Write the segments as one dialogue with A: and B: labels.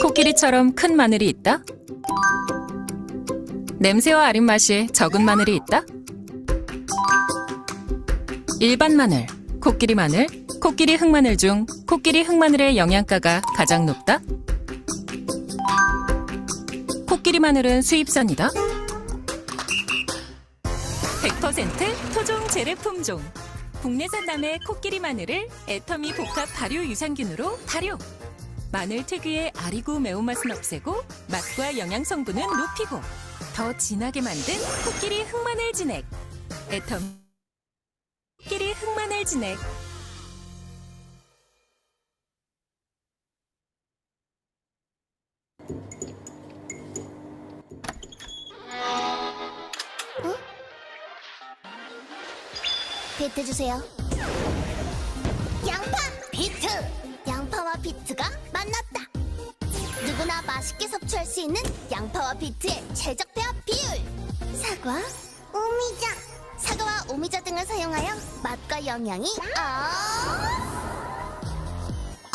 A: 코끼리처럼 큰 마늘이 있다? 냄새와 아린 맛이 적은 마늘이 있다? 일반 마늘, 코끼리 마늘, 코끼리 흑마늘 중 코끼리 흑마늘의 영양가가 가장 높다? 코끼리 마늘은 수입산이다? 100% 토종 재래 품종. 국내산 남의 코끼리 마늘을 애터미 복합 발효 유산균으로 발효. 마늘 특유의 아리고 매운맛은 없애고 맛과 영양 성분은 높이고 더 진하게 만든 코끼리 흑마늘 진액. 애터미 코끼리 흑마늘 진액.
B: 비트 주세요. 양파 비트. 양파와 비트가 만났다. 누구나 맛있게 섭취할 수 있는 양파와 비트의 최적 배합 비율. 사과, 오미자. 사과와 오미자 등을 사용하여 맛과 영양이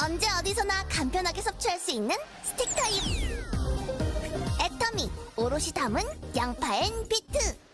B: 언제 어디서나 간편하게 섭취할 수 있는 스틱 타입. 애터미 오롯이 담은 양파 앤 비트.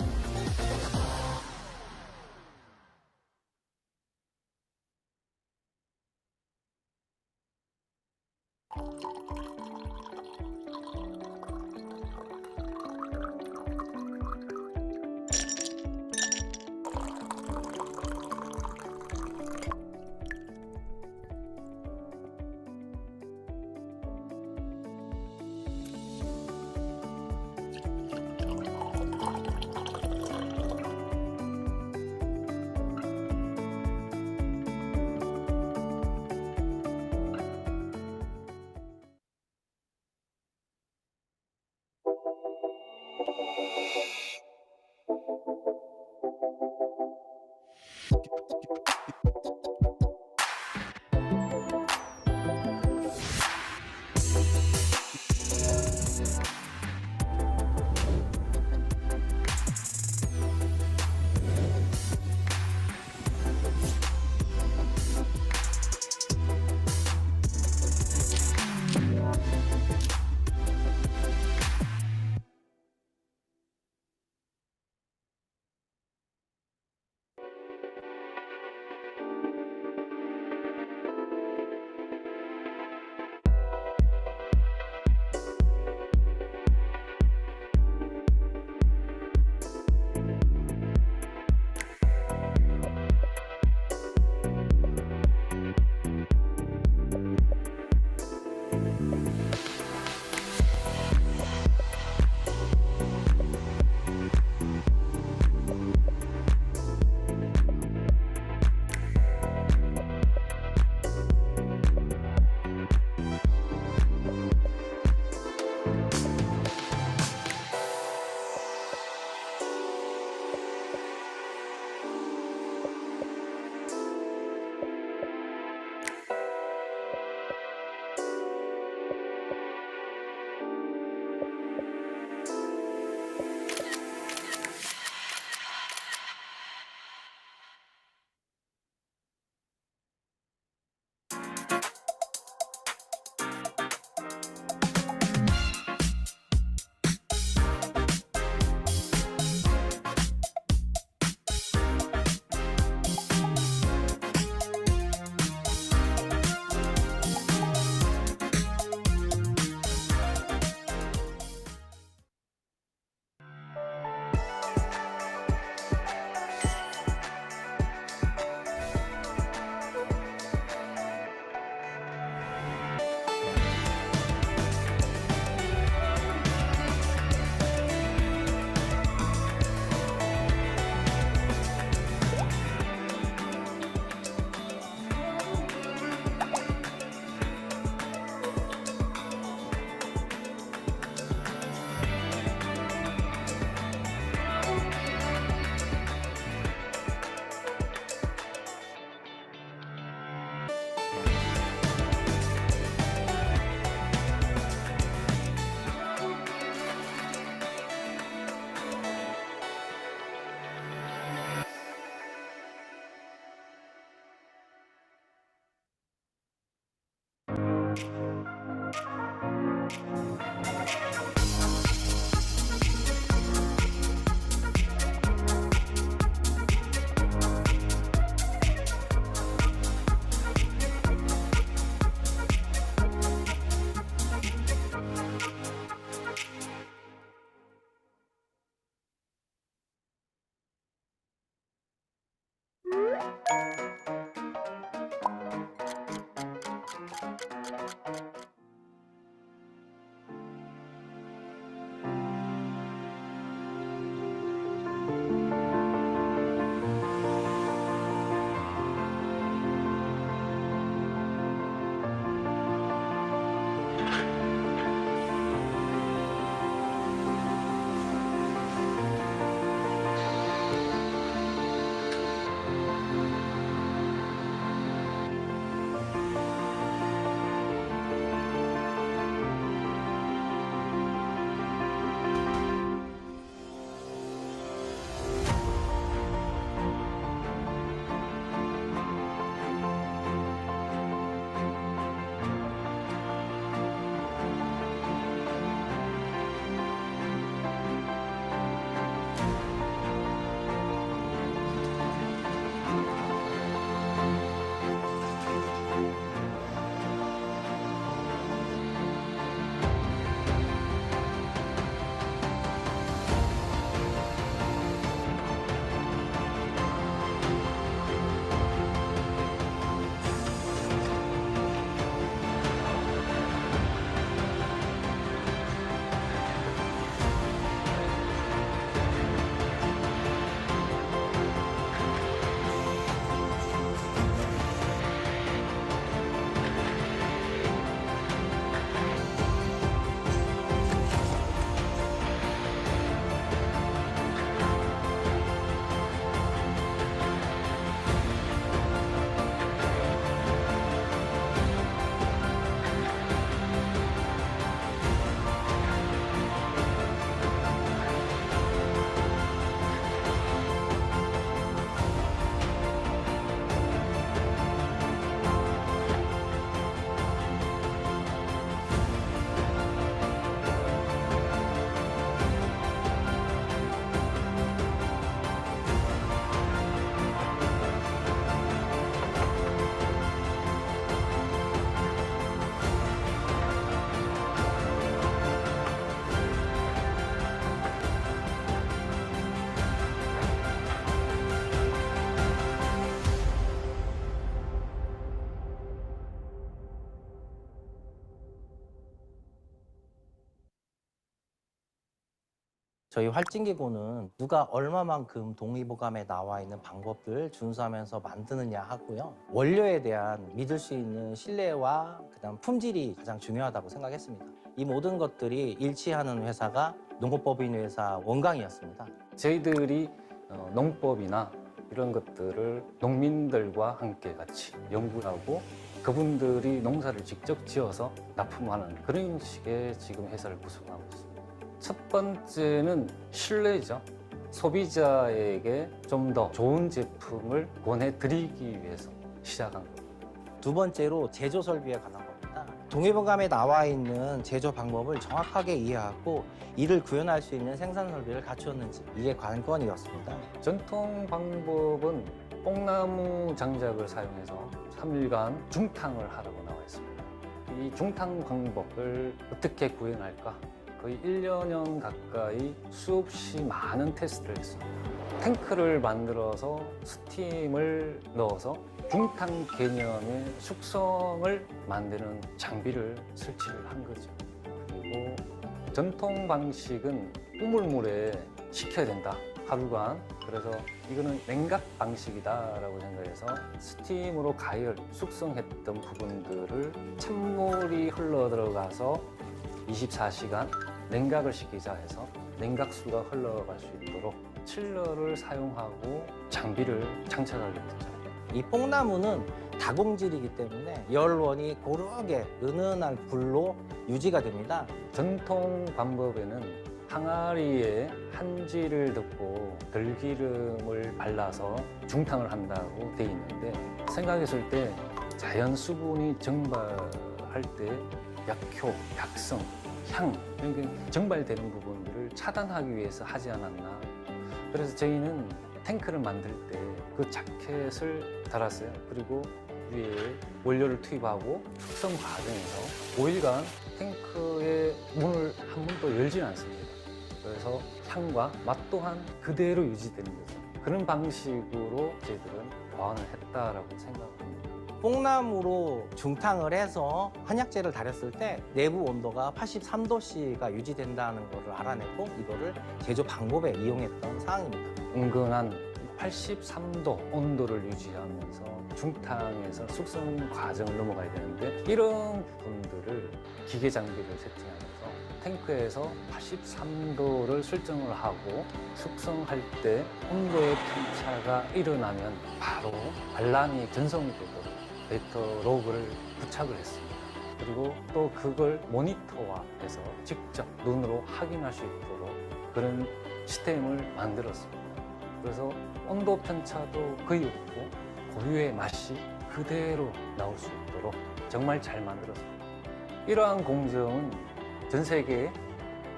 C: 저희 활진기구는 누가 얼마만큼 동의보감에 나와 있는 방법들 준수하면서 만드느냐 하고요. 원료에 대한 믿을 수 있는 신뢰와 그다음 품질이 가장 중요하다고 생각했습니다. 이 모든 것들이 일치하는 회사가 농업법인 회사 원광이었습니다.
D: 저희들이 농법이나 이런 것들을 농민들과 함께 같이 연구하고 그분들이 농사를 직접 지어서 납품하는 그런 식의 지금 회사를 구성하고 있습니다. 첫 번째는 신뢰죠. 소비자에게 좀 더 좋은 제품을 권해드리기 위해서 시작한 겁니다.
C: 두 번째로 제조 설비에 관한 겁니다. 동의보감에 나와 있는 제조 방법을 정확하게 이해하고 이를 구현할 수 있는 생산 설비를 갖추었는지 이게 관건이었습니다.
D: 전통 방법은 뽕나무 장작을 사용해서 3일간 중탕을 하라고 나와 있습니다. 이 중탕 방법을 어떻게 구현할까? 거의 1년여 가까이 수없이 많은 테스트를 했습니다. 탱크를 만들어서 스팀을 넣어서 중탕 개념의 숙성을 만드는 장비를 설치를 한 거죠. 그리고 전통 방식은 우물물에 식혀야 된다, 하루간. 그래서 이거는 냉각 방식이다라고 생각해서 스팀으로 가열, 숙성했던 부분들을 찬물이 흘러 들어가서 24시간 냉각을 시키자 해서 냉각수가 흘러갈 수 있도록 칠러를 사용하고 장비를 장착하게 됐죠.
C: 이 뽕나무는 다공질이기 때문에 열원이 고르게 은은한 불로 유지가 됩니다.
D: 전통 방법에는 항아리에 한지를 넣고 들기름을 발라서 중탕을 한다고 돼 있는데, 생각했을 때 자연 수분이 증발할 때 약효, 약성, 향 이런 게 증발되는 부분들을 차단하기 위해서 하지 않았나. 그래서 저희는 탱크를 만들 때 그 자켓을 달았어요. 그리고 위에 원료를 투입하고 숙성 과정에서 5일간 탱크의 문을 한 번도 열지는 않습니다. 그래서 향과 맛 또한 그대로 유지되는 거죠. 그런 방식으로 저희들은 보완을 했다라고 생각합니다.
C: 뽕나무로 중탕을 해서 한약재를 달였을 때 내부 온도가 83도씨가 유지된다는 것을 알아냈고 이거를 제조 방법에 이용했던 사항입니다.
D: 은근한 83도 온도를 유지하면서 중탕에서 숙성 과정을 넘어가야 되는데, 이런 부분들을 기계 장비를 세팅하면서 탱크에서 83도를 설정을 하고 숙성할 때 온도의 편차가 일어나면 바로 반란이 전송이 되도록 데이터 로그를 부착을 했습니다. 그리고 또 그걸 모니터화해서 직접 눈으로 확인할 수 있도록 그런 시스템을 만들었습니다. 그래서 온도 편차도 거의 없고 고유의 맛이 그대로 나올 수 있도록 정말 잘 만들었습니다. 이러한 공정은 전 세계에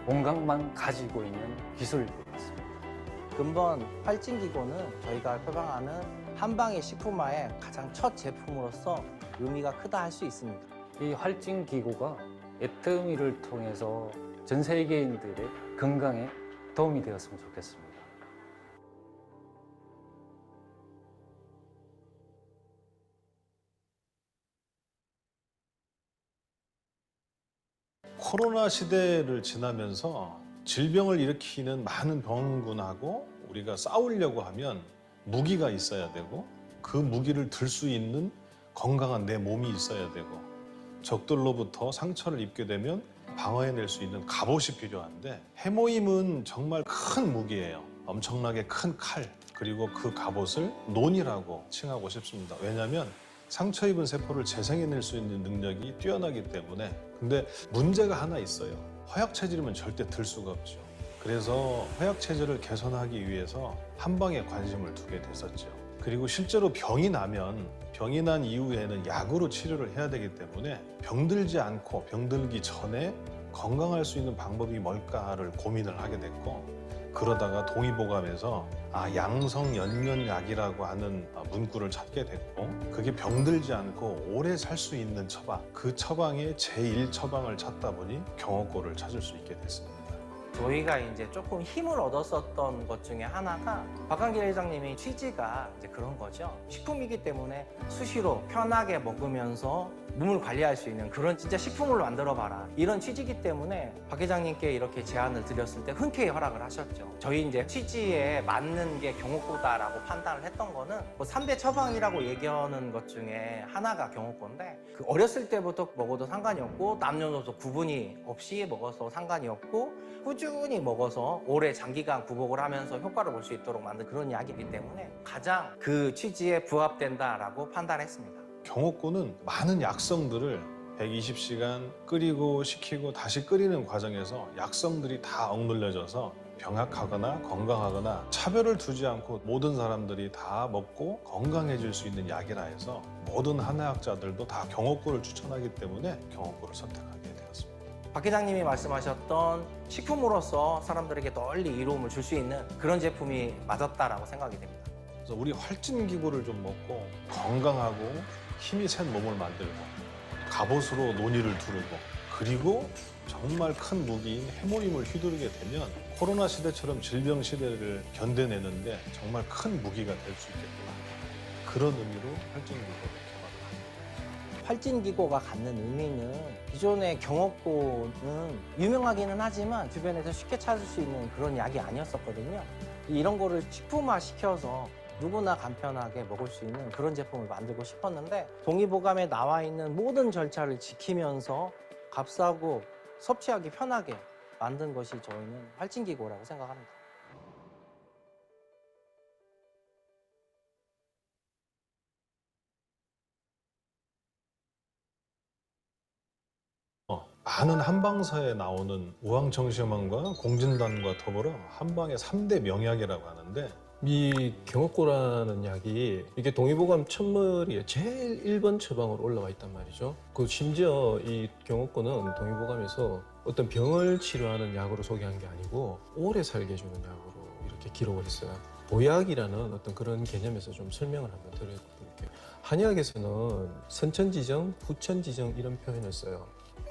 D: 원광만 가지고 있는 기술일 것 같습니다.
C: 근본 활진기구는 저희가 표방하는 한방의 식품화의 가장 첫 제품으로서 의미가 크다 할 수 있습니다.
D: 이 활진 기구가 애터미를 통해서 전 세계인들의 건강에 도움이 되었으면 좋겠습니다.
E: 코로나 시대를 지나면서 질병을 일으키는 많은 병원군하고 우리가 싸우려고 하면 무기가 있어야 되고 그 무기를 들 수 있는 건강한 내 몸이 있어야 되고 적들로부터 상처를 입게 되면 방어해낼 수 있는 갑옷이 필요한데, 해모임은 정말 큰 무기예요. 엄청나게 큰 칼, 그리고 그 갑옷을 논이라고 칭하고 싶습니다. 왜냐하면 상처 입은 세포를 재생해낼 수 있는 능력이 뛰어나기 때문에. 근데 문제가 하나 있어요. 허약 체질이면 절대 들 수가 없죠. 그래서 허약 체질을 개선하기 위해서 한방에 관심을 두게 됐었죠. 그리고 실제로 병이 난 이후에는 약으로 치료를 해야 되기 때문에 병들지 않고 병들기 전에 건강할 수 있는 방법이 뭘까를 고민을 하게 됐고, 그러다가 동의보감에서 양성연면약이라고 하는 문구를 찾게 됐고, 그게 병들지 않고 오래 살 수 있는 처방, 그 처방의 제1처방을 찾다 보니 경호고를 찾을 수 있게 됐습니다.
C: 저희가 이제 조금 힘을 얻었었던 것 중에 하나가 박한길 회장님의 취지가 이제 그런 거죠. 식품이기 때문에 수시로 편하게 먹으면서 몸을 관리할 수 있는 그런 진짜 식품을 만들어봐라. 이런 취지이기 때문에 박 회장님께 이렇게 제안을 드렸을 때 흔쾌히 허락을 하셨죠. 저희 이제 취지에 맞는 게 경옥고다라고 판단을 했던 거는 뭐 3대 처방이라고 얘기하는 것 중에 하나가 경옥고인데 그 어렸을 때부터 먹어도 상관이 없고 남녀노소 구분이 없이 먹어서 상관이 없고 꾸준히 먹어서 오래 장기간 구복을 하면서 효과를 볼 수 있도록 만든 그런 약이기 때문에 가장 그 취지에 부합된다라고 판단했습니다.
E: 경옥고는 많은 약성들을 120시간 끓이고 식히고 다시 끓이는 과정에서 약성들이 다 억눌려져서 병약하거나 건강하거나 차별을 두지 않고 모든 사람들이 다 먹고 건강해질 수 있는 약이라 해서 모든 한의학자들도 다 경옥고를 추천하기 때문에 경옥고를 선택하게 되었습니다.
C: 박 회장님이 말씀하셨던 식품으로서 사람들에게 널리 이로움을 줄 수 있는 그런 제품이 맞았다라고 생각이 됩니다.
E: 그래서 우리 활진기구를 좀 먹고 건강하고 힘이 센 몸을 만들고 갑옷으로 논의를 두르고 그리고 정말 큰 무기인 해모임을 휘두르게 되면 코로나 시대처럼 질병 시대를 견뎌내는데 정말 큰 무기가 될 수 있겠구나. 그런 의미로 활진기구를 개발을 합니다.
C: 활진기고가 갖는 의미는 기존의 경옥고는 유명하기는 하지만 주변에서 쉽게 찾을 수 있는 그런 약이 아니었었거든요. 이런 거를 식품화 시켜서 누구나 간편하게 먹을 수 있는 그런 제품을 만들고 싶었는데 동의보감에 나와 있는 모든 절차를 지키면서 값싸고 섭취하기 편하게 만든 것이 저희는 활진기고라고 생각합니다.
E: 많은 한방사에 나오는 우황청심환과 공진단과 더불어 한방의 3대 명약이라고 하는데
F: 이 경옥고라는 약이 이게 동의보감 첫머리에 제일 1번 처방으로 올라와 있단 말이죠. 그 심지어 이 경옥고는 동의보감에서 어떤 병을 치료하는 약으로 소개한 게 아니고 오래 살게 해주는 약으로 이렇게 기록을 했어요. 보약이라는 어떤 그런 개념에서 좀 설명을 한번 드려볼게요. 한의학에서는 선천지정, 후천지정 이런 표현을 써요.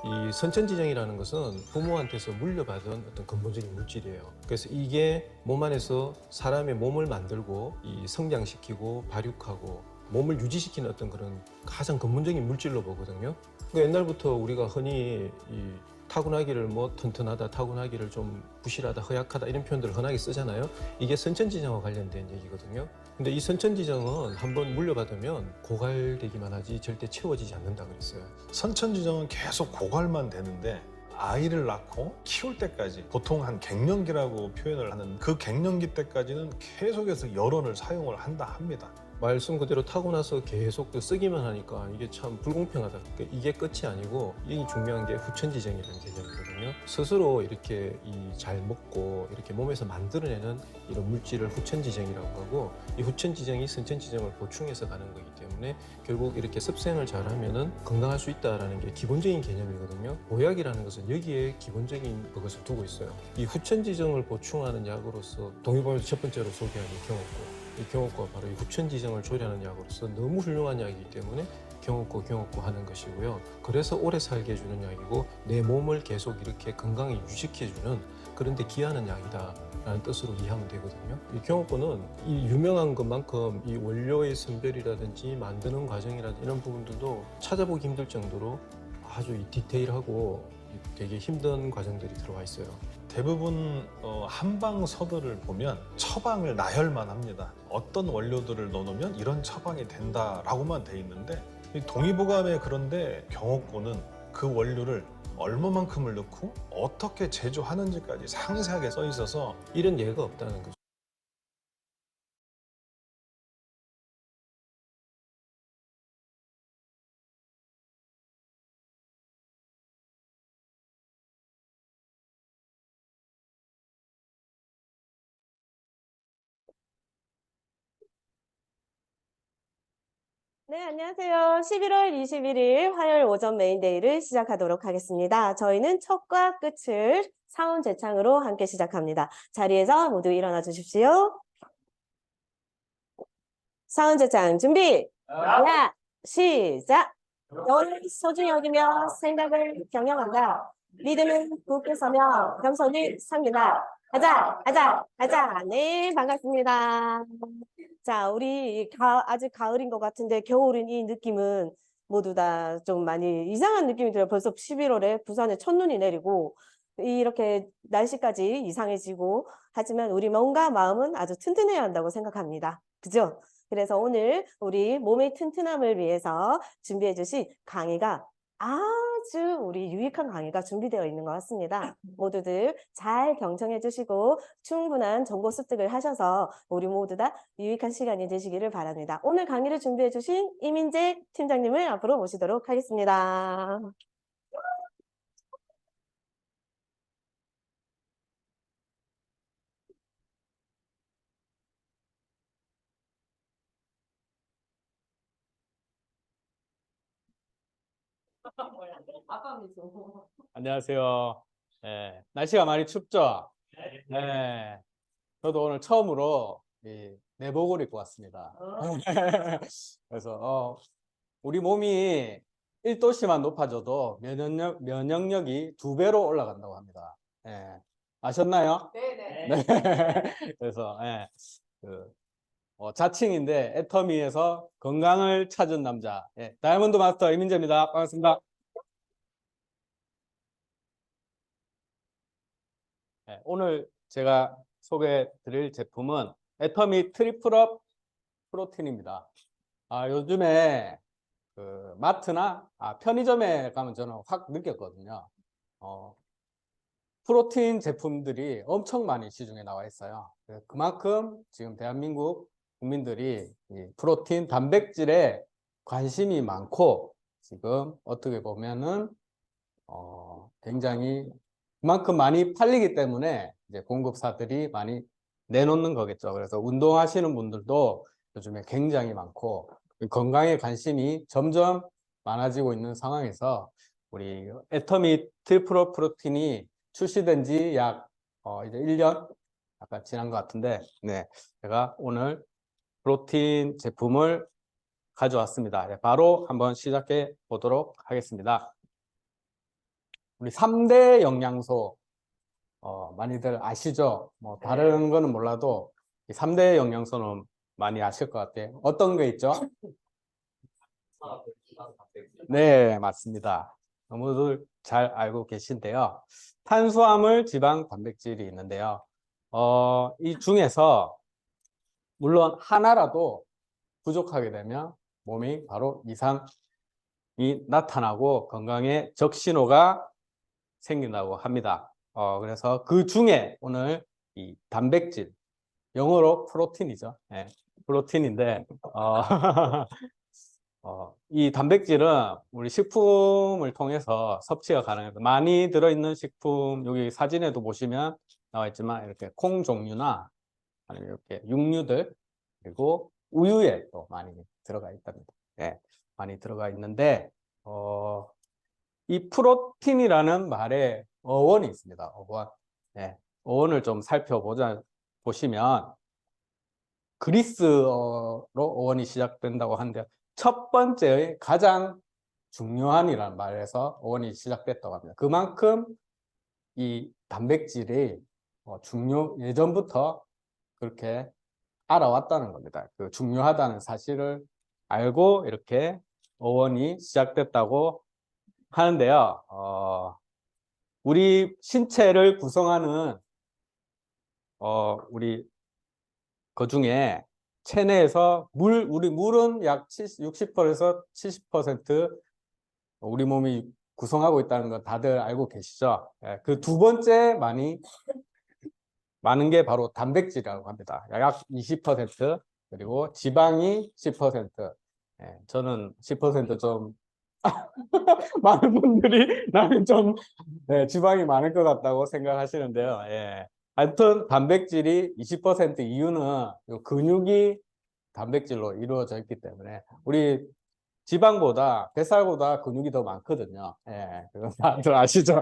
F: 이 선천지정이라는 것은 부모한테서 물려받은 어떤 근본적인 물질이에요. 그래서 이게 몸 안에서 사람의 몸을 만들고 이 성장시키고 발육하고 몸을 유지시키는 어떤 그런 가장 근본적인 물질로 보거든요. 그러니까 옛날부터 우리가 흔히 이 타고나기를 뭐 튼튼하다, 타고나기를 좀 부실하다, 허약하다 이런 표현들을 흔하게 쓰잖아요. 이게 선천지정과 관련된 얘기거든요. 근데 이 선천지정은 한번 물려받으면 고갈되기만 하지 절대 채워지지 않는다 그랬어요.
E: 선천지정은 계속 고갈만 되는데 아이를 낳고 키울 때까지 보통 한 갱년기라고 표현을 하는 그 갱년기 때까지는 계속해서 열원을 사용을 한다 합니다.
F: 말씀 그대로 타고나서 계속 쓰기만 하니까 이게 참 불공평하다. 그러니까 이게 끝이 아니고 이게 중요한 게 후천지정이라는 개념이거든요. 스스로 이렇게 잘 먹고 이렇게 몸에서 만들어내는 이런 물질을 후천지정이라고 하고 이 후천지정이 선천지정을 보충해서 가는 거기 때문에 결국 이렇게 섭생을 잘하면은 건강할 수 있다라는 게 기본적인 개념이거든요. 보약이라는 것은 여기에 기본적인 그것을 두고 있어요. 이 후천지정을 보충하는 약으로서 동의보감에서 첫 번째로 소개한 이 경옥고. 이 경옥고가 바로 이 후천지정을 조리하는 약으로서 너무 훌륭한 약이기 때문에 경옥고 하는 것이고요. 그래서 오래 살게 해주는 약이고 내 몸을 계속 이렇게 건강히 유지시켜주는 그런 데 기하는 약이다 라는 뜻으로 이해하면 되거든요. 이 경옥고는 이 유명한 것만큼 이 원료의 선별이라든지 만드는 과정이라든지 이런 부분들도 찾아보기 힘들 정도로 아주 디테일하고 되게 힘든 과정들이 들어와 있어요.
E: 대부분 한방 서들을 보면 처방을 나열만 합니다. 어떤 원료들을 넣으면 이런 처방이 된다라고만 돼 있는데 이 동의보감에 그런데 경옥고는 그 원료를 얼마만큼을 넣고 어떻게 제조하는지까지 상세하게 써 있어서
F: 이런 예가 없다는 거죠.
G: 네, 안녕하세요. 11월 21일 화요일 오전 메인데이를 시작하도록 하겠습니다. 저희는 첫과 끝을 사운제창으로 함께 시작합니다. 자리에서 모두 일어나 주십시오. 사운제창 준비! 야! 시작! 너를 소중히 여기며 생각을 경영한다. 믿음은 굳게 서며 겸손이 삽니다. 가자, 가자, 가자. 네, 반갑습니다. 자, 우리 아직 가을인 것 같은데 겨울인 이 느낌은 모두 다 좀 많이 이상한 느낌이 들어요. 벌써 11월에 부산에 첫눈이 내리고 이렇게 날씨까지 이상해지고 하지만 우리 몸과 마음은 아주 튼튼해야 한다고 생각합니다. 그죠? 그래서 오늘 우리 몸의 튼튼함을 위해서 준비해 주신 강의가 아주 우리 유익한 강의가 준비되어 있는 것 같습니다. 모두들 잘 경청해 주시고 충분한 정보 습득을 하셔서 우리 모두 다 유익한 시간이 되시기를 바랍니다. 오늘 강의를 준비해 주신 이민재 팀장님을 앞으로 모시도록 하겠습니다.
H: 안녕하세요. 네, 날씨가 많이 춥죠? 네. 저도 오늘 처음으로 이 내복을 입고 왔습니다. 그래서 우리 몸이 1도씨만 높아져도 면역력이 2배로 올라간다고 합니다. 예. 아셨나요? 네네. 네. 그래서 자칭인데 애터미에서 건강을 찾은 남자, 다이아몬드 마스터 이민재입니다. 반갑습니다. 오늘 제가 소개해 드릴 제품은 애터미 트리플업 프로틴입니다. 요즘에 그 마트나 편의점에 가면 저는 확 느꼈거든요. 프로틴 제품들이 엄청 많이 시중에 나와 있어요. 그만큼 지금 대한민국 국민들이 이 프로틴 단백질에 관심이 많고 지금 어떻게 보면은 굉장히 그만큼 많이 팔리기 때문에 이제 공급사들이 많이 내놓는 거겠죠. 그래서 운동하시는 분들도 요즘에 굉장히 많고 건강에 관심이 점점 많아지고 있는 상황에서 우리 애터미 트리플업 프로틴이 출시된 지 약 이제 1년 약간 지난 것 같은데, 네, 제가 오늘 프로틴 제품을 가져왔습니다. 바로 한번 시작해 보도록 하겠습니다. 우리 3대 영양소 많이들 아시죠? 뭐 다른 거는 몰라도 이 3대 영양소는 많이 아실 것 같아요. 어떤 게 있죠? 네, 맞습니다. 너무들 잘 알고 계신데요. 탄수화물, 지방, 단백질이 있는데요. 이 중에서 물론 하나라도 부족하게 되면 몸이 바로 이상이 나타나고 건강에 적신호가 생긴다고 합니다. 그래서 그 중에 오늘 이 단백질, 영어로 프로틴이죠. 네, 프로틴인데 이 단백질은 우리 식품을 통해서 섭취가 가능합니다. 많이 들어있는 식품, 여기 사진에도 보시면 나와 있지만 이렇게 콩 종류나 아니면 이렇게 육류들, 그리고 우유에 또 많이 들어가 있답니다. 네, 많이 들어가 있는데 이 프로틴이라는 말에 어원이 있습니다. 어원. 네, 어원을 좀 보시면 그리스어로 어원이 시작된다고 하는데 첫 번째의 가장 중요한이라는 말에서 어원이 시작됐다고 합니다. 그만큼 이 단백질이 예전부터 그렇게 알아왔다는 겁니다. 그 중요하다는 사실을 알고 이렇게 어원이 시작됐다고 하는데요. 우리 신체를 구성하는 우리 그 중에 체내에서 우리 물은 약 60%에서 70% 우리 몸이 구성하고 있다는 거 다들 알고 계시죠? 그 두 번째 많은 게 바로 단백질이라고 합니다. 약 20%, 그리고 지방이 10%. 저는 10%좀 많은 분들이 나는 좀 지방이 많을 것 같다고 생각하시는데요. 하여튼 단백질이 20% 이유는 근육이 단백질로 이루어져 있기 때문에 우리 지방보다 뱃살보다 근육이 더 많거든요. 그건 다들 아시죠?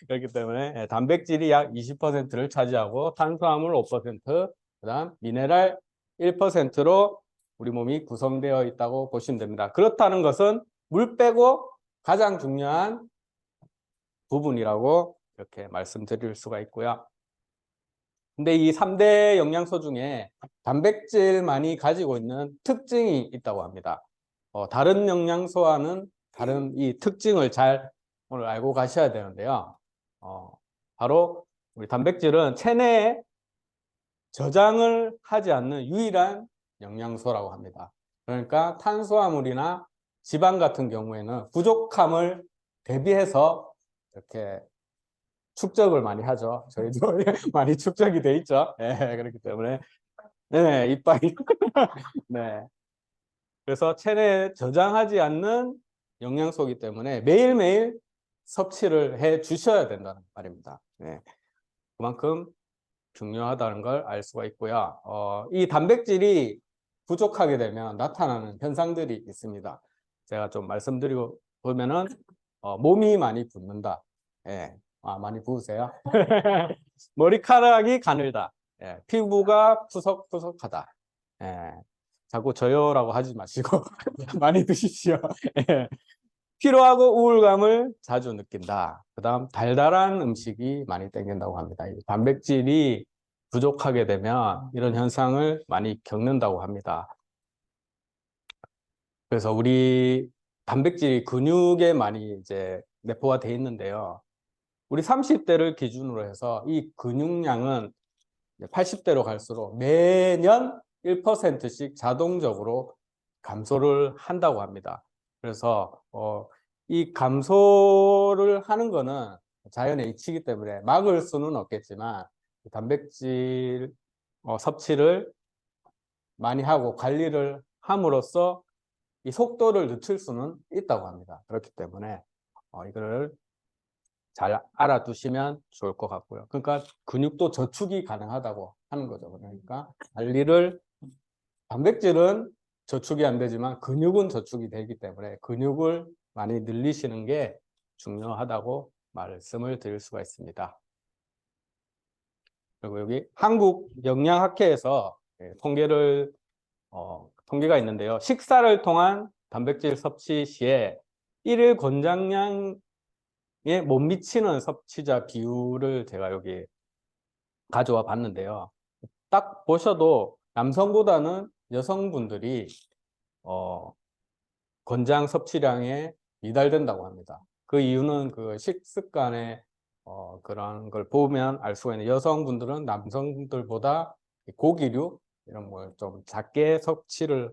H: 그렇기 때문에 단백질이 약 20%를 차지하고 탄수화물 5%, 그다음 미네랄 1%로 우리 몸이 구성되어 있다고 보시면 됩니다. 그렇다는 것은 물 빼고 가장 중요한 부분이라고 이렇게 말씀드릴 수가 있고요. 근데 이 3대 영양소 중에 단백질만이 가지고 있는 특징이 있다고 합니다. 다른 영양소와는 다른 이 특징을 잘 오늘 알고 가셔야 되는데요. 바로 우리 단백질은 체내에 저장을 하지 않는 유일한 영양소라고 합니다. 그러니까 탄수화물이나 지방 같은 경우에는 부족함을 대비해서 이렇게 축적을 많이 하죠. 저희도 많이 축적이 돼 있죠. 네, 그렇기 때문에 네, 이빨이 네. 그래서 체내에 저장하지 않는 영양소이기 때문에 매일매일 섭취를 해 주셔야 된다는 말입니다. 네. 그만큼 중요하다는 걸 알 수가 있고요. 이 단백질이 부족하게 되면 나타나는 현상들이 있습니다. 제가 좀 말씀드리고 보면은 몸이 많이 붓는다. 예. 많이 부으세요. 머리카락이 가늘다. 예. 피부가 푸석푸석하다. 예. 자꾸 저요라고 하지 마시고 많이 드십시오. 예. 피로하고 우울감을 자주 느낀다. 그다음 달달한 음식이 많이 땡긴다고 합니다. 이 단백질이 부족하게 되면 이런 현상을 많이 겪는다고 합니다. 그래서 우리 단백질이 근육에 많이 이제 내포가 돼 있는데요. 우리 30대를 기준으로 해서 이 근육량은 80대로 갈수록 매년 1%씩 자동적으로 감소를 한다고 합니다. 그래서 이 감소를 하는 거는 자연의 이치이기 때문에 막을 수는 없겠지만 단백질 섭취를 많이 하고 관리를 함으로써 이 속도를 늦출 수는 있다고 합니다. 그렇기 때문에 이거를 잘 알아두시면 좋을 것 같고요. 그러니까 근육도 저축이 가능하다고 하는 거죠. 그러니까 단백질은 저축이 안 되지만 근육은 저축이 되기 때문에 근육을 많이 늘리시는 게 중요하다고 말씀을 드릴 수가 있습니다. 그리고 여기 한국영양학회에서 통계가 있는데요. 식사를 통한 단백질 섭취 시에 일일 권장량에 못 미치는 섭취자 비율을 제가 여기 가져와 봤는데요. 딱 보셔도 남성보다는 여성분들이 권장 섭취량에 미달된다고 합니다. 그 이유는 그 식습관에 그런 걸 보면 알 수가 있는 여성분들은 남성분들보다 고기류 이런 걸 좀 작게 섭취를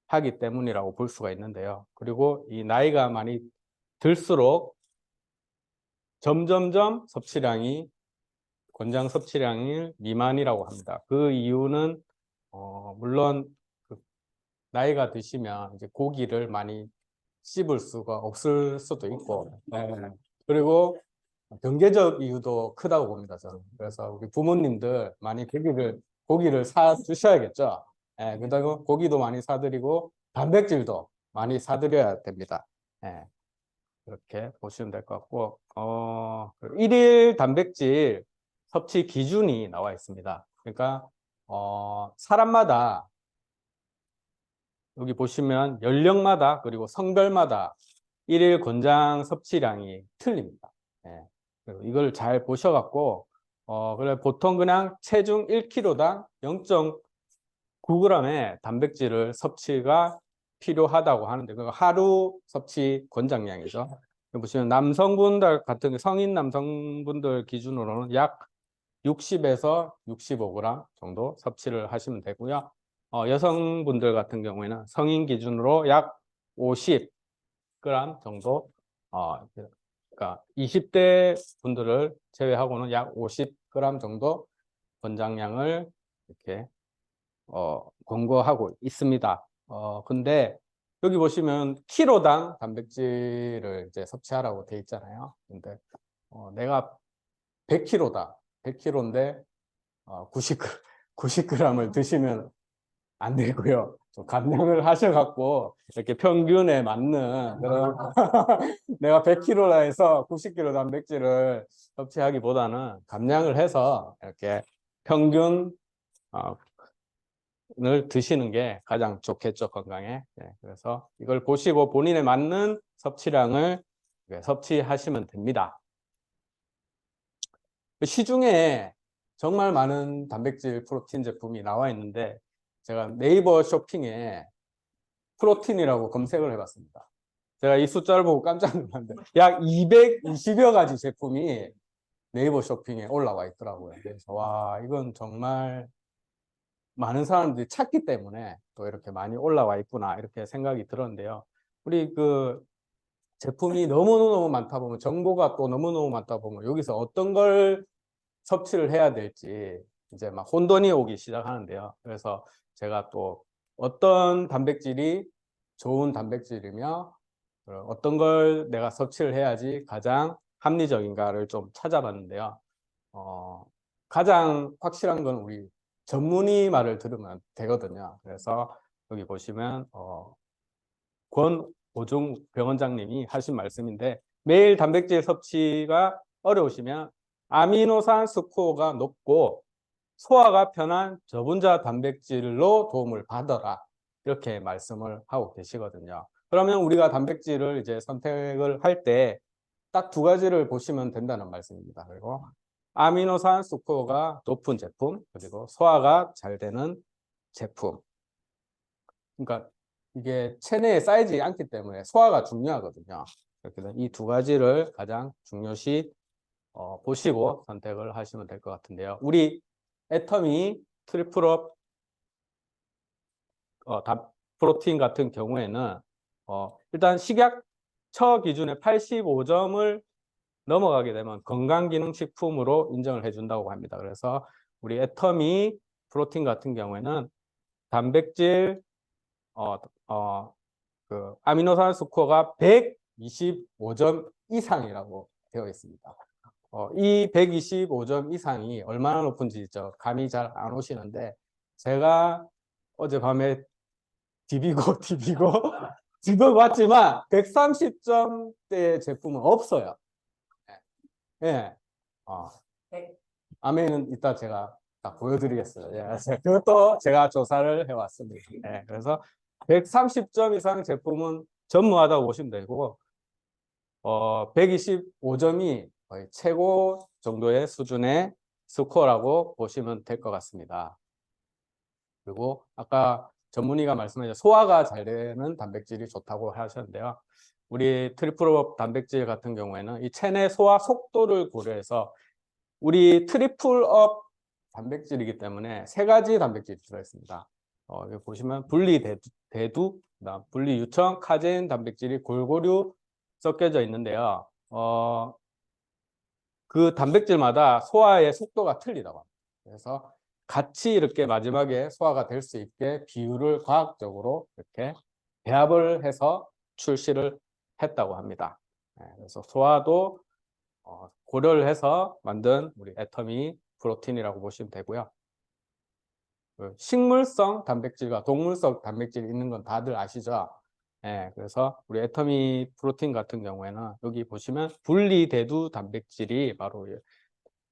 H: 하기 때문이라고 볼 수가 있는데요. 그리고 이 나이가 많이 들수록 점점점 권장 섭취량이 미만이라고 합니다. 그 이유는 물론 나이가 드시면 이제 고기를 많이 씹을 수가 없을 수도 있고, 그리고 경제적 이유도 크다고 봅니다, 저는. 그래서 우리 부모님들 많이 고기를 사 주셔야겠죠. 그다음에 고기도 많이 사드리고 단백질도 많이 사드려야 됩니다. 그렇게 보시면 될 것 같고, 일일 단백질 섭취 기준이 나와 있습니다. 그러니까 사람마다 여기 보시면 연령마다 그리고 성별마다 일일 권장 섭취량이 틀립니다. 그리고 이걸 잘 보셔갖고 그래 보통 그냥 체중 1kg당 0.9g의 단백질을 섭취가 필요하다고 하는데 그거 하루 섭취 권장량이죠. 보시면 남성분들 같은 성인 남성분들 기준으로는 약 60에서 65g 정도 섭취를 하시면 되고요. 여성분들 같은 경우에는 성인 기준으로 약 50g 정도, 그러니까 20대 분들을 제외하고는 약 50g 정도 권장량을 이렇게 권고하고 있습니다. 근데 여기 보시면 키로당 단백질을 이제 섭취하라고 돼 있잖아요. 근데 내가 100kg다. 100kg인데 90g을 드시면 안 되고요. 좀 감량을 하셔갖고 이렇게 평균에 맞는 그런 내가 100kg라 해서 90kg 단백질을 섭취하기보다는 감량을 해서 이렇게 평균 을 드시는 게 가장 좋겠죠, 건강에. 그래서 이걸 보시고 본인에 맞는 섭취량을 섭취하시면 됩니다. 시중에 정말 많은 단백질 프로틴 제품이 나와 있는데 제가 네이버 쇼핑에 프로틴이라고 검색을 해봤습니다. 제가 이 숫자를 보고 깜짝 놀랐는데 약 220여 가지 제품이 네이버 쇼핑에 올라와 있더라고요. 그래서 와, 이건 정말 많은 사람들이 찾기 때문에 또 이렇게 많이 올라와 있구나 이렇게 생각이 들었는데요. 우리 그 제품이 너무너무 많다 보면, 정보가 또 너무너무 많다 보면 여기서 어떤 걸 섭취를 해야 될지 이제 막 혼돈이 오기 시작하는데요. 그래서 제가 또 어떤 단백질이 좋은 단백질이며 어떤 걸 내가 섭취를 해야지 가장 합리적인가를 좀 찾아봤는데요. 가장 확실한 건 우리 전문의 말을 들으면 되거든요. 그래서 여기 보시면 권오중 병원장님이 하신 말씀인데, 매일 단백질 섭취가 어려우시면 아미노산 스코어가 높고 소화가 편한 저분자 단백질로 도움을 받아라, 이렇게 말씀을 하고 계시거든요. 그러면 우리가 단백질을 이제 선택을 할 때 딱 두 가지를 보시면 된다는 말씀입니다. 그리고 아미노산 스코어가 높은 제품, 그리고 소화가 잘 되는 제품. 그러니까 이게 체내에 쌓이지 않기 때문에 소화가 중요하거든요. 그렇게 이 두 가지를 가장 중요시 보시고 선택을 하시면 될 것 같은데요. 우리 애터미 트리플업 프로틴 같은 경우에는 일단 식약처 기준의 85점을 넘어가게 되면 건강기능식품으로 인정을 해준다고 합니다. 그래서 우리 애터미 프로틴 같은 경우에는 단백질 그 아미노산 스코어가 125점 이상이라고 되어 있습니다. 이 125점 이상이 얼마나 높은지 감이 잘 안 오시는데, 제가 어젯밤에 디비고 봤지만 130점대 제품은 없어요. 예. 아메는 이따 제가 딱 보여드리겠어요. 예. 그것도 제가 조사를 해왔습니다. 예. 그래서 130점 이상 제품은 전무하다고 보시면 되고, 125점이 거의 최고 정도의 수준의 스코어라고 보시면 될 것 같습니다. 그리고 아까 전문의가 말씀하신 소화가 잘 되는 단백질이 좋다고 하셨는데요. 우리 트리플업 단백질 같은 경우에는 이 체내 소화 속도를 고려해서, 우리 트리플업 단백질이기 때문에 세 가지 단백질이 들어있습니다. 여기 보시면 분리대두, 그다음 분리유청, 카제인 단백질이 골고루 섞여져 있는데요. 그 단백질마다 소화의 속도가 틀리다고 합니다. 그래서 같이 이렇게 마지막에 소화가 될 수 있게 비율을 과학적으로 이렇게 배합을 해서 출시를 했다고 합니다. 그래서 소화도 고려를 해서 만든 우리 애터미 프로틴이라고 보시면 되고요. 식물성 단백질과 동물성 단백질이 있는 건 다들 아시죠? 그래서 우리 애터미 프로틴 같은 경우에는 여기 보시면 분리대두 단백질이 바로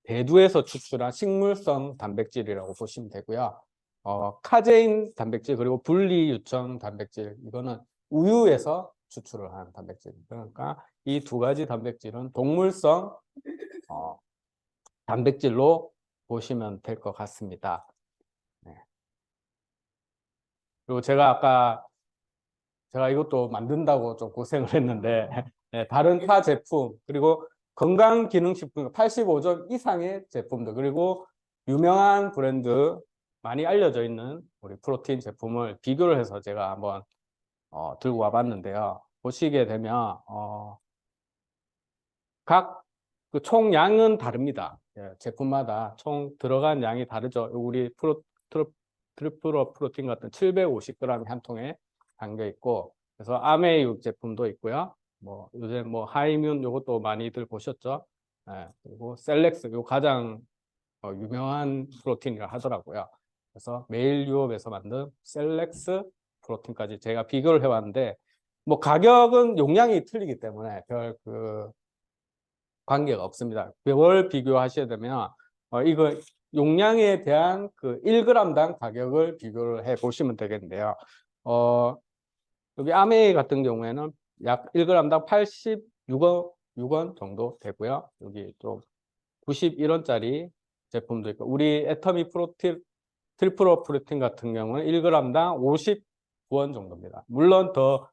H: 대두에서 추출한 식물성 단백질이라고 보시면 되고요. 카제인 단백질, 그리고 분리유청 단백질, 이거는 우유에서 추출을 한 단백질. 그러니까 이 두 가지 단백질은 동물성 단백질로 보시면 될 것 같습니다. 그리고 제가 이것도 만든다고 좀 고생을 했는데, 다른 타 제품, 그리고 건강기능식품 85점 이상의 제품들, 그리고 유명한 브랜드, 많이 알려져 있는 우리 프로틴 제품을 비교를 해서 제가 한번 들고 와봤는데요. 보시게 되면 각 그 총 양은 다릅니다. 제품마다 총 들어간 양이 다르죠. 우리 트리플업 프로틴 같은 750g이 한 통에 담겨 있고, 그래서 아메육 제품도 있고요. 요새 하이뮨 요것도 많이들 보셨죠? 그리고 셀렉스, 요 가장 유명한 프로틴이라 하더라고요. 그래서 메일 유업에서 만든 셀렉스 프로틴까지 제가 비교를 해왔는데, 가격은 용량이 틀리기 때문에 별 관계가 없습니다. 뭘 비교하셔야 되면 이거 용량에 대한 그 1g당 가격을 비교를 해 보시면 되겠는데요. 여기 아메이 같은 경우에는 약 1g당 86원 정도 되고요. 여기 좀 91원짜리 제품도 있고, 우리 애터미 트리플오 프로틴 같은 경우는 1g당 59원 정도입니다. 물론 더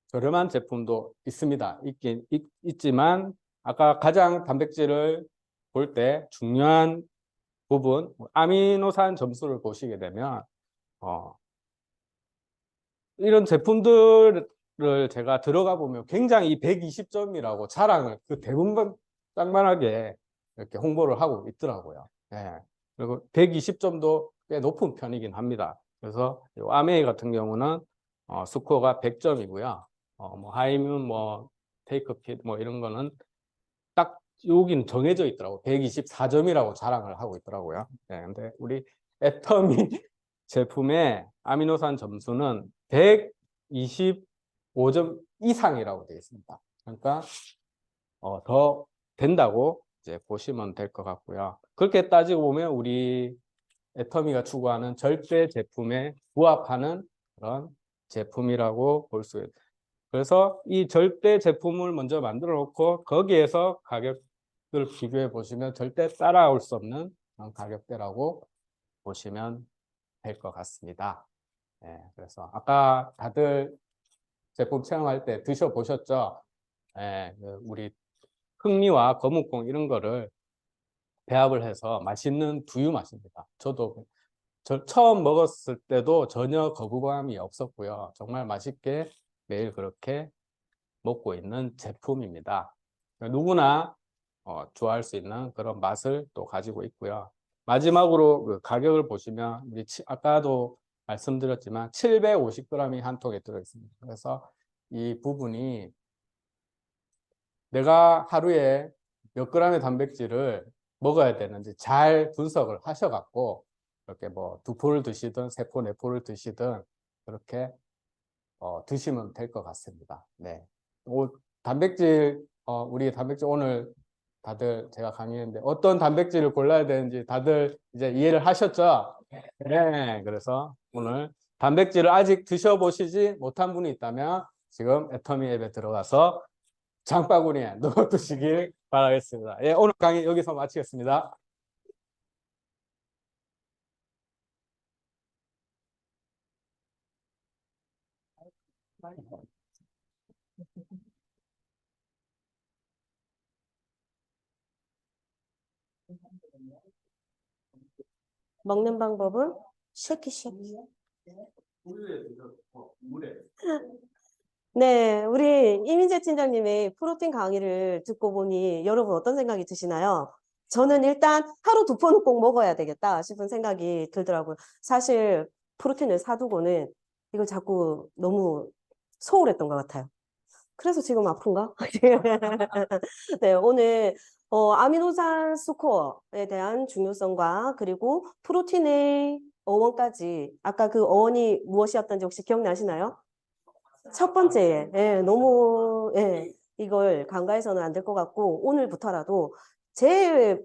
H: 저렴한 제품도 있습니다. 있지만 아까 가장 단백질을 볼 때 중요한 부분, 아미노산 점수를 보시게 되면 이런 제품들을 제가 들어가 보면 굉장히 120점이라고 자랑을 그 대부분 짱만하게 이렇게 홍보를 하고 있더라고요. 예. 그리고 120점도 꽤 높은 편이긴 합니다. 그래서 아메이 같은 경우는 스코어가 100점이고요. 뭐 하이문, 뭐 테이크핏, 뭐 이런 거는 딱 여기는 정해져 있더라고요. 124점이라고 자랑을 하고 있더라고요. 네, 근데 우리 애터미 제품의 아미노산 점수는 125점 이상이라고 되어 있습니다. 그러니까 더 된다고 이제 보시면 될 것 같고요. 그렇게 따지고 보면 우리 애터미가 추구하는 절대 제품에 부합하는 그런 제품이라고 볼 수 있어요. 그래서 이 절대 제품을 먼저 만들어 놓고 거기에서 가격을 비교해 보시면 절대 따라올 수 없는 그런 가격대라고 보시면 될 것 같습니다. 예, 그래서 아까 다들 제품 체험할 때 드셔보셨죠? 예, 우리 흑미와 거뭇콩 이런 거를 배합을 해서 맛있는 두유 맛입니다. 저도 처음 먹었을 때도 전혀 거부감이 없었고요. 정말 맛있게 매일 그렇게 먹고 있는 제품입니다. 누구나 좋아할 수 있는 그런 맛을 또 가지고 있고요. 마지막으로 그 가격을 보시면 우리 아까도 말씀드렸지만 750g이 한 통에 들어있습니다. 그래서 이 부분이 내가 하루에 몇 g의 단백질을 먹어야 되는지 잘 분석을 하셔갖고 이렇게 뭐 2포를 드시든 3포, 4포를 드시든 그렇게 드시면 될 것 같습니다. 네. 단백질, 우리 단백질 오늘 다들 제가 강의했는데 어떤 단백질을 골라야 되는지 다들 이제 이해를 하셨죠? 네. 그래서 오늘 단백질을 아직 드셔보시지 못한 분이 있다면 지금 애터미 앱에 들어가서 장바구니에 넣어 두시길 바라겠습니다. 예, 오늘 강의 여기서 마치겠습니다.
G: 먹는 방법은 쉐키 쉐키. 네, 우리 이민재 팀장님의 프로틴 강의를 듣고 보니 여러분 어떤 생각이 드시나요? 저는 일단 하루 2번은 꼭 먹어야 되겠다 싶은 생각이 들더라고요. 사실 프로틴을 사두고는 이걸 자꾸 너무 소홀했던 것 같아요. 그래서 지금 아픈가? 네, 오늘 아미노산 스코어에 대한 중요성과 그리고 프로틴의 어원까지 아까 그 어원이 무엇이었던지 혹시 기억나시나요? 첫 번째, 예, 너무 이걸 간과해서는 안 될 것 같고 오늘부터라도 제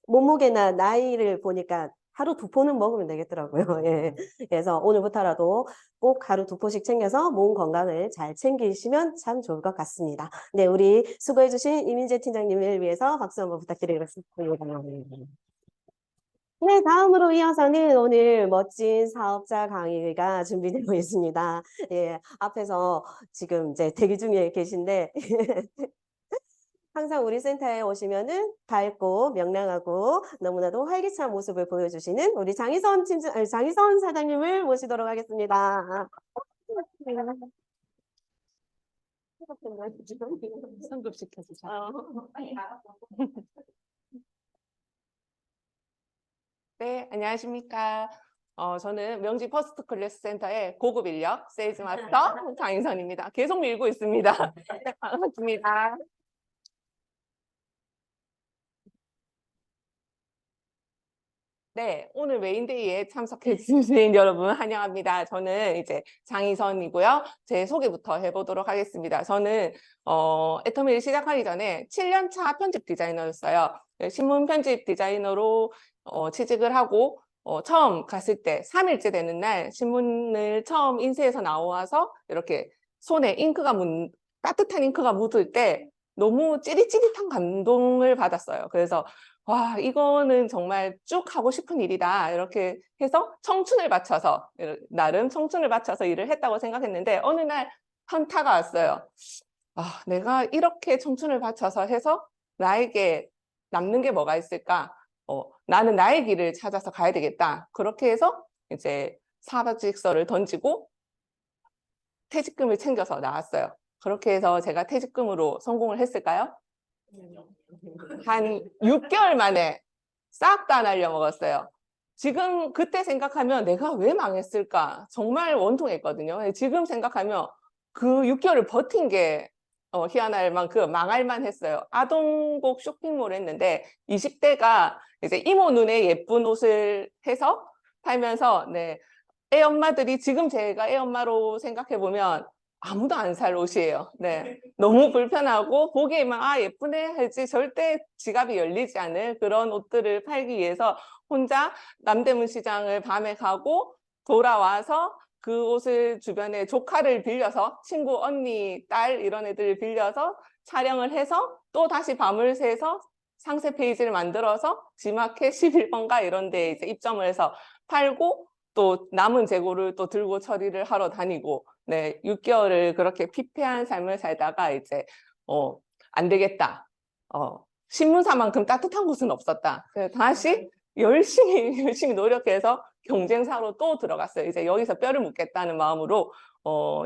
G: 몸무게나 나이를 보니까 하루 2포는 먹으면 되겠더라고요. 예. 그래서 오늘부터라도 꼭 하루 2포씩 챙겨서 몸 건강을 잘 챙기시면 참 좋을 것 같습니다. 네, 우리 수고해주신 이민재 팀장님을 위해서 박수 한번 부탁드리겠습니다. 네, 다음으로 이어서는 오늘 멋진 사업자 강의가 준비되고 있습니다. 예, 앞에서 지금 이제 대기 중에 계신데 항상 우리 센터에 오시면은 밝고 명랑하고 너무나도 활기찬 모습을 보여주시는 우리 장희선 사장님을 모시도록 하겠습니다.
A: 성급시켜주자.
I: 네, 안녕하십니까. 저는 명지 퍼스트 클래스 센터의 고급 인력 세일즈 마스터 장인선입니다. 계속 밀고 있습니다. 네, 반갑습니다. 네, 오늘 메인데이에 참석해 주신 여러분 환영합니다. 저는 이제 장희선이고요. 제 소개부터 해보도록 하겠습니다. 저는 애터미를 시작하기 전에 7년차 편집 디자이너였어요. 신문 편집 디자이너로 취직을 하고 처음 갔을 때 3일째 되는 날 신문을 처음 인쇄해서 나와서 이렇게 손에 따뜻한 잉크가 묻을 때 너무 찌릿찌릿한 감동을 받았어요. 그래서 와, 이거는 정말 쭉 하고 싶은 일이다. 이렇게 해서 청춘을 바쳐서, 나름 청춘을 바쳐서 일을 했다고 생각했는데, 어느 날 현타가 왔어요. 아, 내가 이렇게 청춘을 바쳐서 해서 나에게 남는 게 뭐가 있을까? 나는 나의 길을 찾아서 가야 되겠다. 그렇게 해서 이제 사직서를 던지고 퇴직금을 챙겨서 나왔어요. 그렇게 해서 제가 퇴직금으로 성공을 했을까요? 한 6개월 만에 싹 다 날려먹었어요. 지금 그때 생각하면 내가 왜 망했을까? 정말 원통했거든요. 지금 생각하면 그 6개월을 버틴 게 희한할 만큼 망할만 했어요. 아동복 쇼핑몰을 했는데 20대가 이제 이모 눈에 예쁜 옷을 해서 팔면서 네, 애 엄마들이 지금 제가 애 엄마로 생각해 보면 아무도 안 살 옷이에요. 네, 너무 불편하고 보기에만 아 예쁘네 하지 절대 지갑이 열리지 않을 그런 옷들을 팔기 위해서 혼자 남대문 시장을 밤에 가고 돌아와서 그 옷을 주변에 조카를 빌려서 친구, 언니, 딸 이런 애들을 빌려서 촬영을 해서 또 다시 밤을 새서 상세 페이지를 만들어서 지마켓 11번가 이런 데 이제 입점을 해서 팔고 또 남은 재고를 또 들고 처리를 하러 다니고 네, 6개월을 그렇게 피폐한 삶을 살다가 이제 안 되겠다. 신문사만큼 따뜻한 곳은 없었다. 그래서 다시 열심히 노력해서 경쟁사로 또 들어갔어요. 이제 여기서 뼈를 묻겠다는 마음으로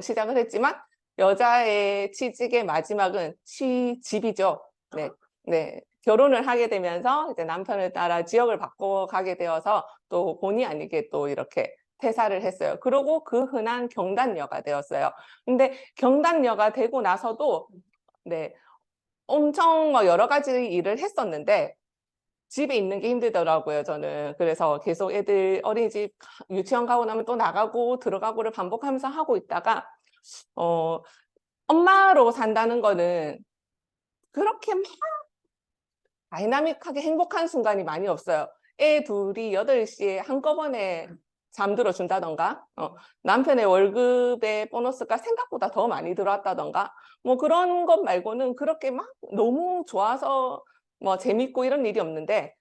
I: 시작을 했지만 여자의 취직의 마지막은 취집이죠. 네, 네. 결혼을 하게 되면서 이제 남편을 따라 지역을 바꿔가게 되어서 또 본의 아니게 또 이렇게 퇴사를 했어요. 그리고 그 흔한 경단녀가 되었어요. 근데 경단녀가 되고 나서도 네, 엄청 여러 가지 일을 했었는데 집에 있는 게 힘들더라고요, 저는. 그래서 계속 애들 어린이집, 유치원 가고 나면 또 나가고 들어가고를 반복하면서 하고 있다가 엄마로 산다는 거는 그렇게 막 다이나믹하게 행복한 순간이 많이 없어요. 애 둘이 8시에 한꺼번에 잠들어 준다던가 남편의 월급의 보너스가 생각보다 더 많이 들어왔다던가 뭐 그런 것 말고는 그렇게 막 너무 좋아서 뭐 재밌고 이런 일이 없는데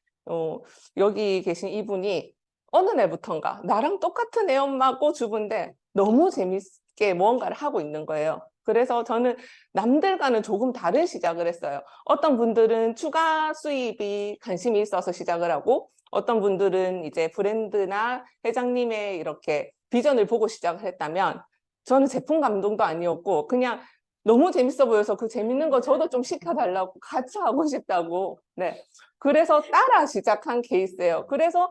I: 여기 계신 이분이 어느 날부턴가 나랑 똑같은 애 엄마고 주부인데 너무 재밌게 무언가를 하고 있는 거예요. 그래서 저는 남들과는 조금 다른 시작을 했어요. 어떤 분들은 추가 수입이 관심이 있어서 시작을 하고 어떤 분들은 이제 브랜드나 회장님의 이렇게 비전을 보고 시작을 했다면 저는 제품 감동도 아니었고 그냥 너무 재밌어 보여서 그 재밌는 거 저도 좀 시켜달라고 같이 하고 싶다고 네 그래서 따라 시작한 케이스예요. 그래서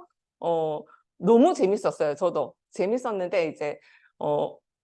I: 너무 재밌었어요. 저도 재밌었는데 이제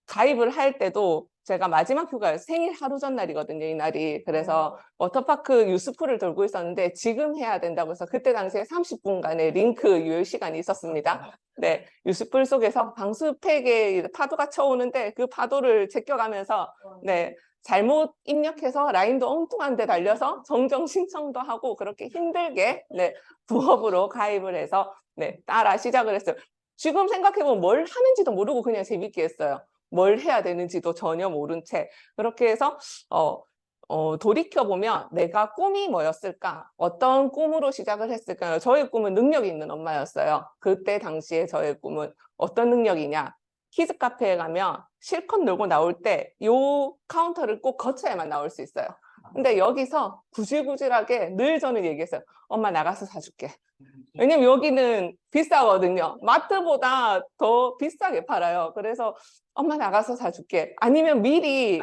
I: 가입을 할 때도 제가 마지막 휴가 생일 하루 전날이거든요, 이날이. 그래서 워터파크 유스풀을 돌고 있었는데 지금 해야 된다고 해서 그때 당시에 30분간의 링크 유효 시간이 있었습니다. 네, 유스풀 속에서 방수팩에 파도가 쳐오는데 그 파도를 제껴가면서 네, 잘못 입력해서 라인도 엉뚱한 데 달려서 정정 신청도 하고 그렇게 힘들게 네, 부업으로 가입을 해서 네, 따라 시작을 했어요. 지금 생각해보면 뭘 하는지도 모르고 그냥 재밌게 했어요. 뭘 해야 되는지도 전혀 모른 채 그렇게 해서 돌이켜보면 내가 꿈이 뭐였을까? 어떤 꿈으로 시작을 했을까요? 저의 꿈은 능력 있는 엄마였어요. 그때 당시에 저의 꿈은 어떤 능력이냐? 키즈 카페에 가면 실컷 놀고 나올 때 요 카운터를 꼭 거쳐야만 나올 수 있어요. 근데 여기서 구질구질하게 늘 저는 얘기했어요. 엄마 나가서 사줄게. 왜냐면 여기는 비싸거든요. 마트보다 더 비싸게 팔아요. 그래서 엄마 나가서 사줄게. 아니면 미리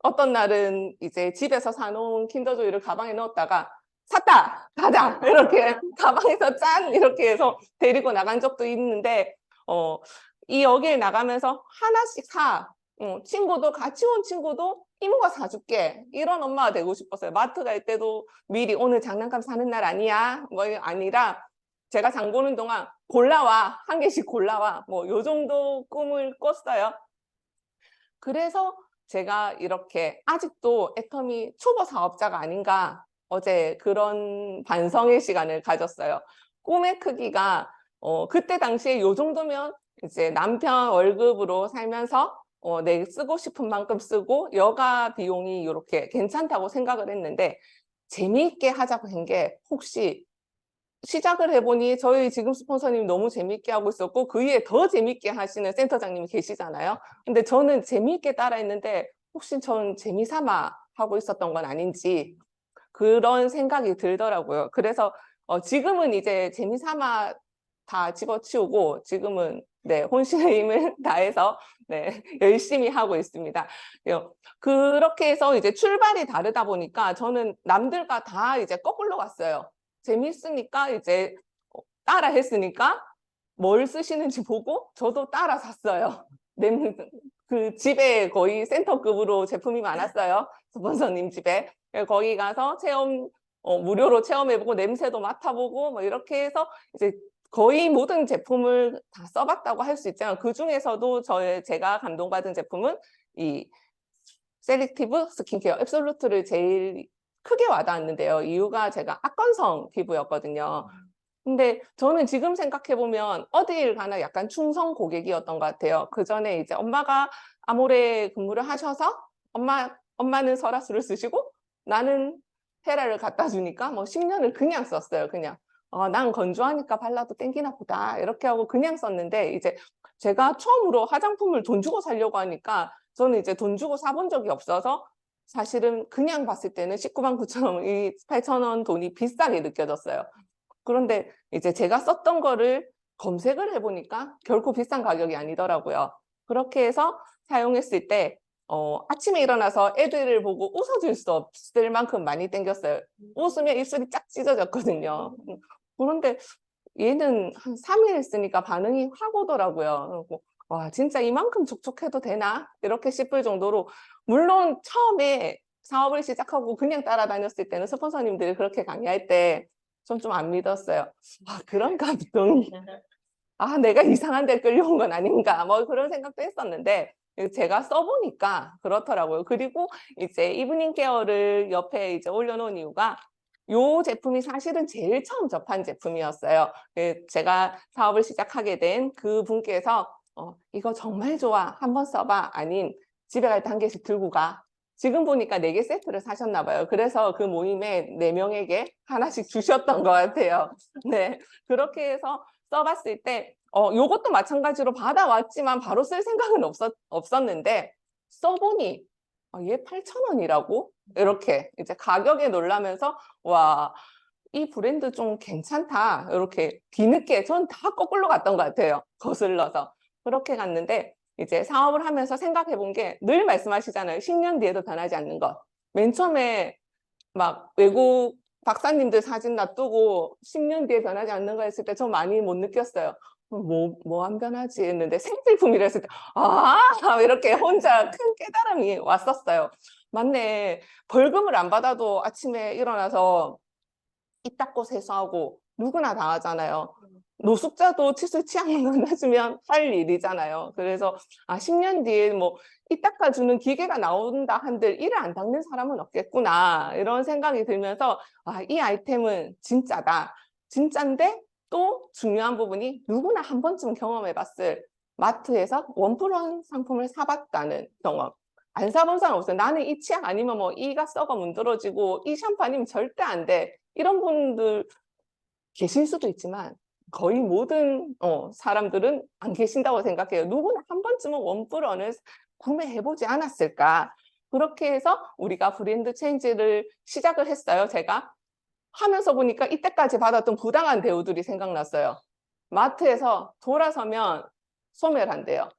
I: 어떤 날은 이제 집에서 사놓은 킨더조이를 가방에 넣었다가 샀다! 가자! 이렇게 가방에서 짠! 이렇게 해서 데리고 나간 적도 있는데 이 여길 나가면서 하나씩 사. 친구도 같이 온 친구도 이모가 사줄게. 이런 엄마가 되고 싶었어요. 마트 갈 때도 미리 오늘 장난감 사는 날 아니야? 뭐 아니라 제가 장 보는 동안 골라와. 한 개씩 골라와. 뭐 요 정도 꿈을 꿨어요. 그래서 제가 이렇게 아직도 애터미 초보 사업자가 아닌가 어제 그런 반성의 시간을 가졌어요. 꿈의 크기가 그때 당시에 요 정도면 이제 남편 월급으로 살면서 내 쓰고 싶은 만큼 쓰고 여가 비용이 이렇게 괜찮다고 생각을 했는데 재미있게 하자고 한 게 혹시 시작을 해보니 저희 지금 스폰서님 너무 재미있게 하고 있었고 그 위에 더 재미있게 하시는 센터장님이 계시잖아요. 근데 저는 재미있게 따라했는데 혹시 전 재미삼아 하고 있었던 건 아닌지 그런 생각이 들더라고요. 그래서 지금은 이제 재미삼아 다 집어치우고 지금은 네, 혼신의 힘을 다해서 네, 열심히 하고 있습니다. 그렇게 해서 이제 출발이 다르다 보니까 저는 남들과 다 이제 거꾸로 갔어요. 재밌으니까 이제 따라 했으니까 뭘 쓰시는지 보고 저도 따라 샀어요. 그 집에 거의 센터급으로 제품이 많았어요. 스폰서님 집에. 거기 가서 체험, 무료로 체험해보고 냄새도 맡아보고 뭐 이렇게 해서 이제 거의 모든 제품을 다 써봤다고 할 수 있잖아요. 그 중에서도 제가 감동받은 제품은 이 셀렉티브 스킨케어 앱솔루트를 제일 크게 와닿았는데요. 이유가 제가 악건성 피부였거든요. 근데 저는 지금 생각해보면 어딜 가나 약간 충성 고객이었던 것 같아요. 그 전에 이제 엄마가 아모레 근무를 하셔서 엄마는 설화수를 쓰시고 나는 헤라를 갖다 주니까 뭐 10년을 그냥 썼어요. 그냥. 난 건조하니까 발라도 땡기나 보다. 이렇게 하고 그냥 썼는데 이제 제가 처음으로 화장품을 돈 주고 사려고 하니까 저는 이제 돈 주고 사본 적이 없어서 사실은 그냥 봤을 때는 19만 9천 원, 8천 원 돈이 비싸게 느껴졌어요. 그런데 이제 제가 썼던 거를 검색을 해보니까 결코 비싼 가격이 아니더라고요. 그렇게 해서 사용했을 때 아침에 일어나서 애들을 보고 웃어줄 수 없을 만큼 많이 땡겼어요. 웃으면 입술이 쫙 찢어졌거든요. 그런데 얘는 한 3일 쓰니까 반응이 확 오더라고요. 와, 진짜 이만큼 촉촉해도 되나? 이렇게 싶을 정도로 물론 처음에 사업을 시작하고 그냥 따라다녔을 때는 스폰서님들이 그렇게 강의할 때 전 좀 안 믿었어요. 그런 감동이 내가 이상한 데 끌려온 건 아닌가 뭐 그런 생각도 했었는데 제가 써보니까 그렇더라고요. 그리고 이제 이브닝 케어를 옆에 이제 올려놓은 이유가 이 제품이 사실은 제일 처음 접한 제품이었어요. 제가 사업을 시작하게 된 그 분께서 이거 정말 좋아. 한번 써봐. 아닌 집에 갈 때 한 개씩 들고 가. 지금 보니까 4개 세트를 사셨나 봐요. 그래서 그 모임에 4명에게 하나씩 주셨던 것 같아요. 네, 그렇게 해서 써봤을 때 요것도 마찬가지로 받아왔지만 바로 쓸 생각은 없었는데 써보니 얘 8,000원이라고? 이렇게 이제 가격에 놀라면서 와, 이 브랜드 좀 괜찮다. 이렇게 뒤늦게 전 다 거꾸로 갔던 것 같아요. 거슬러서. 그렇게 갔는데 이제 사업을 하면서 생각해 본 게 늘 말씀하시잖아요. 10년 뒤에도 변하지 않는 것. 맨 처음에 막 외국 박사님들 사진 놔두고 10년 뒤에 변하지 않는 거 했을 때 저 많이 못 느꼈어요. 뭐 안 변하지 했는데 생필품이라 했을 때 이렇게 혼자 큰 깨달음이 왔었어요. 맞네. 벌금을 안 받아도 아침에 일어나서 입 닦고 세수하고 누구나 다 하잖아요. 노숙자도 칫솔 치약만 만나주면 할 일이잖아요. 그래서 10년 뒤에 뭐 입 닦아주는 기계가 나온다 한들 이를 안 닦는 사람은 없겠구나 이런 생각이 들면서 이 아이템은 진짜다. 진짜인데 또 중요한 부분이 누구나 한 번쯤 경험해봤을 마트에서 1+1 상품을 사봤다는 경험. 안 사본 사람 없어요. 나는 이 치약 아니면 뭐 이가 썩어 문드러지고 이 샴푸 아니면 절대 안 돼. 이런 분들 계실 수도 있지만 거의 모든 사람들은 안 계신다고 생각해요. 누구나 한 번쯤은 1+1을 구매해보지 않았을까. 그렇게 해서 우리가 브랜드 체인지를 시작을 했어요. 제가 하면서 보니까 이때까지 받았던 부당한 대우들이 생각났어요. 마트에서 돌아서면 소멸한대요.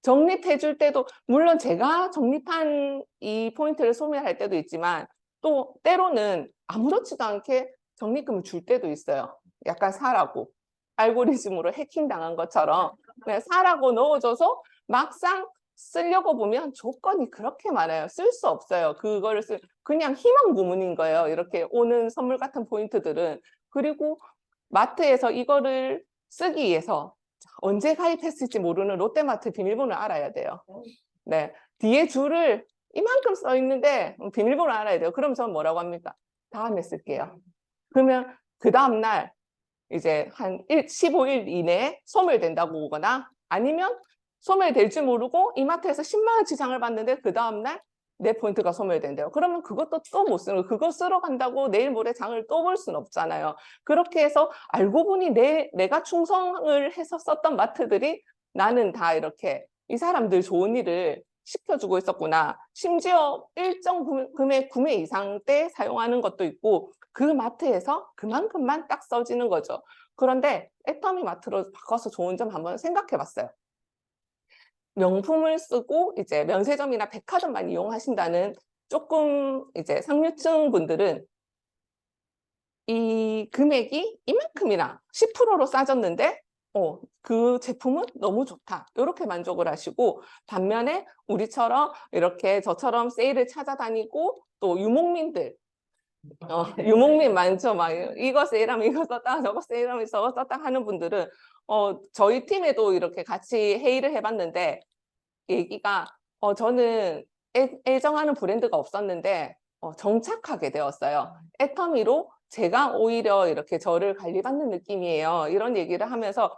I: 적립해줄 때도 물론 제가 적립한 이 포인트를 소멸할 때도 있지만 또 때로는 아무렇지도 않게 적립금을 줄 때도 있어요. 약간 사라고 알고리즘으로 해킹당한 것처럼 사라고 넣어줘서 막상 쓰려고 보면 조건이 그렇게 많아요. 쓸 수 없어요. 그거를 그냥 희망 고문인 거예요. 이렇게 오는 선물 같은 포인트들은. 그리고 마트에서 이거를 쓰기 위해서 언제 가입했을지 모르는 롯데마트 비밀번호를 알아야 돼요. 네, 뒤에 줄을 이만큼 써 있는데 비밀번호 알아야 돼요. 그럼 전 뭐라고 합니까? 다음에 쓸게요. 그러면 그 다음날 이제 한 15일 이내에 소멸된다고 오거나 아니면 소멸될지 모르고 이마트에서 10만 원치 장을 봤는데 그 다음날 내 포인트가 소멸된대요. 그러면 그것도 또 못 쓰는 거예요. 그거 쓰러 간다고 내일 모레 장을 또 볼 수는 없잖아요. 그렇게 해서 알고 보니 내가 충성을 해서 썼던 마트들이 나는 다 이렇게 이 사람들 좋은 일을 시켜주고 있었구나. 심지어 일정 금액 구매 이상 때 사용하는 것도 있고 그 마트에서 그만큼만 딱 써지는 거죠. 그런데 애터미 마트로 바꿔서 좋은 점 한번 생각해 봤어요. 명품을 쓰고 이제 면세점이나 백화점만 이용하신다는 조금 이제 상류층 분들은 이 금액이 이만큼이나 10%로 싸졌는데 그 제품은 너무 좋다. 이렇게 만족을 하시고 반면에 우리처럼 이렇게 저처럼 세일을 찾아다니고 또 유목민들 유목민 많죠. 막 이거 세일하면 이거 썼다, 저거 세일하면 저거 썼다 하는 분들은 저희 팀에도 이렇게 같이 회의를 해봤는데 얘기가 저는 애정하는 브랜드가 없었는데 정착하게 되었어요. 애터미로 제가 오히려 이렇게 저를 관리받는 느낌이에요. 이런 얘기를 하면서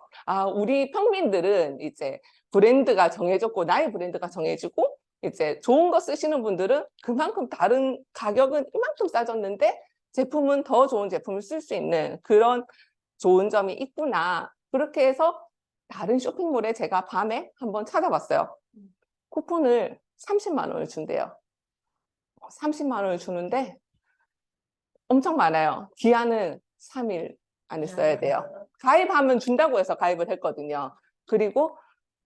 I: 우리 평민들은 이제 브랜드가 정해졌고 나의 브랜드가 정해지고 이제 좋은 거 쓰시는 분들은 그만큼 다른 가격은 이만큼 싸졌는데 제품은 더 좋은 제품을 쓸 수 있는 그런 좋은 점이 있구나. 그렇게 해서 다른 쇼핑몰에 제가 밤에 한번 찾아봤어요. 쿠폰을 30만 원을 준대요. 30만 원을 주는데 엄청 많아요. 기한은 3일 안에 써야 돼요. 가입하면 준다고 해서 가입을 했거든요. 그리고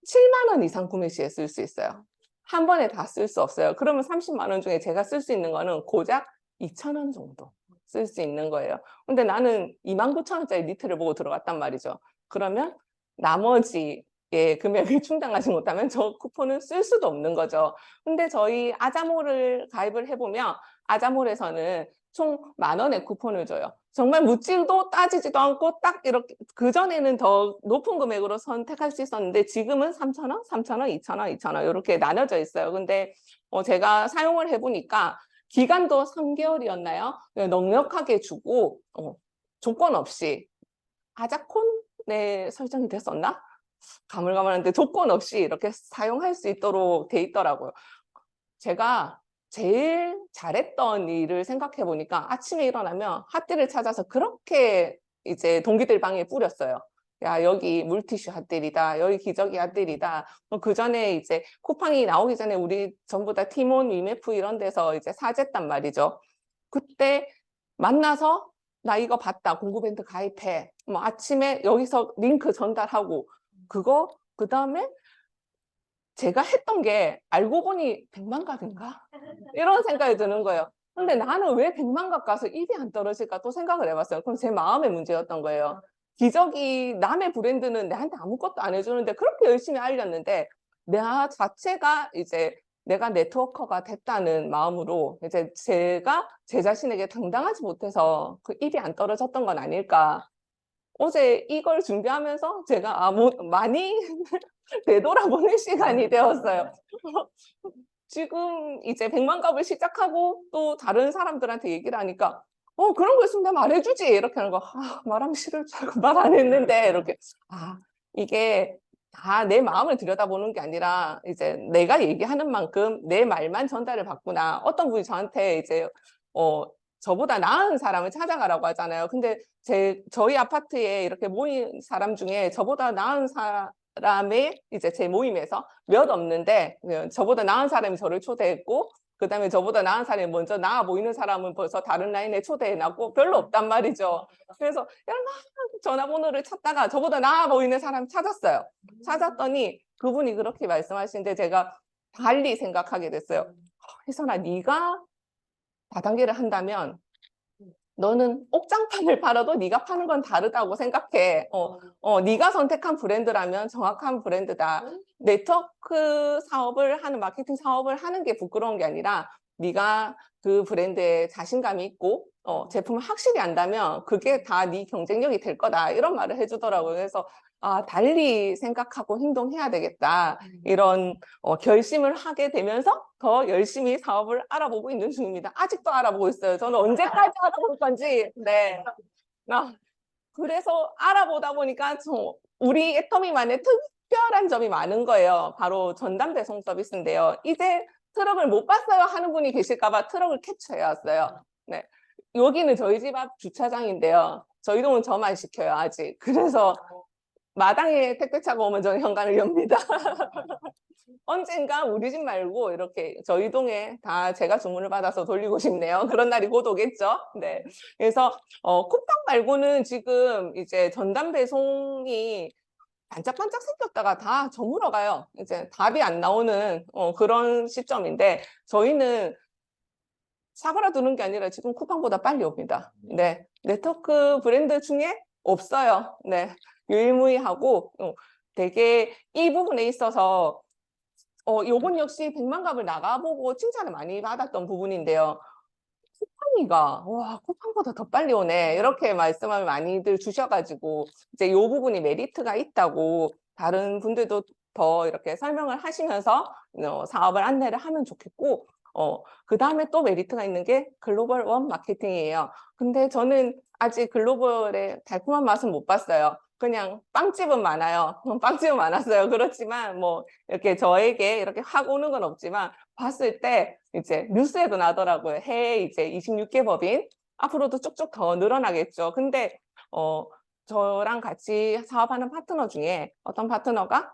I: 7만 원 이상 구매 시에 쓸 수 있어요. 한 번에 다 쓸 수 없어요. 그러면 30만 원 중에 제가 쓸 수 있는 거는 고작 2,000원 정도 쓸 수 있는 거예요. 근데 나는 29,000원짜리 니트를 보고 들어갔단 말이죠. 그러면 나머지의 금액을 충당하지 못하면 저 쿠폰은 쓸 수도 없는 거죠. 근데 저희 아자몰을 가입을 해보면 아자몰에서는 총 10,000원의 쿠폰을 줘요. 정말 묻지도 따지지도 않고 딱 이렇게 그전에는 더 높은 금액으로 선택할 수 있었는데 지금은 3,000원, 3,000원, 2,000원, 2,000원 이렇게 나눠져 있어요. 근데 제가 사용을 해보니까 기간도 3개월이었나요? 넉넉하게 주고 조건 없이 아자콘에 설정이 됐었나? 가물가물한데 조건 없이 이렇게 사용할 수 있도록 돼 있더라고요. 제가 제일 잘했던 일을 생각해 보니까 아침에 일어나면 핫띠를 찾아서 그렇게 이제 동기들 방에 뿌렸어요. 야, 여기 물티슈 핫딜이다. 여기 기저귀 핫딜이다. 그 전에 이제 쿠팡이 나오기 전에 우리 전부 다 티몬, 위메프 이런 데서 이제 사쨌단 말이죠. 그때 만나서 나 이거 봤다. 공구밴드 가입해. 뭐 아침에 여기서 링크 전달하고 그거 그 다음에 제가 했던 게 알고 보니 100만 값인가? 이런 생각이 드는 거예요. 근데 나는 왜 100만 값 가서 입이 안 떨어질까 또 생각을 해봤어요. 그럼 제 마음의 문제였던 거예요. 기저귀 남의 브랜드는 나한테 아무것도 안 해주는데 그렇게 열심히 알렸는데 나 자체가 이제 내가 네트워커가 됐다는 마음으로 이제 제가 제 자신에게 당당하지 못해서 그 입이 안 떨어졌던 건 아닐까. 어제 이걸 준비하면서 제가 많이 되돌아보는 시간이 되었어요. 지금 이제 100만 값을 시작하고 또 다른 사람들한테 얘기를 하니까 그런 거 있으면 내가 말해주지 이렇게 하는 거 말하면 싫을 줄 알고 말 안 했는데 이렇게 이게 다 내 마음을 들여다보는 게 아니라 이제 내가 얘기하는 만큼 내 말만 전달을 받구나. 어떤 분이 저한테 이제 저보다 나은 사람을 찾아가라고 하잖아요. 근데 저희 아파트에 이렇게 모인 사람 중에 저보다 나은 사람의 이제 제 모임에서 몇 없는데 저보다 나은 사람이 저를 초대했고 그다음에 저보다 나은 사람이 먼저 나아 보이는 사람은 벌써 다른 라인에 초대해놨고 별로 없단 말이죠. 그래서 전화번호를 찾다가 저보다 나아 보이는 사람 찾았어요. 찾았더니 그분이 그렇게 말씀하시는데 제가 달리 생각하게 됐어요. 혜선아, 네가 다단계를 한다면 너는 옥장판을 팔아도 네가 파는 건 다르다고 생각해. 네가 선택한 브랜드라면 정확한 브랜드다. 네트워크 사업을 하는 마케팅 사업을 하는 게 부끄러운 게 아니라 네가 그 브랜드에 자신감이 있고 제품을 확실히 안다면 그게 다 네 경쟁력이 될 거다. 이런 말을 해주더라고요. 그래서 달리 생각하고 행동해야 되겠다. 이런 결심을 하게 되면서 더 열심히 사업을 알아보고 있는 중입니다. 아직도 알아보고 있어요. 저는 언제까지 알아볼 건지. 네. 그래서 알아보다 보니까 우리 애터미만의 특별한 점이 많은 거예요. 바로 전담 배송 서비스인데요. 이제 트럭을 못 봤어요 하는 분이 계실까 봐 트럭을 캡처해 왔어요. 네. 여기는 저희 집 앞 주차장인데요. 저희 동은 저만 시켜요, 아직. 그래서 마당에 택배차가 오면 저는 현관을 엽니다. 언젠가 우리 집 말고 이렇게 저희 동에 다 제가 주문을 받아서 돌리고 싶네요. 그런 날이 곧 오겠죠. 네. 그래서 쿠팡 말고는 지금 이제 전담 배송이 반짝반짝 생겼다가 다 저물어 가요. 이제 답이 안 나오는 그런 시점인데 저희는 사고라두는 게 아니라 지금 쿠팡보다 빨리 옵니다. 네. 네트워크 브랜드 중에 없어요. 네. 유일무이하고 되게 이 부분에 있어서 요번 역시 100만 갑을 나가보고 칭찬을 많이 받았던 부분인데요. 쿠팡이가 와 쿠팡보다 더 빨리 오네 이렇게 말씀을 많이들 주셔가지고 이제 요 부분이 메리트가 있다고 다른 분들도 더 이렇게 설명을 하시면서 사업을 안내를 하면 좋겠고 그 다음에 또 메리트가 있는 게 글로벌 원 마케팅이에요. 근데 저는 아직 글로벌의 달콤한 맛은 못 봤어요. 그냥 빵집은 많아요. 빵집은 많았어요. 그렇지만 뭐 이렇게 저에게 이렇게 확 오는 건 없지만 봤을 때 이제 뉴스에도 나더라고요. 해외 이제 26개 법인 앞으로도 쭉쭉 더 늘어나겠죠. 근데 저랑 같이 사업하는 파트너 중에 어떤 파트너가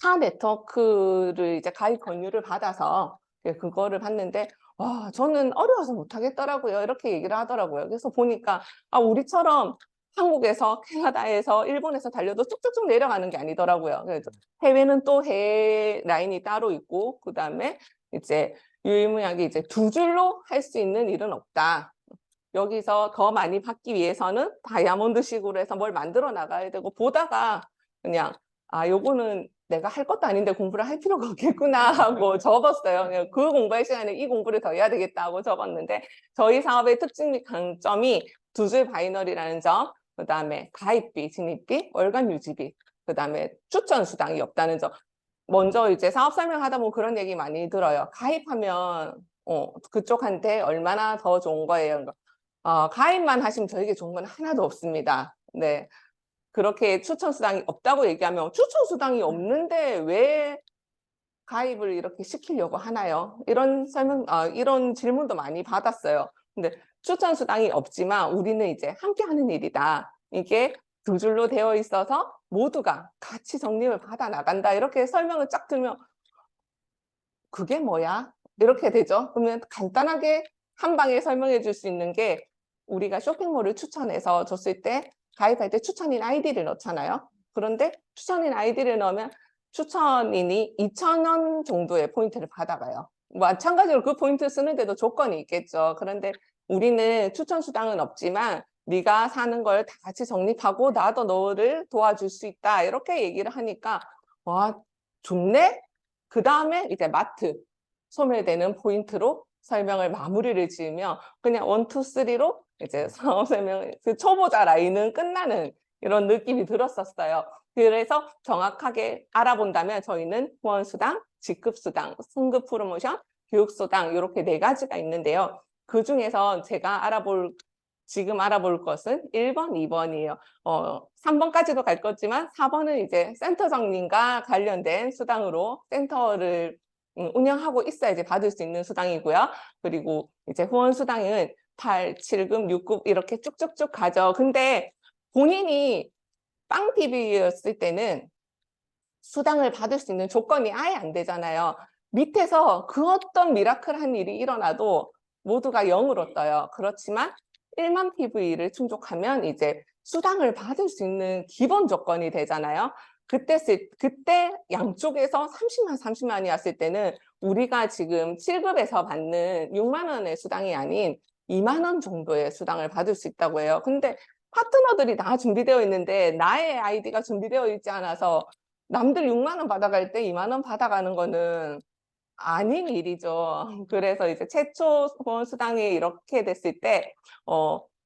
I: 타 네트워크를 이제 가입 권유를 받아서 그거를 봤는데 와 저는 어려워서 못하겠더라고요. 이렇게 얘기를 하더라고요. 그래서 보니까 우리처럼 한국에서 캐나다에서 일본에서 달려도 쭉쭉쭉 내려가는 게 아니더라고요. 그래서 해외는 또 해외 라인이 따로 있고 그다음에 이제 유일무이하게 이제 두 줄로 할 수 있는 일은 없다. 여기서 더 많이 받기 위해서는 다이아몬드식으로 해서 뭘 만들어 나가야 되고 보다가 그냥 요거는 내가 할 것도 아닌데 공부를 할 필요가 없겠구나 하고 접었어요. 그 공부할 시간에 이 공부를 더 해야 되겠다 하고 접었는데 저희 사업의 특징 및 강점이 두 줄 바이너리라는 점, 그 다음에 가입비, 진입비, 월간 유지비, 그 다음에 추천 수당이 없다는 점. 먼저 이제 사업 설명하다 보면 그런 얘기 많이 들어요. 가입하면 그쪽한테 얼마나 더 좋은 거예요. 가입만 하시면 저에게 좋은 건 하나도 없습니다. 네. 그렇게 추천 수당이 없다고 얘기하면 추천 수당이 없는데 왜 가입을 이렇게 시키려고 하나요? 이런 이런 질문도 많이 받았어요. 근데 추천 수당이 없지만 우리는 이제 함께 하는 일이다. 이게 두 줄로 되어 있어서 모두가 같이 적립을 받아 나간다. 이렇게 설명을 쫙 들면 그게 뭐야? 이렇게 되죠. 그러면 간단하게 한 방에 설명해 줄 수 있는 게 우리가 쇼핑몰을 추천해서 줬을 때 가입할 때 추천인 아이디를 넣잖아요. 그런데 추천인 아이디를 넣으면 추천인이 2,000원 정도의 포인트를 받아가요. 마찬가지로 그 포인트 쓰는데도 조건이 있겠죠. 그런데 우리는 추천 수당은 없지만 네가 사는 걸 다 같이 적립하고 나도 너를 도와줄 수 있다. 이렇게 얘기를 하니까 와 좋네? 그 다음에 이제 마트 소멸되는 포인트로 설명을 마무리를 지으며 그냥 1, 2, 3로 이제 사업 설명 그 초보자 라인은 끝나는 이런 느낌이 들었었어요. 그래서 정확하게 알아본다면 저희는 후원수당, 직급수당, 승급 프로모션, 교육수당 이렇게 4가지가 있는데요. 그 중에서 제가 지금 알아볼 것은 1번, 2번이에요. 3번까지도 갈 거지만 4번은 이제 센터 정리과 관련된 수당으로 센터를 운영하고 있어야지 받을 수 있는 수당이고요. 그리고 이제 후원 수당은 8, 7급, 6급 이렇게 쭉쭉쭉 가죠. 근데 본인이 빵 TV였을 때는 수당을 받을 수 있는 조건이 아예 안 되잖아요. 밑에서 그 어떤 미라클한 일이 일어나도 모두가 0으로 떠요. 그렇지만 1만 PV를 충족하면 이제 수당을 받을 수 있는 기본 조건이 되잖아요. 그때 양쪽에서 30만이 왔을 때는 우리가 지금 7급에서 받는 6만 원의 수당이 아닌 2만 원 정도의 수당을 받을 수 있다고 해요. 근데 파트너들이 다 준비되어 있는데 나의 아이디가 준비되어 있지 않아서 남들 6만 원 받아갈 때 2만 원 받아가는 거는 아닌 일이죠. 그래서 이제 최초 후원 수당이 이렇게 됐을 때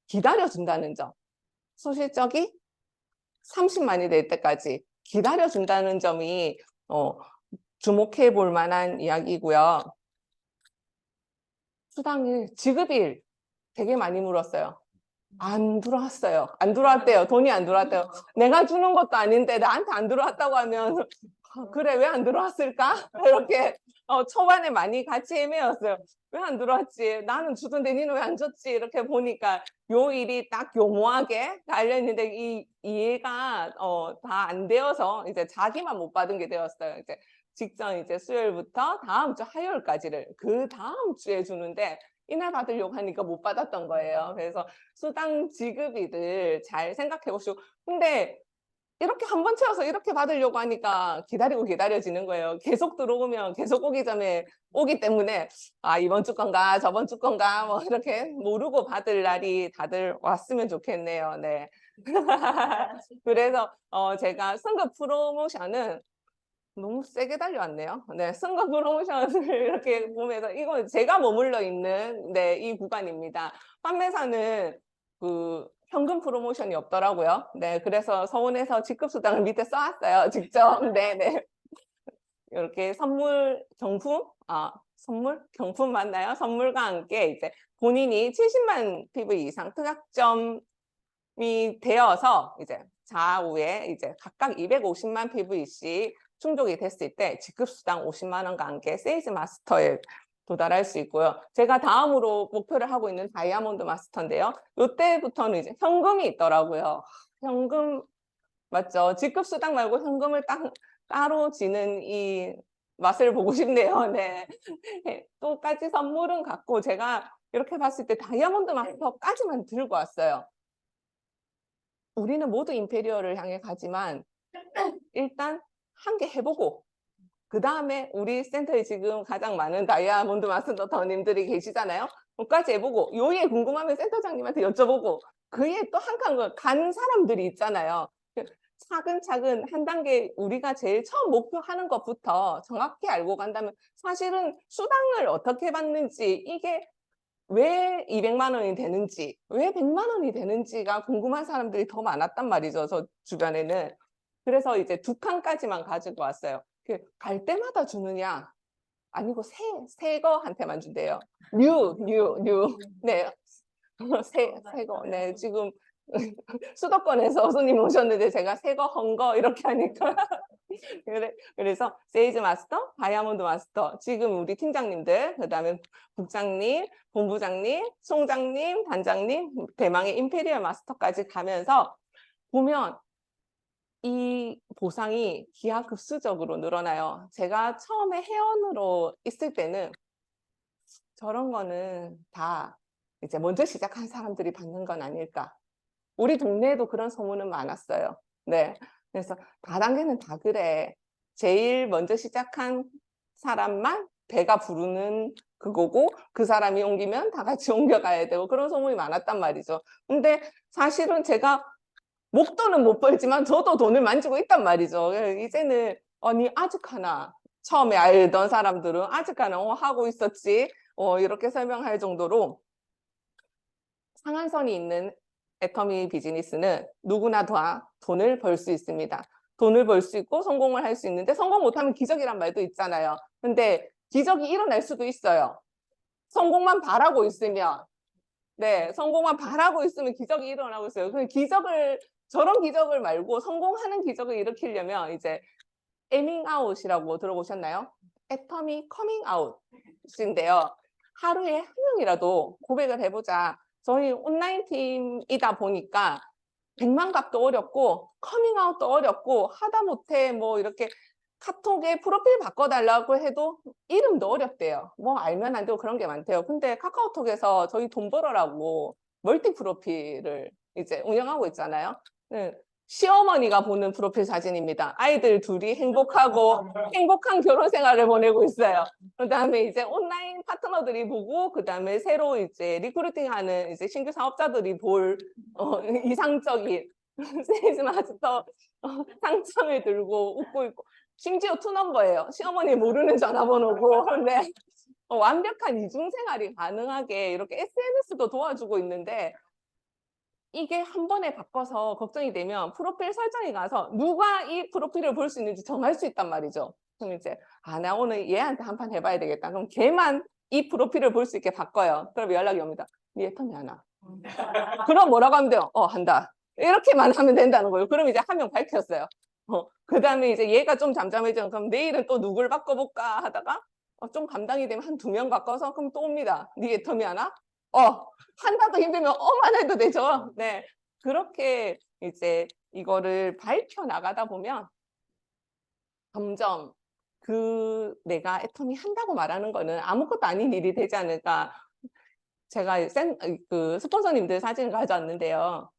I: 기다려준다는 점. 소실적이 30만이 될 때까지 기다려준다는 점이 주목해 볼 만한 이야기고요. 수당일, 지급일 되게 많이 물었어요. 안 들어왔어요. 안 들어왔대요. 돈이 안 들어왔대요. 내가 주는 것도 아닌데 나한테 안 들어왔다고 하면 그래, 왜 안 들어왔을까? 이렇게 초반에 많이 같이 헤매었어요. 왜 안 들어왔지? 나는 주던데 니는 왜 안 줬지? 이렇게 보니까 요 일이 딱 교모하게 달려있는데 이 이해가 다 안 되어서 이제 자기만 못 받은 게 되었어요. 이제 직전 이제 수요일부터 다음 주 화요일까지를 그 다음 주에 주는데 이날 받으려고 하니까 못 받았던 거예요. 그래서 수당 지급일을 잘 생각해 보시고, 근데 이렇게 한 번 채워서 이렇게 받으려고 하니까 기다리고 기다려지는 거예요. 계속 들어오면 계속 오기 전에 오기 때문에 아, 이번 주 건가 저번 주 건가 뭐 이렇게 모르고 받을 날이 다들 왔으면 좋겠네요. 네. 그래서 제가 승급 프로모션은 너무 세게 달려왔네요. 네, 승급 프로모션을 이렇게 보면서 이건 제가 머물러 있는 네, 이 구간입니다. 판매사는 그 현금 프로모션이 없더라고요. 네, 그래서 서운해서 직급수당을 밑에 써왔어요. 직접. 네, 네. 이렇게 선물 경품, 경품 맞나요? 선물과 함께 이제 본인이 70만 PV 이상 특약점이 되어서 이제 좌우에 이제 각각 250만 PV씩 충족이 됐을 때 직급수당 50만 원과 함께 세일즈 마스터에 도달할 수 있고요. 제가 다음으로 목표를 하고 있는 다이아몬드 마스터인데요. 이때부터는 이제 현금이 있더라고요. 현금 맞죠? 직급수당 말고 현금을 따로 지는 이 맛을 보고 싶네요. 네. 똑같이 선물은 같고 제가 이렇게 봤을 때 다이아몬드 마스터까지만 들고 왔어요. 우리는 모두 임페리얼을 향해 가지만 일단 한 개 해보고 그 다음에 우리 센터에 지금 가장 많은 다이아몬드 마스터님들이 계시잖아요. 그까지 해보고 요에 궁금하면 센터장님한테 여쭤보고 그에 또 한 칸 간 사람들이 있잖아요. 차근차근 한 단계 우리가 제일 처음 목표하는 것부터 정확히 알고 간다면 사실은 수당을 어떻게 받는지 이게 왜 200만 원이 되는지 왜 100만 원이 되는지가 궁금한 사람들이 더 많았단 말이죠. 저 주변에는. 그래서 이제 2칸까지만 가지고 왔어요. 갈 때마다 주느냐? 아니고 새 거한테만 준대요. 뉴. 네. 새 거. 네. 지금 수도권에서 손님 오셨는데 제가 새 거, 헌 거 이렇게 하니까. 그래서 세일즈 마스터, 다이아몬드 마스터, 지금 우리 팀장님들, 그 다음에 국장님, 본부장님, 총장님, 단장님, 대망의 임페리얼 마스터까지 가면서 보면 이 보상이 기하급수적으로 늘어나요. 제가 처음에 회원으로 있을 때는 저런 거는 다 이제 먼저 시작한 사람들이 받는 건 아닐까. 우리 동네에도 그런 소문은 많았어요. 네. 그래서 다단계는 다 그래. 제일 먼저 시작한 사람만 배가 부르는 그거고 그 사람이 옮기면 다 같이 옮겨가야 되고 그런 소문이 많았단 말이죠. 근데 사실은 제가 목돈은 못 벌지만 저도 돈을 만지고 있단 말이죠. 이제는 아니 아직 하나 처음에 알던 사람들은 아직 하나 하고 있었지 이렇게 설명할 정도로 상한선이 있는 애터미 비즈니스는 누구나 다 돈을 벌 수 있습니다. 돈을 벌 수 있고 성공을 할 수 있는데 성공 못하면 기적이란 말도 있잖아요. 근데 기적이 일어날 수도 있어요. 성공만 바라고 있으면 네, 성공만 바라고 있으면 기적이 일어나고 있어요. 저런 기적을 말고 성공하는 기적을 일으키려면 이제 에밍아웃이라고 들어보셨나요? 애터미 커밍아웃인데요. 하루에 한 명이라도 고백을 해보자. 저희 온라인 팀이다 보니까 100만 값도 어렵고 커밍아웃도 어렵고 하다못해 뭐 이렇게 카톡에 프로필 바꿔달라고 해도 이름도 어렵대요. 뭐 알면 안 되고 그런 게 많대요. 근데 카카오톡에서 저희 돈 벌어라고 멀티 프로필을 이제 운영하고 있잖아요. 시어머니가 보는 프로필 사진입니다. 아이들 둘이 행복하고 행복한 결혼 생활을 보내고 있어요. 그다음에 이제 온라인 파트너들이 보고 그다음에 새로 이제 리크루팅하는 이제 신규 사업자들이 볼 이상적인 세일즈 마스터 상장을 들고 웃고 있고 심지어 투넘버예요. 시어머니 모르는 전화번호고 근데 완벽한 이중생활이 가능하게 이렇게 SNS도 도와주고 있는데 이게 한 번에 바꿔서 걱정이 되면 프로필 설정에 가서 누가 이 프로필을 볼 수 있는지 정할 수 있단 말이죠. 그럼 이제 나 오늘 얘한테 한판 해봐야 되겠다. 그럼 걔만 이 프로필을 볼 수 있게 바꿔요. 그럼 연락이 옵니다. 네 애터미 하나. 그럼 뭐라고 하면 돼요? 한다. 이렇게만 하면 된다는 거예요. 그럼 이제 한 명 밝혔어요. 그 다음에 이제 얘가 좀 잠잠해져. 그럼 내일은 또 누굴 바꿔볼까 하다가 좀 감당이 되면 한 2명 바꿔서 그럼 또 옵니다. 네 애터미 하나? 한다도 힘들면 만 해도 되죠. 네. 그렇게 이제 이거를 밝혀 나가다 보면 점점 내가 애터미 한다고 말하는 거는 아무것도 아닌 일이 되지 않을까. 제가 그 스폰서님들 사진을 가져왔는데요.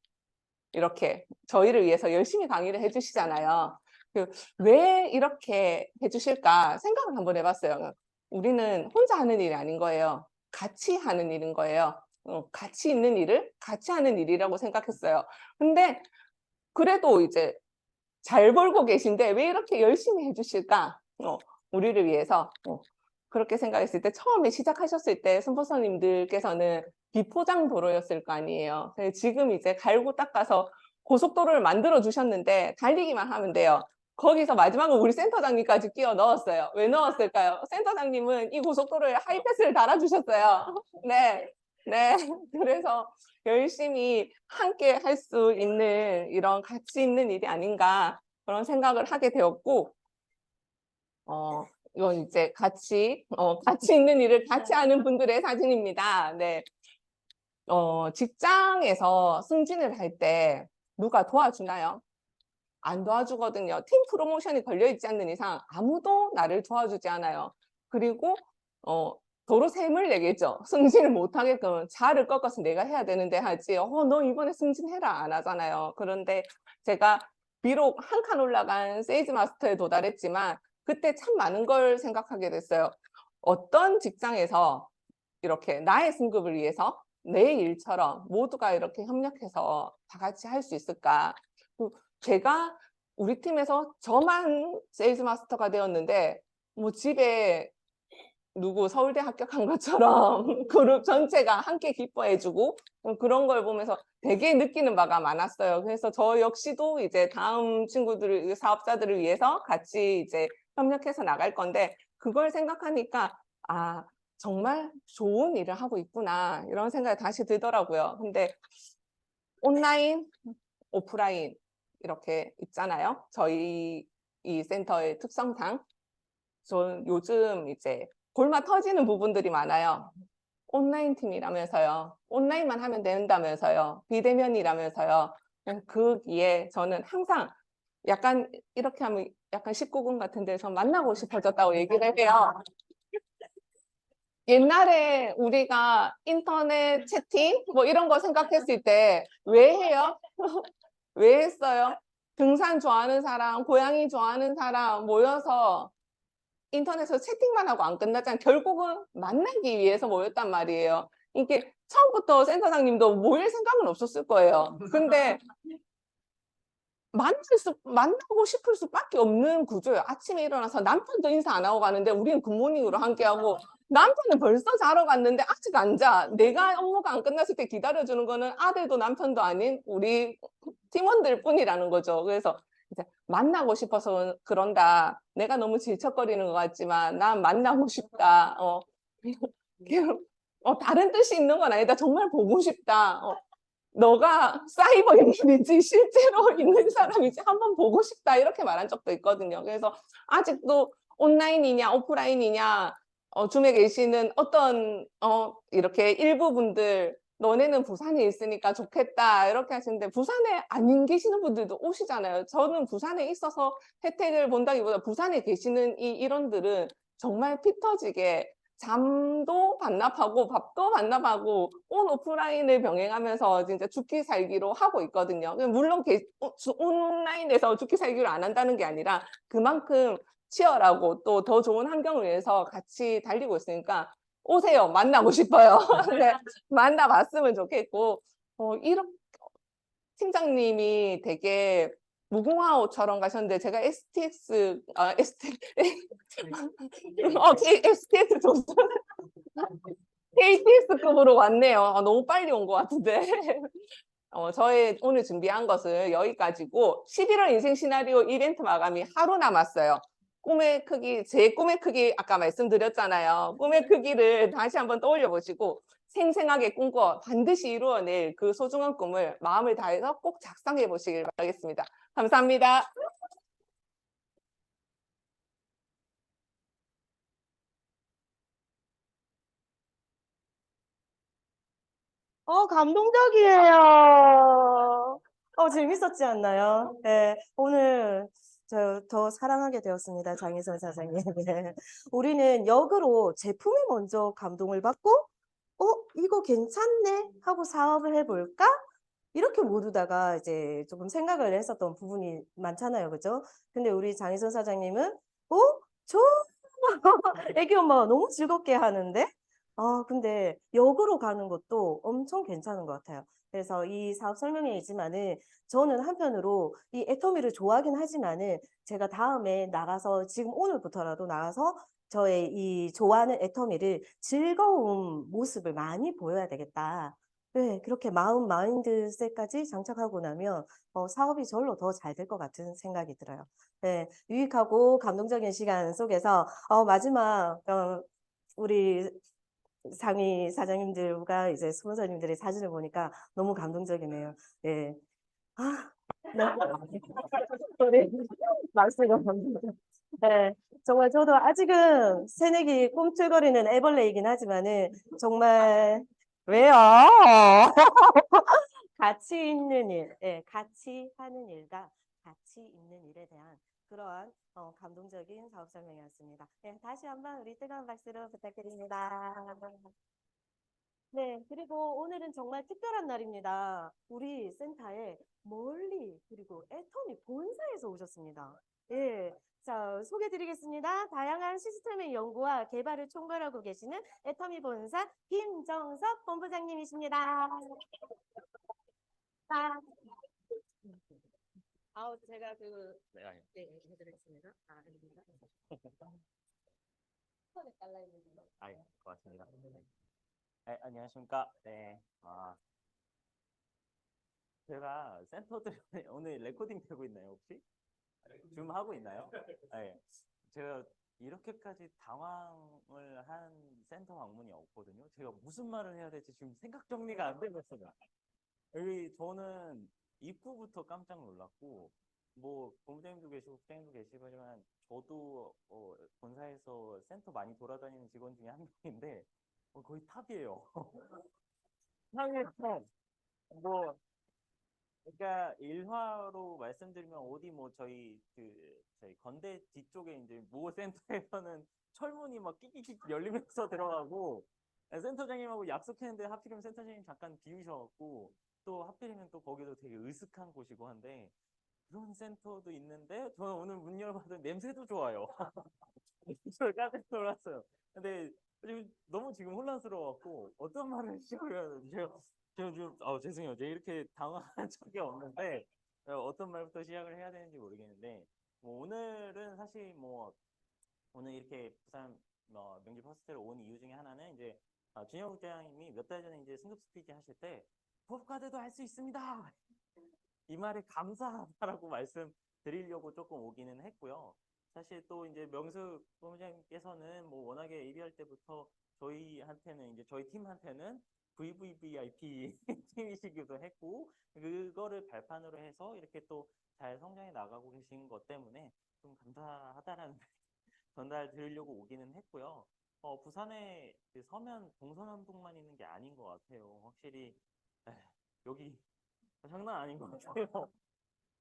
I: 이렇게 저희를 위해서 열심히 강의를 해주시잖아요. 왜 이렇게 해주실까 생각을 한번 해봤어요. 우리는 혼자 하는 일이 아닌 거예요. 같이 하는 일인 거예요. 같이 있는 일을 같이 하는 일이라고 생각했어요. 근데 그래도 이제 잘 벌고 계신데 왜 이렇게 열심히 해주실까? 우리를 위해서. 그렇게 생각했을 때 처음에 시작하셨을 때 스폰서님들께서는 비포장 도로였을 거 아니에요. 지금 이제 갈고 닦아서 고속도로를 만들어 주셨는데 달리기만 하면 돼요. 거기서 마지막으로 우리 센터장님까지 끼워 넣었어요. 왜 넣었을까요? 센터장님은 이 고속도로에 하이패스를 달아주셨어요. 네. 네. 그래서 열심히 함께 할 수 있는 이런 가치 있는 일이 아닌가 그런 생각을 하게 되었고, 이건 이제 가치 있는 일을 같이 하는 분들의 사진입니다. 네. 직장에서 승진을 할 때 누가 도와주나요? 안 도와주거든요. 팀 프로모션이 걸려있지 않는 이상 아무도 나를 도와주지 않아요. 그리고 도로 셈을 내겠죠. 승진을 못하게끔 자를 꺾어서 내가 해야 되는데 하지. 너 이번에 승진해라 안 하잖아요. 그런데 제가 비록 한 칸 올라간 세일즈 마스터에 도달했지만 그때 참 많은 걸 생각하게 됐어요. 어떤 직장에서 이렇게 나의 승급을 위해서 내 일처럼 모두가 이렇게 협력해서 다 같이 할 수 있을까? 제가 우리 팀에서 저만 세일즈 마스터가 되었는데 뭐 집에 누구 서울대 합격한 것처럼 그룹 전체가 함께 기뻐해주고 그런 걸 보면서 되게 느끼는 바가 많았어요. 그래서 저 역시도 이제 다음 친구들, 사업자들을 위해서 같이 이제 협력해서 나갈 건데 그걸 생각하니까 정말 좋은 일을 하고 있구나 이런 생각이 다시 들더라고요. 근데 온라인, 오프라인 이렇게 있잖아요. 저희 이 센터의 특성상 저 요즘 이제 골마 터지는 부분들이 많아요. 온라인 팀이라면서요. 온라인만 하면 된다면서요. 비대면이라면서요. 거기에 저는 항상 약간 이렇게 하면 약간 19금 같은 데서 만나고 싶어졌다고 얘기를 해요. 옛날에 우리가 인터넷 채팅 뭐 이런 거 생각했을 때 왜 해요? 왜 했어요? 등산 좋아하는 사람, 고양이 좋아하는 사람 모여서 인터넷에서 채팅만 하고 안 끝났잖아요. 결국은 만나기 위해서 모였단 말이에요. 이게 처음부터 센터장님도 모일 생각은 없었을 거예요. 근데 만나고 싶을 수밖에 없는 구조예요. 아침에 일어나서 남편도 인사 안 하고 가는데 우리는 굿모닝으로 함께하고 남편은 벌써 자러 갔는데 아직 안 자. 내가 업무가 안 끝났을 때 기다려주는 거는 아들도 남편도 아닌 우리 팀원들 뿐이라는 거죠. 그래서 이제 만나고 싶어서 그런다. 내가 너무 질척거리는 것 같지만 난 만나고 싶다. 다른 뜻이 있는 건 아니다. 정말 보고 싶다. 너가 사이버 인물인지 실제로 있는 사람인지 한번 보고 싶다 이렇게 말한 적도 있거든요. 그래서 아직도 온라인이냐 오프라인이냐 줌에 계시는 어떤 이렇게 일부 분들 너네는 부산에 있으니까 좋겠다 이렇게 하시는데 부산에 안 계시는 분들도 오시잖아요. 저는 부산에 있어서 혜택을 본다기보다 부산에 계시는 이 일원들은 정말 피 터지게 잠도 반납하고 밥도 반납하고 온 오프라인을 병행하면서 진짜 죽기 살기로 하고 있거든요. 물론 온라인에서 죽기 살기로 안 한다는 게 아니라 그만큼 치열하고 또 더 좋은 환경을 위해서 같이 달리고 있으니까 오세요. 만나고 싶어요. 네, 만나봤으면 좋겠고 이런 팀장님이 되게 무궁화호처럼 가셨는데 제가 STX 조선 KTX급으로 왔네요. 너무 빨리 온 것 같은데. 저의 오늘 준비한 것은 여기까지고 11월 인생 시나리오 이벤트 마감이 하루 남았어요. 꿈의 크기, 제 꿈의 크기 아까 말씀드렸잖아요. 꿈의 크기를 다시 한번 떠올려 보시고 생생하게 꿈꿔 반드시 이루어낼 그 소중한 꿈을 마음을 다해서 꼭 작성해 보시길 바라겠습니다. 감사합니다.
G: 감동적이에요. 재밌었지 않나요? 네, 오늘 저 더 사랑하게 되었습니다. 장희선 사장님. 네. 우리는 역으로 제품이 먼저 감동을 받고, 이거 괜찮네? 하고 사업을 해볼까? 이렇게 모두다가 이제 조금 생각을 했었던 부분이 많잖아요. 그죠? 근데 우리 장희선 사장님은, 저 애기 엄마가 너무 즐겁게 하는데? 근데 역으로 가는 것도 엄청 괜찮은 것 같아요. 그래서 이 사업 설명회이지만은 저는 한편으로 이 애터미를 좋아하긴 하지만은 제가 다음에 나가서 지금 오늘부터라도 나가서 저의 이 좋아하는 애터미를 즐거운 모습을 많이 보여야 되겠다. 네, 그렇게 마인드셋까지 장착하고 나면 사업이 절로 더 잘 될 것 같은 생각이 들어요. 네, 유익하고 감동적인 시간 속에서 마지막 우리 상위 사장님들과 이제 스폰서님들의 사진을 보니까 너무 감동적이네요. 예. 너무 우리 막스가 네, 정말 저도 아직은 새내기 꿈틀거리는 애벌레이긴 하지만은 정말 왜요? 가치 있는 일, 가치 하는 일과 가치 있는 일에 대한 그러한 감동적인 사업 설명이었습니다. 네, 다시 한번 우리 뜨거운 박수로 부탁드립니다. 네, 그리고 오늘은 정말 특별한 날입니다. 우리 센터에 멀리 그리고 애터미 본사에서 오셨습니다. 예, 자, 소개드리겠습니다. 다양한 시스템의 연구와 개발을 총괄하고 계시는 애터미 본사 김정석 본부장님이십니다. 제가 해드리겠습니다. 아닙니다. 손에 달라 있는 거.
J: 고맙습니다. 네, 안녕하십니까. 네. 제가 센터들 오늘 레코딩 되고 있나요, 혹시? 줌 하고 있나요? 네. 제가 이렇게까지 당황을 한 센터 방문이 없거든요. 제가 무슨 말을 해야 될지 지금 생각 정리가 안 되고 있어요. 여기 저는 입구부터 깜짝 놀랐고, 뭐 본부장님도 계시고 부장님도 계시지만 저도 본사에서 센터 많이 돌아다니는 직원 중에 한 명인데 거의 탑이에요. 상에서 뭐 그러니까 일화로 말씀드리면 어디 뭐 저희 건대 뒤쪽에 이제 모 센터에서는 철문이 막 끼끼끼 열리면서 들어가고 센터장님하고 약속했는데 하필이면 센터장님 잠깐 비우셔갖고 또 하필이면 또 거기도 되게 으슥한 곳이고 한데 그런 센터도 있는데 저는 오늘 문 열어봤더니 냄새도 좋아요. 저 깜짝 놀랐어요. 근데 너무 지금 혼란스러워갖고 어떤 말을 시작해야 제가 지금 죄송해요. 제가 이렇게 당황한 적이 없는데 어떤 말부터 시작을 해야 되는지 모르겠는데 뭐 오늘은 사실 뭐 오늘 이렇게 부산 명지 퍼스트를 온 이유 중에 하나는 이제 준혁 국장님이 몇 달 전에 이제 승급 스피치 하실 때 법과대도 할 수 있습니다. 이 말에 감사하다라고 말씀드리려고 조금 오기는 했고요. 사실 또 이제 명수 본부장님께서는 뭐 워낙에 AB할 때부터 저희한테는 이제 저희 팀한테는 VVVIP 팀이시기도 했고 그거를 발판으로 해서 이렇게 또 잘 성장해 나가고 계신 것 때문에 좀 감사하다라는 전달 드리려고 오기는 했고요. 부산에 서면 동서남북만 있는 게 아닌 것 같아요. 확실히 여기 장난 아닌 것 같아요.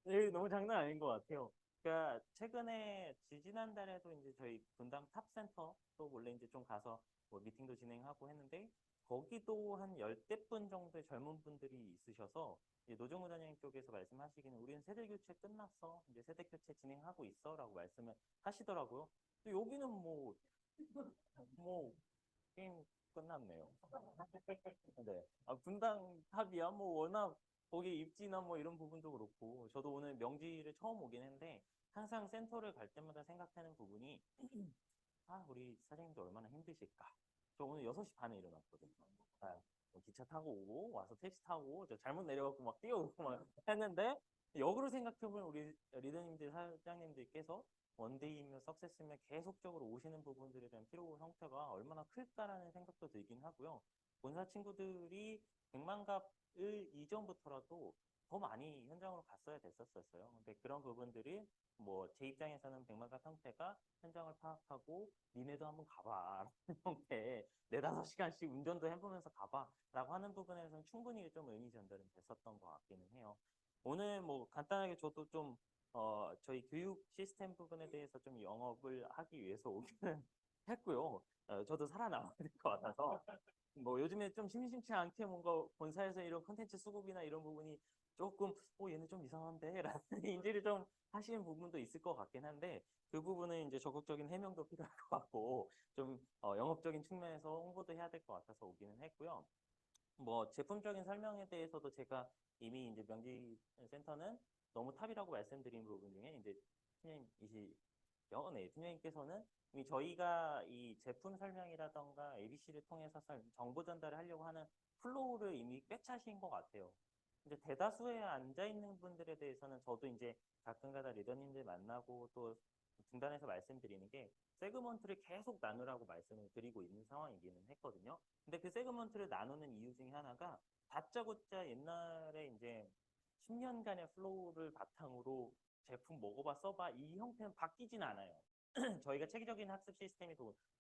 J: 여기 너무 장난 아닌 것 같아요. 그러니까 최근에 지난달에도 이제 저희 분당 탑센터 또 원래 이제 좀 가서 뭐 미팅도 진행하고 했는데 거기도 한 10대 분 정도의 젊은 분들이 있으셔서 이제 노정우 단장님 쪽에서 말씀하시기는 우리는 세대 교체 끝났어. 이제 세대 교체 진행하고 있어라고 말씀을 하시더라고요. 또 여기는 뭐 게임 끝났네요. 네. 분당 탑이야 뭐 워낙 거기 입지나 뭐 이런 부분도 그렇고 저도 오늘 명지를 처음 오긴 했는데 항상 센터를 갈 때마다 생각하는 부분이 우리 사장님도 얼마나 힘드실까. 저 오늘 6시 반에 일어났거든요. 기차 타고 오고 와서 택시 타고 저 잘못 내려가고 막 뛰어오고 막 했는데 역으로 생각해보면 우리 리더님들 사장님들께서 원데이며 석세스며 계속적으로 오시는 부분들에 대한 피로 형태가 얼마나 클까라는 생각도 들긴 하고요. 본사 친구들이 100만 갑을 이전부터라도 더 많이 현장으로 갔어야 됐었어요. 근데 그런 부분들이 뭐 제 입장에서는 100만 갑 형태가 현장을 파악하고 니네도 한번 가봐 라는 형태의 4-5시간씩 운전도 해보면서 가봐 라고 하는 부분에서는 충분히 좀 의미 전달은 됐었던 것 같기는 해요. 오늘 뭐 간단하게 저도 좀 저희 교육 시스템 부분에 대해서 좀 영업을 하기 위해서 오기는 했고요. 저도 살아남아야 될 것 같아서 뭐 요즘에 좀 심심치 않게 뭔가 본사에서 이런 컨텐츠 수급이나 이런 부분이 조금 얘는 좀 이상한데 라는 인지를 좀 하시는 부분도 있을 것 같긴 한데 그 부분은 이제 적극적인 해명도 필요할 것 같고 좀 영업적인 측면에서 홍보도 해야 될 것 같아서 오기는 했고요. 뭐 제품적인 설명에 대해서도 제가 이미 이제 명지 센터는 너무 탑이라고 말씀드린 부분 중에 이제 팀장님이시죠? 네, 팀장님께서는 이미 저희가 이 제품 설명이라던가 ABC를 통해서 정보 전달을 하려고 하는 플로우를 이미 꿰차신 것 같아요. 이제 대다수에 앉아 있는 분들에 대해서는 저도 이제 가끔가다 리더님들 만나고 또 중단해서 말씀드리는 게 세그먼트를 계속 나누라고 말씀을 드리고 있는 상황이기는 했거든요. 근데 그 세그먼트를 나누는 이유 중에 하나가 다짜고짜 옛날에 이제 10년간의 플로우를 바탕으로 제품 먹어봐 써봐 이 형태는 바뀌진 않아요. 저희가 체계적인 학습 시스템이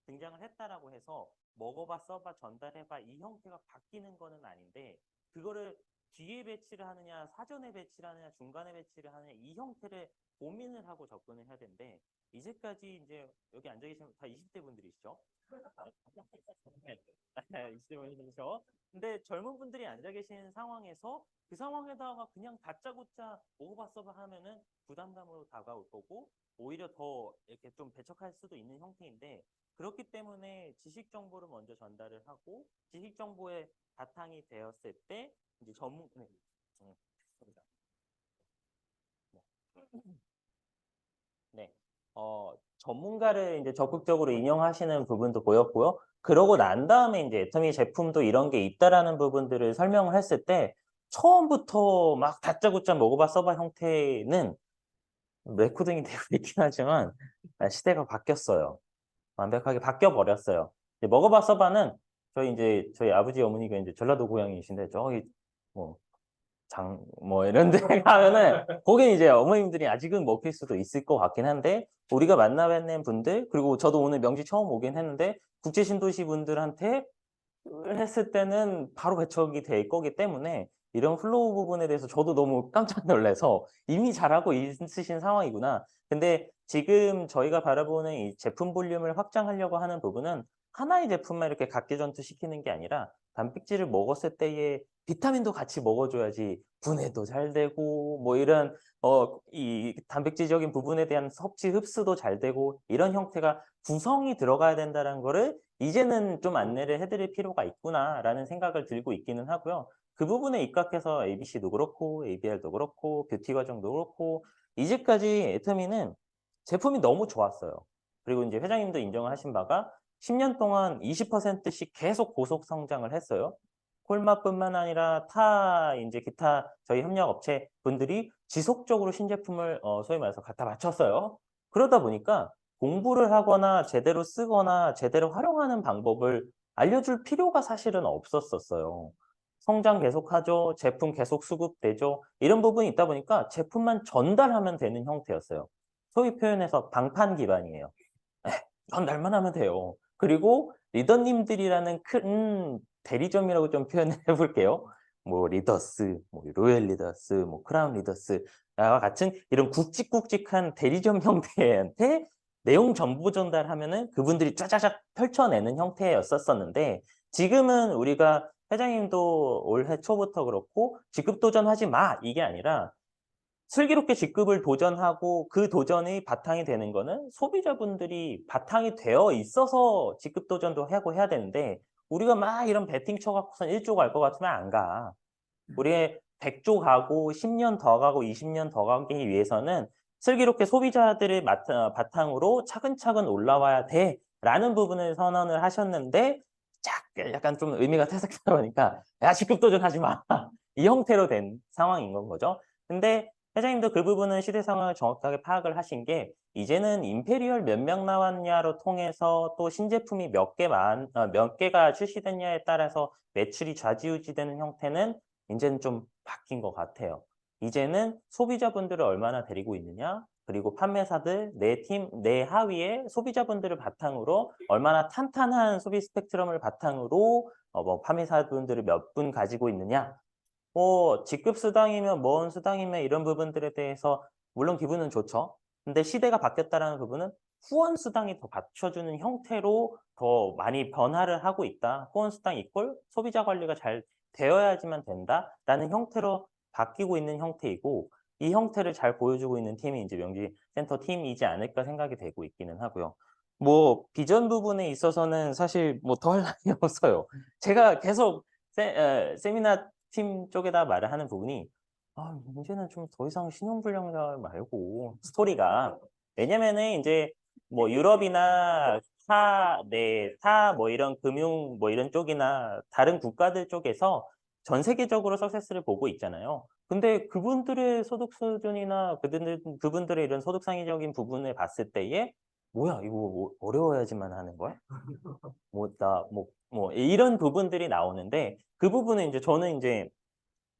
J: 등장을 했다라고 해서 먹어봐 써봐 전달해봐 이 형태가 바뀌는 거는 아닌데 그거를 뒤에 배치를 하느냐 사전에 배치를 하느냐 중간에 배치를 하느냐 이 형태를 고민을 하고 접근을 해야 되는데 이제까지 이제 여기 앉아 계신 다 20대 분들이시죠? 20대 분들이시죠? 근데 젊은 분들이 앉아 계신 상황에서 그 상황에다가 그냥 다짜고짜 먹어봤어 하면은 부담감으로 다가올 거고 오히려 더 이렇게 좀 배척할 수도 있는 형태인데 그렇기 때문에 지식 정보를 먼저 전달을 하고 지식 정보의 바탕이 되었을 때 이제 전문가를 이제 적극적으로 인용하시는 부분도 보였고요. 그러고 난 다음에 이제 애터미 제품도 이런 게 있다라는 부분들을 설명을 했을 때 처음부터 막 다짜고짜 먹어봐 써봐 형태는 레코딩이 되고 있긴 하지만 시대가 바뀌었어요. 완벽하게 바뀌어 버렸어요. 먹어봐 써봐는 저희 아버지 어머니가 이제 전라도 고향이신데 저기 뭐 이런 데 가면은 거기 이제 어머님들이 아직은 먹힐 수도 있을 것 같긴 한데 우리가 만나뵙는 분들 그리고 저도 오늘 명지 처음 오긴 했는데 국제 신도시 분들한테 했을 때는 바로 배척이 될 거기 때문에 이런 플로우 부분에 대해서 저도 너무 깜짝 놀라서 이미 잘하고 있으신 상황이구나. 근데 지금 저희가 바라보는 이 제품 볼륨을 확장하려고 하는 부분은 하나의 제품만 이렇게 각기전투시키는 게 아니라 단백질을 먹었을 때의 비타민도 같이 먹어줘야지 분해도 잘 되고 뭐 이런 이 단백질적인 부분에 대한 섭취 흡수도 잘 되고 이런 형태가 구성이 들어가야 된다는 거를 이제는 좀 안내를 해드릴 필요가 있구나라는 생각을 들고 있기는 하고요. 그 부분에 입각해서 ABC도 그렇고 ABR도 그렇고 뷰티 과정도 그렇고 이제까지 애터미는 제품이 너무 좋았어요. 그리고 이제 회장님도 인정하신 바가 10년 동안 20%씩 계속 고속 성장을 했어요. 콜마뿐만 아니라 이제 기타 저희 협력 업체 분들이 지속적으로 신제품을 소위 말해서 갖다 바쳤어요. 그러다 보니까 공부를 하거나 제대로 쓰거나 제대로 활용하는 방법을 알려줄 필요가 사실은 없었어요. 성장 계속하죠. 제품 계속 수급되죠. 이런 부분이 있다 보니까 제품만 전달하면 되는 형태였어요. 소위 표현해서 방판 기반이에요. 전달만 하면 돼요. 그리고 리더님들이라는 큰 대리점이라고 좀 표현을 해볼게요. 뭐 리더스, 뭐 로열 리더스, 뭐 크라운 리더스와 같은 이런 굵직굵직한 대리점 형태한테 내용 정보 전달하면은 그분들이 짜자작 펼쳐내는 형태였었는데 지금은 우리가 회장님도 올해 초부터 그렇고 직급 도전하지 마 이게 아니라 슬기롭게 직급을 도전하고 그 도전이 바탕이 되는 거는 소비자분들이 바탕이 되어 있어서 직급 도전도 하고 해야 되는데 우리가 막 이런 베팅 쳐갖고선 1조 갈 것 같으면 안 가. 우리의 100조 가고 10년 더 가고 20년 더 가기 위해서는 슬기롭게 소비자들을 바탕으로 차근차근 올라와야 돼라는 부분을 선언을 하셨는데 약간 좀 의미가 퇴색하다 보니까 야 직급 도전하지 마. 이 형태로 된 상황인 건 거죠. 근데 회장님도 그 부분은 시대 상황을 정확하게 파악을 하신 게 이제는 임페리얼 몇 명 나왔냐로 통해서 또 신제품이 몇 개가 출시됐냐에 따라서 매출이 좌지우지되는 형태는 이제는 좀 바뀐 것 같아요. 이제는 소비자분들을 얼마나 데리고 있느냐, 그리고 판매사들, 내 하위에 소비자분들을 바탕으로 얼마나 탄탄한 소비 스펙트럼을 바탕으로 뭐 판매사분들을 몇 분 가지고 있느냐, 뭐 직급 수당이면 뭔 수당이면 이런 부분들에 대해서 물론 기분은 좋죠. 근데 시대가 바뀌었다라는 부분은 후원 수당이 더 받쳐주는 형태로 더 많이 변화를 하고 있다. 후원 수당 이꼴 소비자 관리가 잘 되어야지만 된다라는 형태로 바뀌고 있는 형태이고 이 형태를 잘 보여주고 있는 팀이 이제 명지센터 팀이지 않을까 생각이 되고 있기는 하고요. 뭐 비전 부분에 있어서는 사실 뭐 더할 나위 없어요. 제가 계속 세미나 팀 쪽에다 말을 하는 부분이 이제는 좀 더 이상 신용불량자 말고 스토리가 왜냐면은 이제 뭐 유럽이나 타 뭐 이런 금융 뭐 이런 쪽이나 다른 국가들 쪽에서 전 세계적으로 석세스를 보고 있잖아요. 근데 그분들의 소득 수준이나 그분들의 이런 소득상위적인 부분을 봤을 때에 뭐야 이거 뭐 어려워야지만 하는 거야? 이런 부분들이 나오는데 그 부분은 이제 저는 이제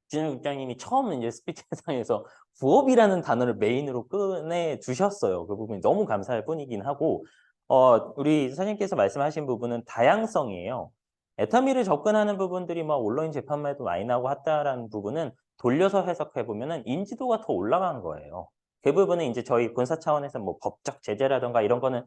J: 준영 국장님이 처음 이제 스피치상에서 부업이라는 단어를 메인으로 꺼내 주셨어요. 그 부분이 너무 감사할 뿐이긴 하고 우리 사장님께서 말씀하신 부분은 다양성이에요. 애터미를 접근하는 부분들이 막 온라인 재판매도 많이 나오고 했다라는 부분은 돌려서 해석해 보면은 인지도가 더 올라간 거예요. 그 부분은 이제 저희 군사 차원에서 뭐 법적 제재라든가 이런 거는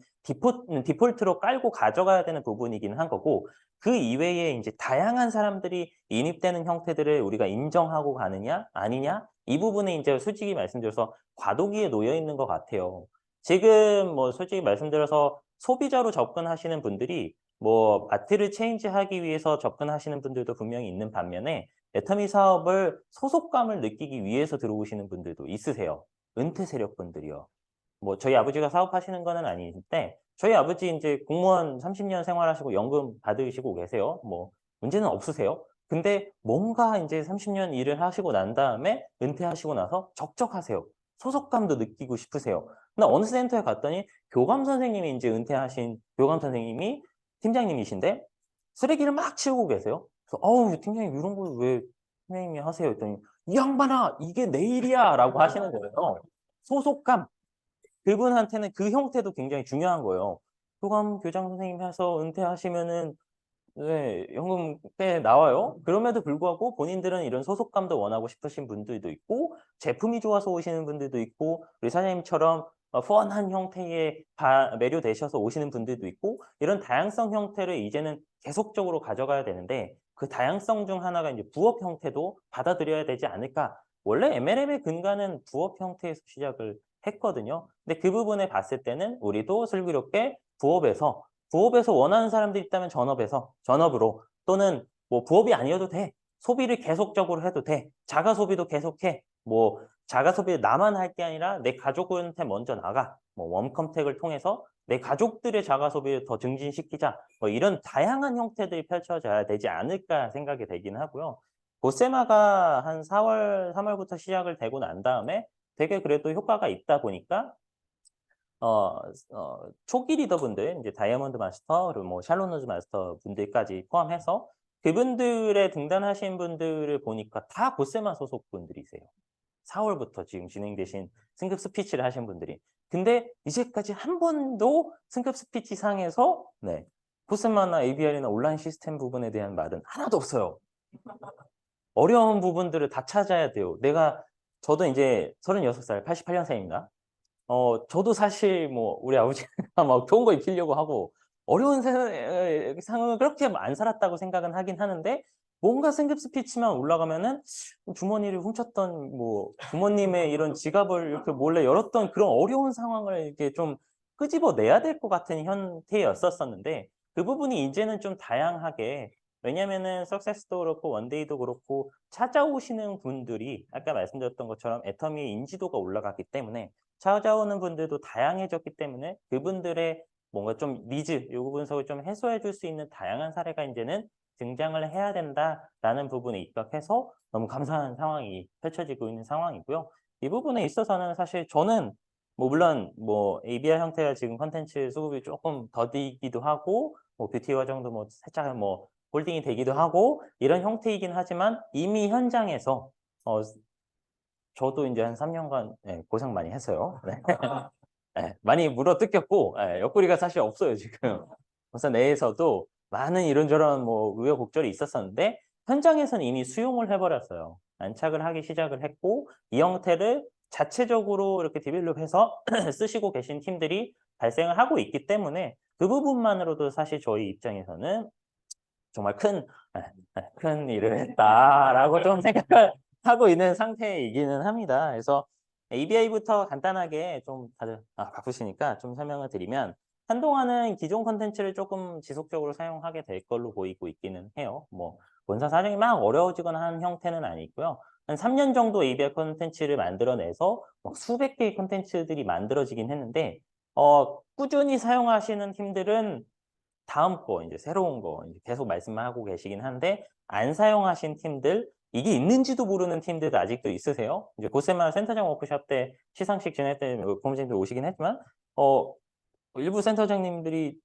J: 디폴트로 깔고 가져가야 되는 부분이긴 한 거고 그 이외에 이제 다양한 사람들이 인입되는 형태들을 우리가 인정하고 가느냐 아니냐 이 부분에 이제 솔직히 말씀드려서 과도기에 놓여 있는 것 같아요. 지금 뭐 솔직히 말씀드려서 소비자로 접근하시는 분들이 뭐 마트를 체인지하기 위해서 접근하시는 분들도 분명히 있는 반면에 애터미 사업을 소속감을 느끼기 위해서 들어오시는 분들도 있으세요. 은퇴 세력분들이요. 뭐 저희 아버지가 사업하시는 거는 아닌데 저희 아버지 이제 공무원 30년 생활하시고 연금 받으시고 계세요. 뭐 문제는 없으세요. 근데 뭔가 이제 30년 일을 하시고 난 다음에 은퇴하시고 나서 적적하세요. 소속감도 느끼고 싶으세요. 근데 어느 센터에 갔더니 교감 선생님이 이제 은퇴하신 교감 선생님이 팀장님이신데 쓰레기를 막 치우고 계세요. 그래서 어우 팀장님 이런 걸 왜 선생님이 하세요? 했더니 이 양반아 이게 내 일이야 라고 하시는 거예요. 소속감. 그분한테는 그 형태도 굉장히 중요한 거예요. 교감 교장 선생님 해서 은퇴하시면은 네, 연금 꽤 나와요. 그럼에도 불구하고 본인들은 이런 소속감도 원하고 싶으신 분들도 있고 제품이 좋아서 오시는 분들도 있고 우리 사장님처럼 펀한 형태에 매료되셔서 오시는 분들도 있고 이런 다양성 형태를 이제는 계속적으로 가져가야 되는데 그 다양성 중 하나가 이제 부업 형태도 받아들여야 되지 않을까. 원래 MLM의 근간은 부업 형태에서 시작을 했거든요. 근데 그 부분에 봤을 때는 우리도 슬기롭게 부업에서 원하는 사람들이 있다면 전업으로 또는 뭐 부업이 아니어도 돼. 소비를 계속적으로 해도 돼. 자가 소비도 계속해. 뭐 자가 소비를 나만 할 게 아니라 내 가족한테 먼저 나가. 뭐 웜컴택을 통해서 내 가족들의 자가 소비를 더 증진시키자. 뭐 이런 다양한 형태들이 펼쳐져야 되지 않을까 생각이 되긴 하고요. 보세마가 한 3월부터 시작을 되고 난 다음에 되게 그래도 효과가 있다 보니까 초기 리더분들, 이제 다이아몬드 마스터, 그리고 뭐 샬롯 노즈 마스터 분들까지 포함해서 그분들의 등단하신 분들을 보니까 다 보세마 소속 분들이세요. 4월부터 지금 진행되신 승급 스피치를 하신 분들이. 근데 이제까지 한 번도 승급 스피치 상에서 보세마나 ABR이나 온라인 시스템 부분에 대한 말은 하나도 없어요. 어려운 부분들을 다 찾아야 돼요. 저도 이제 36살, 88년생입니다. 저도 사실 뭐 우리 아버지가 막 좋은 거 입히려고 하고 어려운 상황을 그렇게 안 살았다고 생각은 하긴 하는데 뭔가 승급 스피치만 올라가면은 주머니를 훔쳤던 뭐 부모님의 이런 지갑을 이렇게 몰래 열었던 그런 어려운 상황을 이렇게 좀 끄집어내야 될 것 같은 형태였었는데 그 부분이 이제는 좀 다양하게 왜냐면은 석세스도 그렇고 원데이도 그렇고 찾아오시는 분들이 아까 말씀드렸던 것처럼 애터미의 인지도가 올라갔기 때문에 찾아오는 분들도 다양해졌기 때문에 그분들의 뭔가 좀 니즈, 요 분석을 좀 해소해 줄 수 있는 다양한 사례가 이제는 등장을 해야 된다라는 부분에 입각해서 너무 감사한 상황이 펼쳐지고 있는 상황이고요. 이 부분에 있어서는 사실 저는 뭐 물론 뭐 ABR 형태가 지금 컨텐츠 수급이 조금 더디기도 하고 뭐 뷰티 과정도 뭐 살짝 뭐 홀딩이 되기도 하고 이런 형태이긴 하지만 이미 현장에서 저도 이제 한 3년간 고생 많이 했어요. 네. 많이 물어뜯겼고 옆구리가 사실 없어요 지금. 회사 내에서도 많은 이런저런 뭐 우여곡절이 있었었는데 현장에서는 이미 수용을 해버렸어요. 안착을 하기 시작을 했고 이 형태를 자체적으로 이렇게 디벨롭해서 쓰시고 계신 팀들이 발생을 하고 있기 때문에 그 부분만으로도 사실 저희 입장에서는 정말 큰 일을 했다라고 좀 생각을 하고 있는 상태이기는 합니다. 그래서 ABI부터 간단하게 좀 다들 바쁘시니까 좀 설명을 드리면 한동안은 기존 콘텐츠를 조금 지속적으로 사용하게 될 걸로 보이고 있기는 해요. 뭐 본사 사정이 막 어려워지거나 하는 형태는 아니고요. 한 3년 정도 ABI 콘텐츠를 만들어내서 막 수백 개의 콘텐츠들이 만들어지긴 했는데 꾸준히 사용하시는 팀들은 다음 거 이제 새로운 거 이제 계속 말씀하고 계시긴 한데 안 사용하신 팀들 이게 있는지도 모르는 팀들도 아직도 있으세요. 이제 고세마 센터장 워크숍 때 시상식 지낼 때 본부장님들 오시긴 했지만 일부 센터장님들이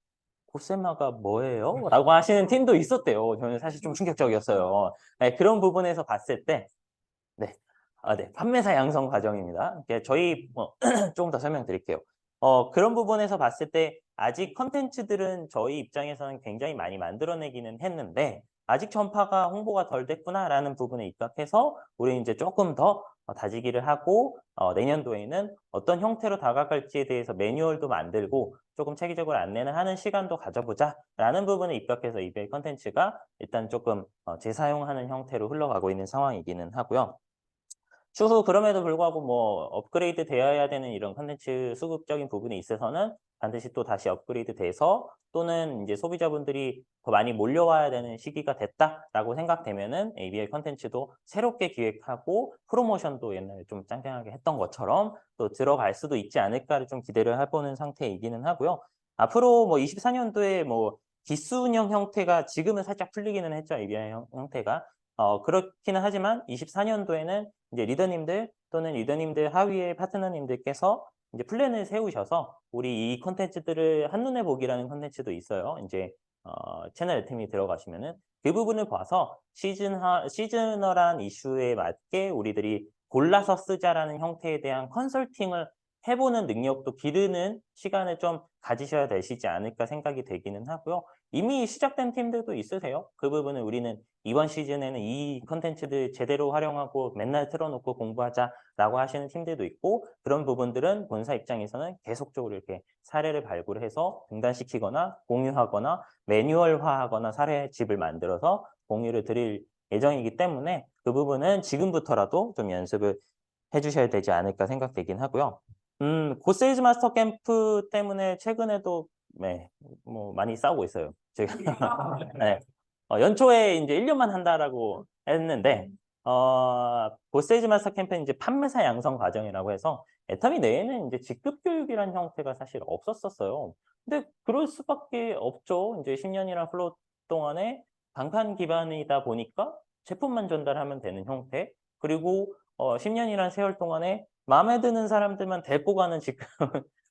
J: 고세마가 뭐예요? 라고 하시는 팀도 있었대요. 저는 사실 좀 충격적이었어요. 네, 그런 부분에서 봤을 때 네. 네. 판매사 양성 과정입니다. 저희 조금 더 설명드릴게요. 그런 부분에서 봤을 때 아직 컨텐츠들은 저희 입장에서는 굉장히 많이 만들어내기는 했는데 아직 전파가 홍보가 덜 됐구나라는 부분에 입각해서 우리 이제 조금 더 다지기를 하고 내년도에는 어떤 형태로 다가갈지에 대해서 매뉴얼도 만들고 조금 체계적으로 안내를 하는 시간도 가져보자라는 부분에 입각해서 이베이 컨텐츠가 일단 조금 재사용하는 형태로 흘러가고 있는 상황이기는 하고요. 추후 그럼에도 불구하고 뭐 업그레이드 되어야 되는 이런 컨텐츠 수급적인 부분에 있어서는 반드시 또 다시 업그레이드 돼서 또는 이제 소비자분들이 더 많이 몰려와야 되는 시기가 됐다라고 생각되면은 ABI 컨텐츠도 새롭게 기획하고 프로모션도 옛날에 좀 짱짱하게 했던 것처럼 또 들어갈 수도 있지 않을까를 좀 기대를 해보는 상태이기는 하고요. 앞으로 뭐 24년도에 뭐 기수운영 형태가 지금은 살짝 풀리기는 했죠. ABI 형태가. 그렇기는 하지만 24년도에는 이제 리더님들 또는 리더님들 하위의 파트너님들께서 이제 플랜을 세우셔서 우리 이 콘텐츠들을 한눈에 보기라는 콘텐츠도 있어요. 이제 채널 애템이 들어가시면은 그 부분을 봐서 시즈널한 이슈에 맞게 우리들이 골라서 쓰자라는 형태에 대한 컨설팅을 해보는 능력도 기르는 시간을 좀 가지셔야 되시지 않을까 생각이 되기는 하고요. 이미 시작된 팀들도 있으세요. 그 부분은 우리는 이번 시즌에는 이 컨텐츠들 제대로 활용하고 맨날 틀어놓고 공부하자라고 하시는 팀들도 있고 그런 부분들은 본사 입장에서는 계속적으로 이렇게 사례를 발굴해서 등단시키거나 공유하거나 매뉴얼화하거나 사례집을 만들어서 공유를 드릴 예정이기 때문에 그 부분은 지금부터라도 좀 연습을 해주셔야 되지 않을까 생각되긴 하고요. 고세일즈 마스터 캠프 때문에 최근에도 뭐 많이 싸우고 있어요. 제가 네. 연초에 이제 1년만 한다라고 했는데 고세일즈 마스터 캠프는 이제 판매사 양성 과정이라고 해서 애터미 내에는 이제 직급 교육이라는 형태가 사실 없었어요. 근데 그럴 수밖에 없죠. 이제 10년이란 플롯 동안에 방판 기반이다 보니까 제품만 전달하면 되는 형태. 그리고 10년이란 세월 동안에 마음에 드는 사람들만 데리고 가는 지금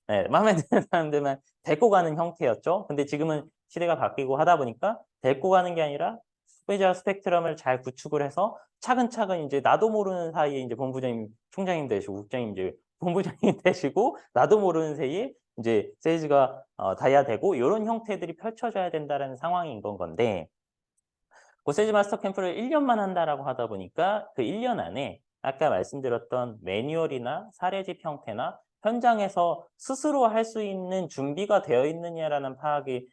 J: 네, 마음에 드는 사람들만 데리고 가는 형태였죠. 근데 지금은 시대가 바뀌고 하다 보니까 데리고 가는 게 아니라 소비자 스펙트럼을 잘 구축을 해서 차근차근 이제 나도 모르는 사이에 이제 본부장님, 총장님 되시고 국장님 이제 본부장님 되시고 나도 모르는 사이에 이제 세일즈가 다이아되고 이런 형태들이 펼쳐져야 된다는 상황인 건데 고세일즈 마스터 캠프를 1년만 한다라고 하다 보니까 그 1년 안에 아까 말씀드렸던 매뉴얼이나 사례집 형태나 현장에서 스스로 할 수 있는 준비가 되어 있느냐라는 파악이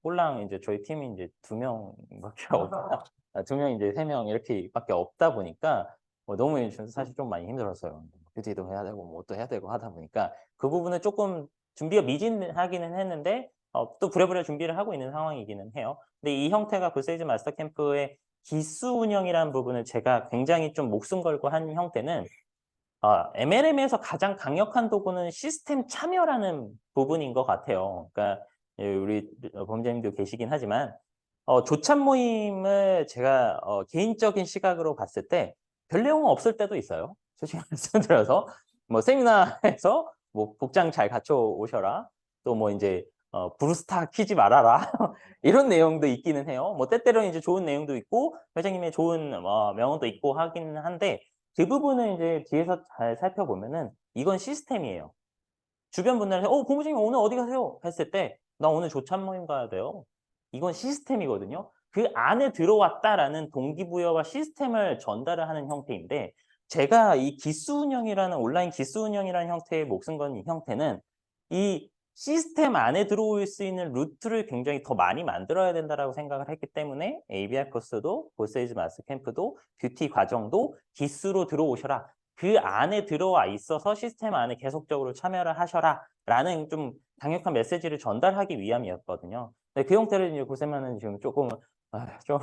J: 꼴랑 이제 저희 팀이 이제 2명밖에 없다. 2명 이제 3명 이렇게밖에 없다 보니까 너무 사실 좀 많이 힘들었어요. 뷰티도 해야 되고 뭐 또 해야 되고 하다 보니까 그 부분은 조금 준비가 미진하기는 했는데 또 부랴부랴 준비를 하고 있는 상황이기는 해요. 근데 이 형태가 고세일즈 마스터 캠프의 기수 운영이라는 부분을 제가 굉장히 좀 목숨 걸고 한 형태는 MLM에서 가장 강력한 도구는 시스템 참여라는 부분인 것 같아요. 그러니까 우리 범죄님도 계시긴 하지만 조찬 모임을 제가 개인적인 시각으로 봤을 때 별 내용은 없을 때도 있어요.
K: 솔직히 말씀드려서 뭐 세미나에서 뭐 복장 잘 갖춰 오셔라. 또 뭐 이제 브루스타 키지 말아라. 이런 내용도 있기는 해요. 뭐 때때로는 이제 좋은 내용도 있고 회장님의 좋은 명언도 있고 하긴 한데 그 부분은 이제 뒤에서 잘 살펴보면은 이건 시스템이에요. 주변 분들한테 본부장님 오늘 어디 가세요? 했을 때 나 오늘 조찬 모임 가야 돼요. 이건 시스템이거든요. 그 안에 들어왔다라는 동기부여와 시스템을 전달을 하는 형태인데 제가 이 기수 운영이라는 온라인 기수 운영이라는 형태의 목숨 건 이 형태는 이 시스템 안에 들어올 수 있는 루트를 굉장히 더 많이 만들어야 된다라고 생각을 했기 때문에 ABR 코스도 보스에이즈 마스 캠프도 뷰티 과정도 기수로 들어오셔라. 그 안에 들어와 있어서 시스템 안에 계속적으로 참여를 하셔라 라는 좀 강력한 메시지를 전달하기 위함이었거든요. 근데 그 형태를 이제 고세만은 지금 조금 좀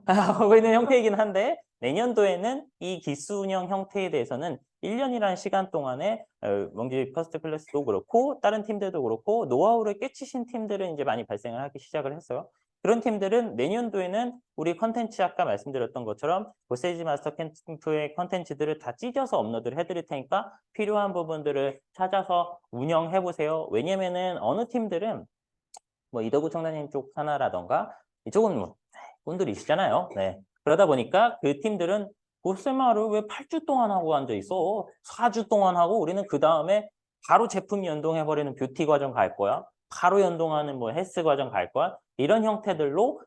K: 하고 있는 형태이긴 한데 내년도에는 이 기수 운영 형태에 대해서는 1년이라는 시간 동안에 멍지 퍼스트 클래스도 그렇고 다른 팀들도 그렇고 노하우를 깨치신 팀들은 이제 많이 발생을 하기 시작을 했어요. 그런 팀들은 내년도에는 우리 컨텐츠 아까 말씀드렸던 것처럼 보세이지 마스터 캠프의 컨텐츠들을 다 찢어서 업로드를 해드릴 테니까 필요한 부분들을 찾아서 운영해 보세요. 왜냐면은 어느 팀들은 뭐 이덕우 청단님 쪽 하나라던가 이쪽은 뭐 꾼들이시잖아요. 네. 그러다 보니까 그 팀들은 보세마를 왜 8주 동안 하고 앉아 있어? 4주 동안 하고 우리는 그 다음에 바로 제품 연동해버리는 뷰티 과정 갈 거야. 바로 연동하는 뭐 헬스 과정 갈 거야. 이런 형태들로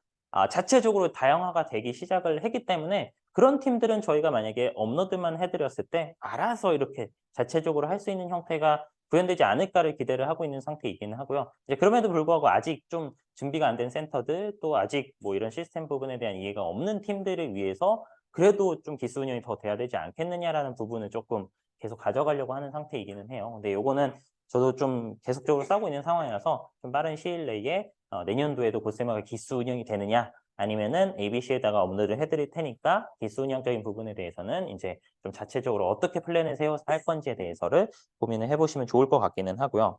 K: 자체적으로 다양화가 되기 시작을 했기 때문에 그런 팀들은 저희가 만약에 업로드만 해드렸을 때 알아서 이렇게 자체적으로 할 수 있는 형태가 구현되지 않을까를 기대를 하고 있는 상태이기는 하고요. 이제 그럼에도 불구하고 아직 좀 준비가 안 된 센터들 또 아직 뭐 이런 시스템 부분에 대한 이해가 없는 팀들을 위해서 그래도 좀 기수 운영이 더 돼야 되지 않겠느냐라는 부분을 조금 계속 가져가려고 하는 상태이기는 해요. 근데 요거는 저도 좀 계속적으로 싸우고 있는 상황이라서 좀 빠른 시일 내에 내년도에도 보세마가 기수 운영이 되느냐 아니면은 ABC에다가 업로드를 해드릴 테니까 기수 운영적인 부분에 대해서는 이제 좀 자체적으로 어떻게 플랜을 세워서 할 건지에 대해서를 고민을 해보시면 좋을 것 같기는 하고요.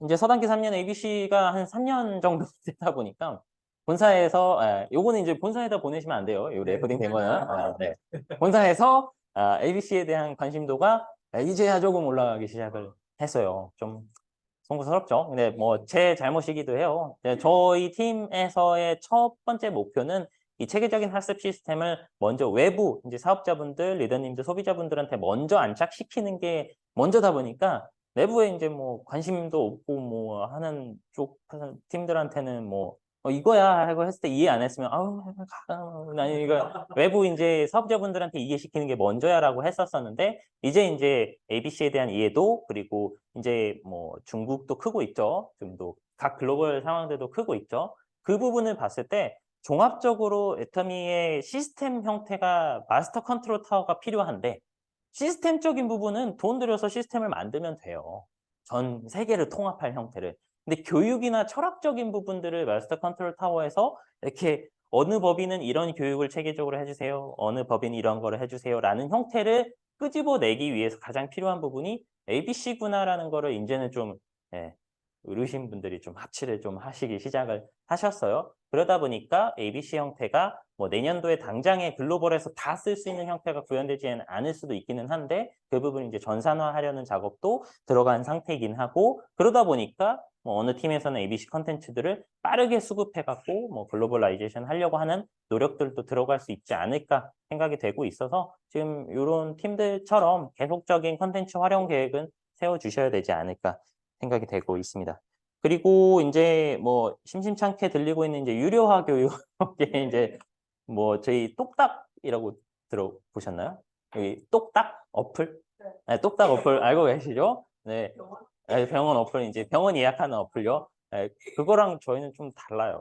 K: 이제 서단계 3년 ABC가 한 3년 정도 되다 보니까 본사에서 요거는 이제 본사에다 보내시면 안 돼요. 요 레코딩 된 거는. 네. 본사에서 ABC에 대한 관심도가 이제야 조금 올라가기 시작을 했어요. 좀 송구스럽죠. 근데 뭐 제 잘못이기도 해요. 저희 팀에서의 첫 번째 목표는 이 체계적인 학습 시스템을 먼저 외부 이제 사업자분들, 리더님들, 소비자분들한테 먼저 안착시키는 게 먼저다 보니까 내부에 이제 뭐 관심도 없고 뭐 하는 쪽 팀들한테는 뭐 이거야 하고 했을 때 이해 안 했으면 아니 이거 외부 이제 사업자분들한테 이해시키는 게 먼저야라고 했었었는데 이제 ABC에 대한 이해도 그리고 이제 뭐 중국도 크고 있죠. 좀 더 각 글로벌 상황들도 크고 있죠. 그 부분을 봤을 때 종합적으로 애터미의 시스템 형태가 마스터 컨트롤 타워가 필요한데 시스템적인 부분은 돈 들여서 시스템을 만들면 돼요. 전 세계를 통합할 형태를. 근데 교육이나 철학적인 부분들을 마스터 컨트롤 타워에서 이렇게 어느 법인은 이런 교육을 체계적으로 해주세요. 어느 법인이 이런 거를 해주세요라는 형태를 끄집어내기 위해서 가장 필요한 부분이 ABC구나라는 거를 이제는 좀 어르신 분들이 좀 합치를 좀 하시기 시작을 하셨어요. 그러다 보니까 ABC 형태가 뭐 내년도에 당장에 글로벌에서 다 쓸 수 있는 형태가 구현되지는 않을 수도 있기는 한데 그 부분 이제 전산화하려는 작업도 들어간 상태이긴 하고 그러다 보니까 뭐 어느 팀에서는 ABC 컨텐츠들을 빠르게 수급해갖고 뭐 글로벌라이제이션 하려고 하는 노력들도 들어갈 수 있지 않을까 생각이 되고 있어서 지금 이런 팀들처럼 계속적인 컨텐츠 활용 계획은 세워주셔야 되지 않을까 생각이 되고 있습니다. 그리고 이제 뭐 심심찮게 들리고 있는 이제 유료화 교육에 이제 뭐 저희 똑딱이라고 들어보셨나요? 여기 똑딱 어플? 네, 똑딱 어플 알고 계시죠? 네. 병원 어플 이제 병원 예약하는 어플요. 네, 그거랑 저희는 좀 달라요.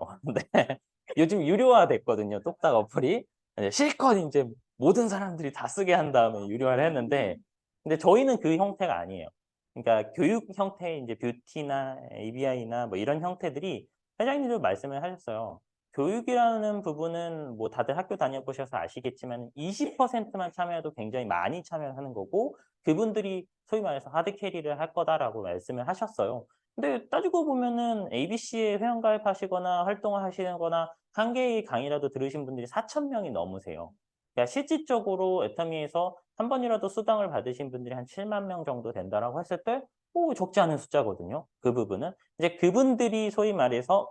K: 네. 요즘 유료화 됐거든요. 똑딱 어플이. 네, 실컷 이제 모든 사람들이 다 쓰게 한 다음에 유료화를 했는데 근데 저희는 그 형태가 아니에요. 그러니까 교육 형태의 이제 뷰티나 ABI나 뭐 이런 형태들이 회장님도 말씀을 하셨어요. 교육이라는 부분은 뭐 다들 학교 다녀보셔서 아시겠지만 20%만 참여해도 굉장히 많이 참여하는 거고 그분들이 소위 말해서 하드캐리를 할 거다라고 말씀을 하셨어요. 근데 따지고 보면은 ABC에 회원가입하시거나 활동을 하시거나 한 개의 강의라도 들으신 분들이 4,000명이 넘으세요. 그러니까 실질적으로 애터미에서 한 번이라도 수당을 받으신 분들이 한 7만 명 정도 된다라고 했을 때 적지 않은 숫자거든요. 그 부분은. 이제 그분들이 소위 말해서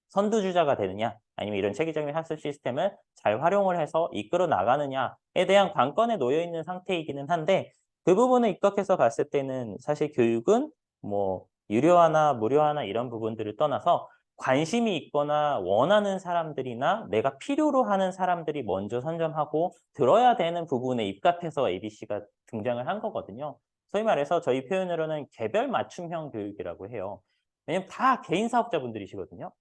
K: 선두주자가 되느냐 아니면 이런 체계적인 학습 시스템을 잘 활용을 해서 이끌어 나가느냐에 대한 관건에 놓여 있는 상태이기는 한데 그 부분을 입각해서 봤을 때는 사실 교육은 뭐 유료화나 무료화나 이런 부분들을 떠나서 관심이 있거나 원하는 사람들이나 내가 필요로 하는 사람들이 먼저 선점하고 들어야 되는 부분에 입각해서 ABC가 등장을 한 거거든요. 소위 말해서 저희 표현으로는 개별 맞춤형 교육이라고 해요. 왜냐면 다 개인 사업자분들이시거든요.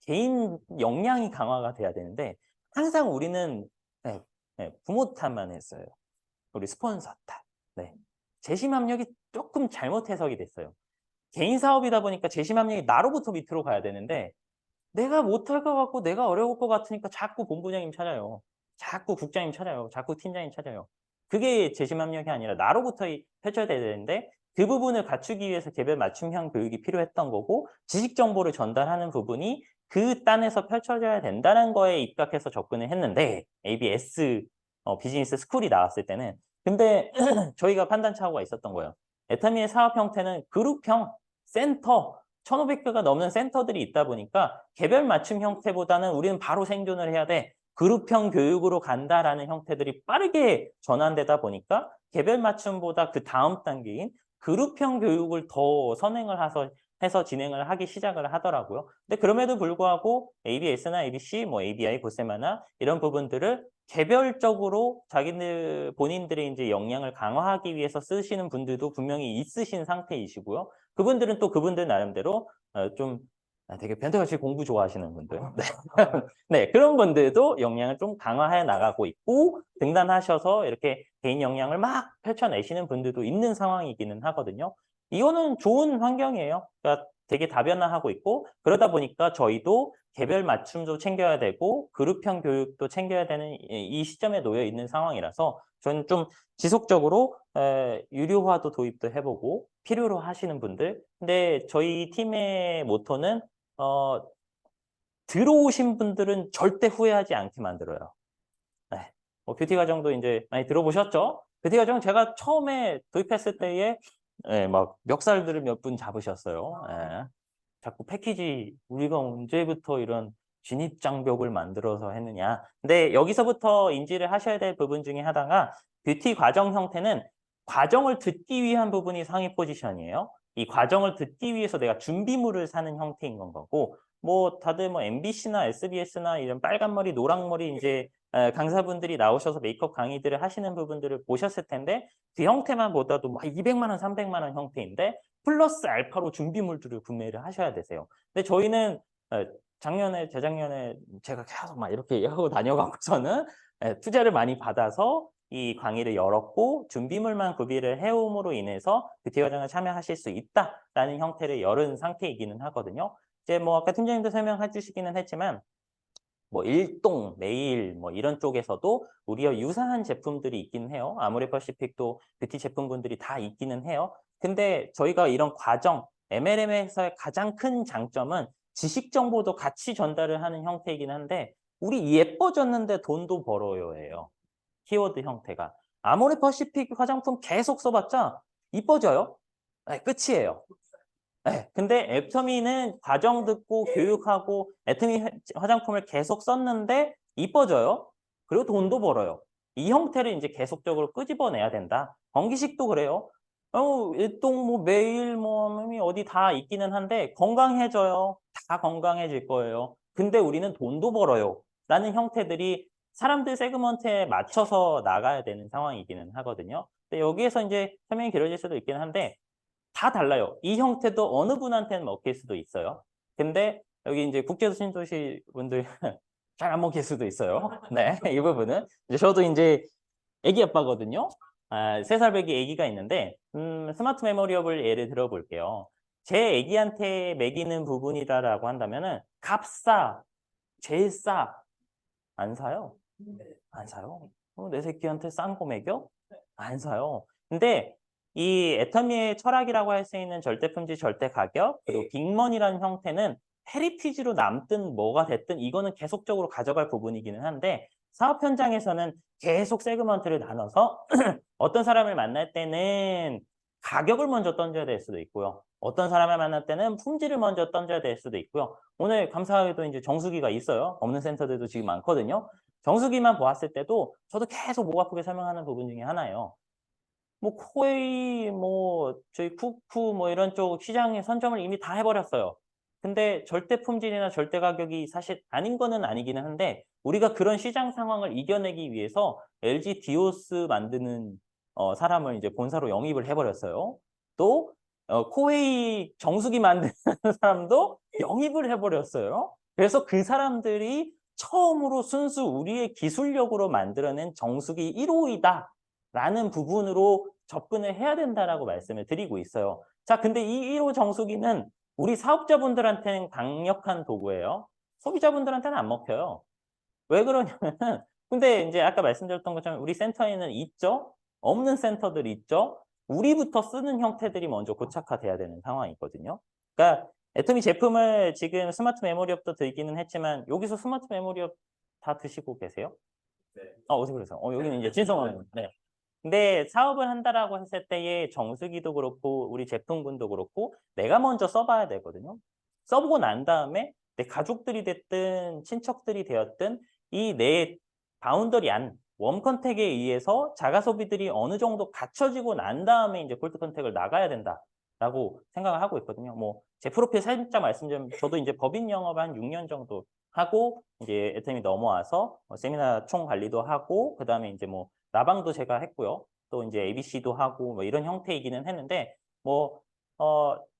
K: 개인 역량이 강화가 돼야 되는데 항상 우리는 부모 탓만 했어요. 우리 스폰서 탓. 네. 재심 압력이 조금 잘못 해석이 됐어요. 개인 사업이다 보니까 재심 압력이 나로부터 밑으로 가야 되는데 내가 못할 것 같고 내가 어려울 것 같으니까 자꾸 본부장님 찾아요. 자꾸 국장님 찾아요. 자꾸 팀장님 찾아요. 그게 재심 압력이 아니라 나로부터 펼쳐야 되는데 그 부분을 갖추기 위해서 개별 맞춤형 교육이 필요했던 거고 지식 정보를 전달하는 부분이 그 딴에서 펼쳐져야 된다는 거에 입각해서 접근을 했는데 ABS 비즈니스 스쿨이 나왔을 때는 근데 저희가 판단차고가 있었던 거예요. 애터미의 사업 형태는 그룹형 센터 1,500개가 넘는 센터들이 있다 보니까 개별 맞춤 형태보다는 우리는 바로 생존을 해야 돼. 그룹형 교육으로 간다라는 형태들이 빠르게 전환되다 보니까 개별 맞춤보다 그 다음 단계인 그룹형 교육을 더 선행을 해서 진행을 하기 시작을 하더라고요. 근데 그럼에도 불구하고 ABS나 ABC, 뭐 ABI, 보세마나 이런 부분들을 개별적으로 자기들 본인들의 이제 역량을 강화하기 위해서 쓰시는 분들도 분명히 있으신 상태이시고요. 그분들은 또 그분들 나름대로 좀 되게 변태같이 공부 좋아하시는 분들. 네. 네, 그런 분들도 역량을 좀 강화해 나가고 있고 등단하셔서 이렇게 개인 역량을 막 펼쳐내시는 분들도 있는 상황이기는 하거든요. 이거는 좋은 환경이에요. 그러니까 되게 다변화하고 있고 그러다 보니까 저희도 개별 맞춤도 챙겨야 되고 그룹형 교육도 챙겨야 되는 이 시점에 놓여 있는 상황이라서 저는 좀 지속적으로 유료화도 도입도 해보고 필요로 하시는 분들 근데 저희 팀의 모토는 들어오신 분들은 절대 후회하지 않게 만들어요. 네. 뷰티 과정도 이제 많이 들어보셨죠? 뷰티 과정 제가 처음에 도입했을 때에 막 멱살들을 몇 분 잡으셨어요. 자꾸 패키지 우리가 언제부터 이런 진입장벽을 만들어서 했느냐. 근데 여기서부터 인지를 하셔야 될 부분 중에 하나가 뷰티 과정 형태는 과정을 듣기 위한 부분이 상위 포지션이에요. 이 과정을 듣기 위해서 내가 준비물을 사는 형태인 건 거고 뭐 다들 뭐 MBC나 SBS나 이런 빨간머리, 노랑머리 이제 강사분들이 나오셔서 메이크업 강의들을 하시는 부분들을 보셨을 텐데 그 형태만 보다도 막 200만 원, 300만 원 형태인데 플러스 알파로 준비물들을 구매를 하셔야 되세요. 근데 저희는 작년에, 재작년에 제가 계속 막 이렇게 하고 다녀가고서는 투자를 많이 받아서 이 강의를 열었고 준비물만 구비를 해옴으로 인해서 뷰티 과정을 참여하실 수 있다라는 형태를 열은 상태이기는 하거든요. 이제 뭐 아까 팀장님도 설명해 주시기는 했지만 뭐 일동, 메일 뭐 이런 쪽에서도 우리와 유사한 제품들이 있긴 해요. 아모레퍼시픽도 뷰티 제품군들이 다 있기는 해요. 근데 저희가 이런 과정, MLM에서의 가장 큰 장점은 지식 정보도 같이 전달을 하는 형태이긴 한데 우리 예뻐졌는데 돈도 벌어요예요. 키워드 형태가. 아모레퍼시픽 화장품 계속 써봤자 이뻐져요? 네, 끝이에요. 네, 근데 애터미는 과정 듣고 교육하고 애터미 화장품을 계속 썼는데 이뻐져요. 그리고 돈도 벌어요. 이 형태를 이제 계속적으로 끄집어내야 된다. 건기식도 그래요. 일동 뭐 매일 뭐 어디 다 있기는 한데 건강해져요. 다 건강해질 거예요. 근데 우리는 돈도 벌어요. 라는 형태들이 사람들 세그먼트에 맞춰서 나가야 되는 상황이기는 하거든요. 근데 여기에서 이제 설명이 길어질 수도 있긴 한데 다 달라요. 이 형태도 어느 분한테는 먹힐 수도 있어요. 근데 여기 이제 국제도시 분들 잘 안 먹힐 수도 있어요. 네, 이 부분은. 이제 저도 이제 애기 아빠거든요. 3살 배기 애기가 있는데 스마트 메모리업을 예를 들어볼게요. 제 애기한테 먹이는 부분이다라고 한다면은 값싸, 제일 싸. 안 사요. 안 사요. 내 새끼한테 싼 거 먹여? 안 사요. 근데 이 애터미의 철학이라고 할 수 있는 절대품질, 절대가격, 그리고 빅머니라는 형태는 헤리티지로 남든 뭐가 됐든 이거는 계속적으로 가져갈 부분이기는 한데 사업 현장에서는 계속 세그먼트를 나눠서 어떤 사람을 만날 때는 가격을 먼저 던져야 될 수도 있고요. 어떤 사람을 만날 때는 품질을 먼저 던져야 될 수도 있고요. 오늘 감사하게도 이제 정수기가 있어요. 없는 센터들도 지금 많거든요. 정수기만 보았을 때도 저도 계속 목 아프게 설명하는 부분 중에 하나예요. 뭐 코웨이, 뭐 저희 쿠쿠 뭐 이런 쪽 시장에 선점을 이미 다 해버렸어요. 근데 절대 품질이나 절대 가격이 사실 아닌 거는 아니기는 한데 우리가 그런 시장 상황을 이겨내기 위해서 LG 디오스 만드는 사람을 이제 본사로 영입을 해버렸어요. 또 코웨이 정수기 만드는 사람도 영입을 해버렸어요. 그래서 그 사람들이 처음으로 순수 우리의 기술력으로 만들어낸 정수기 1호이다. 라는 부분으로 접근을 해야 된다라고 말씀을 드리고 있어요. 자, 근데 이 1호 정수기는 우리 사업자분들한테는 강력한 도구예요. 소비자분들한테는 안 먹혀요. 왜 그러냐면은, 근데 이제 아까 말씀드렸던 것처럼 우리 센터에는 있죠? 없는 센터들이 있죠? 우리부터 쓰는 형태들이 먼저 고착화돼야 되는 상황이거든요. 그러니까 애터미 제품을 지금 스마트 메모리업도 들기는 했지만 여기서 스마트 메모리업 다 드시고 계세요? 네. 어디서 그래서? 여기는 이제 진성원. 네. 근데 사업을 한다라고 했을 때의 정수기도 그렇고 우리 제품군도 그렇고 내가 먼저 써봐야 되거든요. 써보고 난 다음에 내 가족들이 됐든 친척들이 되었든 이 내 바운더리 안 웜 컨택에 의해서 자가 소비들이 어느 정도 갖춰지고 난 다음에 이제 콜드 컨택을 나가야 된다라고 생각을 하고 있거든요. 뭐 제 프로필 살짝 말씀드리면 저도 이제 법인 영업을 한 6년 정도 하고 이제 애터미 넘어와서 세미나 총 관리도 하고 그다음에 이제 뭐 라방도 제가 했고요. 또 이제 ABC도 하고 뭐 이런 형태이기는 했는데 뭐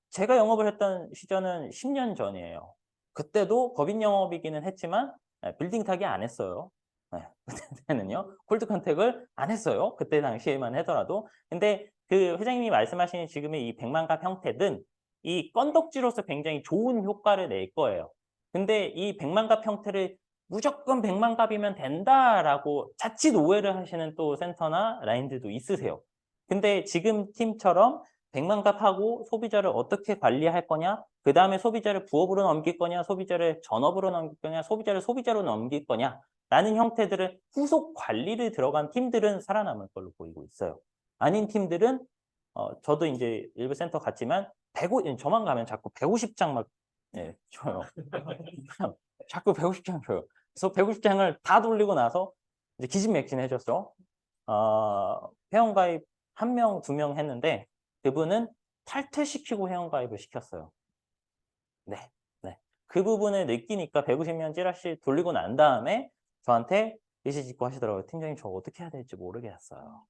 K: 제가 영업을 했던 시절은 10년 전이에요. 그때도 법인 영업이기는 했지만 빌딩 타기 안 했어요. 네, 그때는요. 콜드 컨택을 안 했어요. 그때 당시에만 하더라도. 근데 그 회장님이 말씀하시는 지금의 이 100만갑 형태는 이 건덕지로서 굉장히 좋은 효과를 낼 거예요. 근데 이 100만갑 형태를 무조건 100만갑이면 된다라고 자칫 오해를 하시는 또 센터나 라인들도 있으세요. 근데 지금 팀처럼 100만갑하고 소비자를 어떻게 관리할 거냐, 그 다음에 소비자를 부업으로 넘길 거냐, 소비자를 전업으로 넘길 거냐, 소비자를 소비자로 넘길 거냐 라는 형태들을 후속 관리를 들어간 팀들은 살아남을 걸로 보이고 있어요. 아닌 팀들은 저도 이제 일부 센터 갔지만 저만 가면 자꾸 150장 막 줘요. 자꾸 150장 줘요. 그래서 150장을 다 돌리고 나서 이제 기진맥진해졌어. 회원가입 1명, 2명 했는데 그분은 탈퇴시키고 회원가입을 시켰어요. 네. 그 부분을 느끼니까 150명 찌라시 돌리고 난 다음에 저한테 일시직고 하시더라고요. 팀장님 저 어떻게 해야 될지 모르겠어요.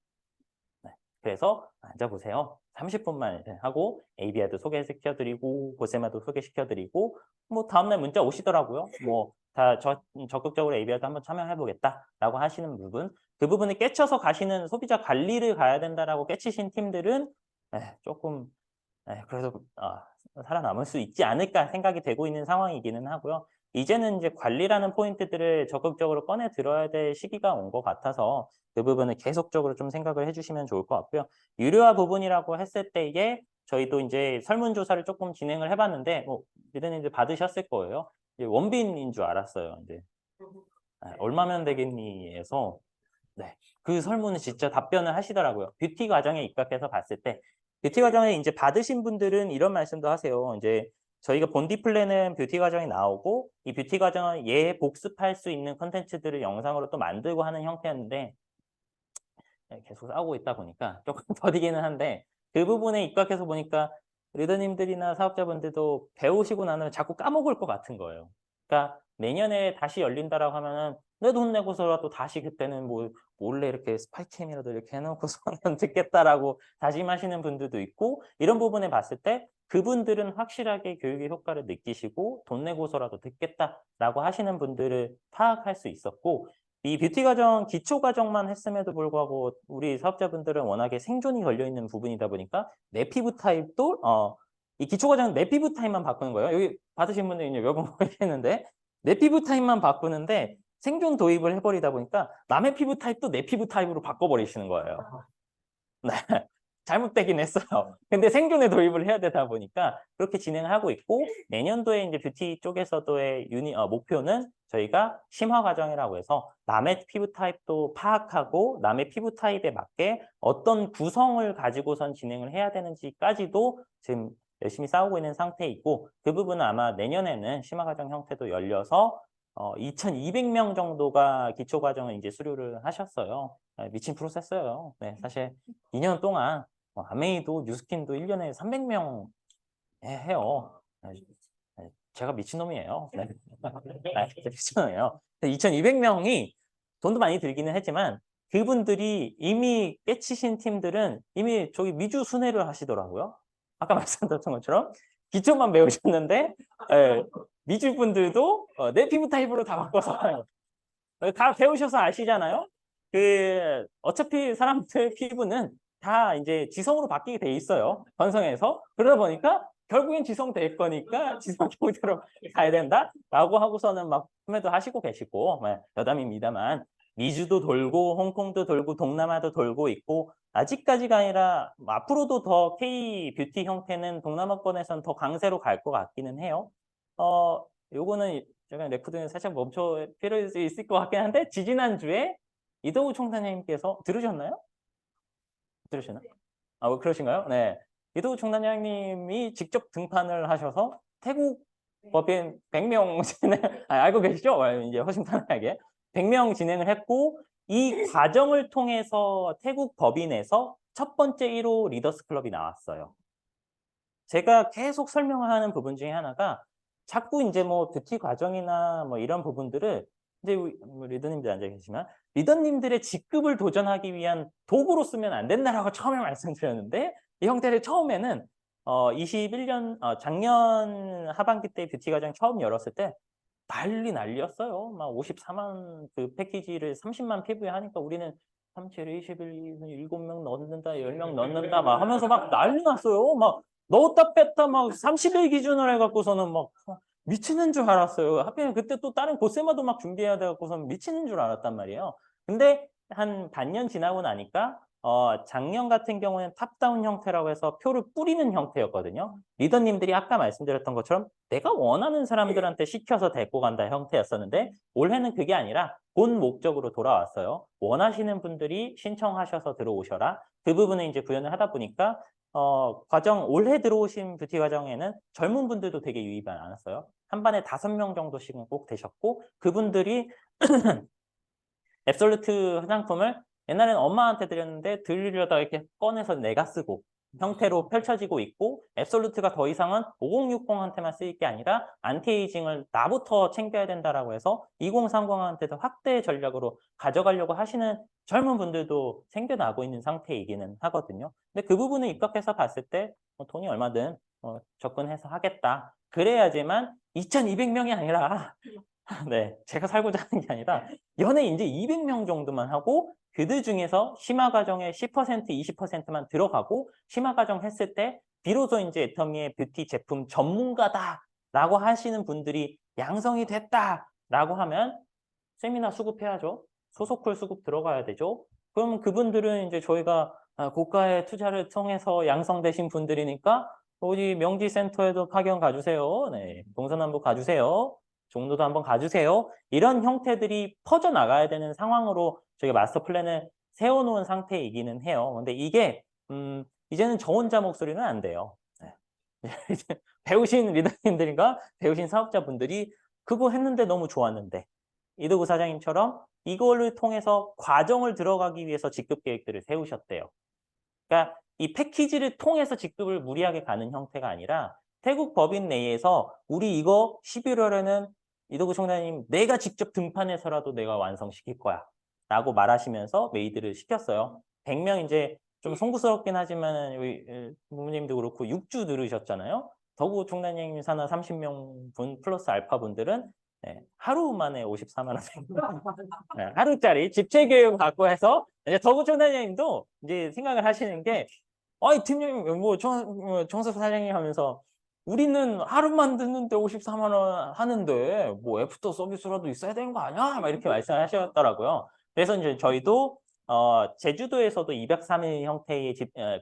K: 네. 그래서 앉아보세요. 30분만 하고 ABR도 소개시켜드리고 보세마도 소개시켜드리고 뭐 다음날 문자 오시더라고요. 뭐 다 적극적으로 ABR도 한번 참여해보겠다라고 하시는 부분 그 부분을 깨쳐서 가시는 소비자 관리를 가야 된다라고 깨치신 팀들은 조금 그래도 살아남을 수 있지 않을까 생각이 되고 있는 상황이기는 하고요. 이제는 이제 관리라는 포인트들을 적극적으로 꺼내 들어야 될 시기가 온 것 같아서 그 부분을 계속적으로 좀 생각을 해주시면 좋을 것 같고요. 유료화 부분이라고 했을 때에 저희도 이제 설문조사를 조금 진행을 해봤는데 리더님들 받으셨을 거예요. 이제 원빈인 줄 알았어요. 이제 얼마면 되겠니에서 그 설문은 진짜 답변을 하시더라고요. 뷰티 과정에 입각해서 봤을 때 뷰티 과정에 이제 받으신 분들은 이런 말씀도 하세요. 이제 저희가 본디 플랜은 뷰티 과정이 나오고 이 뷰티 과정은 복습할 수 있는 컨텐츠들을 영상으로 또 만들고 하는 형태였는데 계속 싸우고 있다 보니까 조금 더디기는 한데 그 부분에 입각해서 보니까 리더님들이나 사업자분들도 배우시고 나면 자꾸 까먹을 것 같은 거예요. 그러니까 내년에 다시 열린다라고 하면은 내 돈 내고서라도 다시 그때는 뭐 몰래 이렇게 스파이캠이라도 이렇게 해놓고서는 듣겠다라고 다짐하시는 분들도 있고 이런 부분에 봤을 때 그분들은 확실하게 교육의 효과를 느끼시고 돈 내고서라도 듣겠다라고 하시는 분들을 파악할 수 있었고 이 뷰티 과정, 기초 과정만 했음에도 불구하고 우리 사업자분들은 워낙에 생존이 걸려있는 부분이다 보니까 내 피부 타입도 이 기초 과정은 내 피부 타입만 바꾸는 거예요. 여기 받으신 분들 이제 몇 분 모르겠는데 내 피부 타입만 바꾸는데 생존 도입을 해버리다 보니까 남의 피부 타입도 내 피부 타입으로 바꿔버리시는 거예요. 네. 잘못되긴 했어요. 근데 생존에 도입을 해야 되다 보니까 그렇게 진행하고 있고 내년도에 이제 뷰티 쪽에서도의 목표는 저희가 심화 과정이라고 해서 남의 피부 타입도 파악하고 남의 피부 타입에 맞게 어떤 구성을 가지고선 진행을 해야 되는지까지도 지금 열심히 싸우고 있는 상태이고 그 부분은 아마 내년에는 심화 과정 형태도 열려서 2,200명 정도가 기초 과정을 이제 수료를 하셨어요. 미친 프로세스예요. 네, 사실 2년 동안 아메이도 뉴스킨도 1년에 300명 해요. 제가 미친놈이에요. 네. 진짜 미친놈이에요. 2,200명이 돈도 많이 들기는 했지만 그분들이 이미 깨치신 팀들은 이미 저기 미주 순회를 하시더라고요. 아까 말씀드렸던 것처럼 기초만 배우셨는데 미주 분들도 내 피부 타입으로 다 바꿔서 다 배우셔서 아시잖아요. 어차피 사람들 피부는 다 이제 지성으로 바뀌게 돼 있어요. 건성에서. 그러다 보니까 결국엔 지성 될 거니까 지성 경우대로 가야 된다라고 하고서는 막 판매도 하시고 계시고 여담입니다만 미주도 돌고 홍콩도 돌고 동남아도 돌고 있고 아직까지가 아니라 앞으로도 더 K 뷰티 형태는 동남아권에서는 더 강세로 갈 것 같기는 해요. 요거는 제가 레코딩을 살짝 멈춰 필요 있을 것 같긴 한데 지지난주에 이동우 총단장님께서 들으셨나요? 들으시나요? 뭐 그러신가요? 네. 이동우 총단장님이 직접 등판을 하셔서 태국 법인 100명 알고 계시죠? 이제 허심탄회하게 100명 진행을 했고 이 과정을 통해서 태국 법인에서 첫 번째 1호 리더스 클럽이 나왔어요. 제가 계속 설명하는 부분 중에 하나가 자꾸 이제 뭐 뷰티 과정이나 뭐 이런 부분들을 이제 리더님들 앉아 계시지만 리더님들의 직급을 도전하기 위한 도구로 쓰면 안 된다라고 처음에 말씀드렸는데 이 형태를 처음에는 21년 작년 하반기 때 뷰티 과정 처음 열었을 때 난리였어요. 막 54만 그 패키지를 30만 피부에 하니까 우리는 37, 21, 7명 넣는다, 10명 넣는다 막 하면서 막 난리 났어요. 막 넣었다 뺐다 막 30일 기준으로 해갖고서는 막 미치는 줄 알았어요. 하필 그때 또 다른 고세마도 막 준비해야 돼갖고서는 미치는 줄 알았단 말이에요. 근데 한 반년 지나고 나니까 작년 같은 경우는 탑다운 형태라고 해서 표를 뿌리는 형태였거든요. 리더님들이 아까 말씀드렸던 것처럼 내가 원하는 사람들한테 시켜서 데리고 간다 형태였었는데 올해는 그게 아니라 본 목적으로 돌아왔어요. 원하시는 분들이 신청하셔서 들어오셔라. 그 부분을 이제 구현을 하다 보니까 올해 들어오신 뷰티 과정에는 젊은 분들도 되게 유입이 많았어요. 한 반에 5명 정도씩은 꼭 되셨고 그분들이 앱솔루트 화장품을 옛날에는 엄마한테 드렸는데 드리려다 이렇게 꺼내서 내가 쓰고 형태로 펼쳐지고 있고 앱솔루트가 더 이상은 5060한테만 쓰일 게 아니라 안티에이징을 나부터 챙겨야 된다라고 해서 2030한테도 확대 전략으로 가져가려고 하시는 젊은 분들도 생겨나고 있는 상태이기는 하거든요. 근데 그 부분을 입각해서 봤을 때 돈이 얼마든 접근해서 하겠다. 그래야지만 2,200명이 아니라 네, 제가 살고자 하는 게 아니라 연에 이제 200명 정도만 하고 그들 중에서 심화 과정에 10%, 20%만 들어가고 심화 과정 했을 때 비로소 이제 애터미의 뷰티 제품 전문가다라고 하시는 분들이 양성이 됐다라고 하면 세미나 수급해야죠. 소속쿨 수급 들어가야 되죠. 그럼 그분들은 이제 저희가 고가의 투자를 통해서 양성되신 분들이니까 어디 명지센터에도 파견 가주세요. 네, 동서남북 가주세요. 종로도 한번 가주세요. 이런 형태들이 퍼져나가야 되는 상황으로 저희가 마스터 플랜을 세워놓은 상태이기는 해요. 근데 이게 이제는 저 혼자 목소리는 안 돼요. 네. 배우신 리더님들과 배우신 사업자분들이 그거 했는데 너무 좋았는데 이도구 사장님처럼 이거를 통해서 과정을 들어가기 위해서 직급 계획들을 세우셨대요. 그러니까 이 패키지를 통해서 직급을 무리하게 가는 형태가 아니라 태국 법인 내에서 우리 이거 11월에는 이도구 총장님 내가 직접 등판해서라도 내가 완성시킬 거야 라고 말하시면서 메이드를 시켰어요. 100명 이제 좀 송구스럽긴 하지만 우리 부모님도 그렇고 6주 들으셨잖아요. 더구 총장님 산하 30명 분 플러스 알파 분들은 하루 만에 54만 원 네, 하루짜리 집체 교육 받고 해서 이제 더구 총장님도 이제 생각을 하시는 게 팀장님 뭐 정섭 사장님 하면서 우리는 하루만 듣는데 54만 원 하는데 뭐 애프터 서비스라도 있어야 되는 거 아니야? 막 이렇게 말씀하셨더라고요. 그래서 이제 저희도 제주도에서도 2박 3일 형태의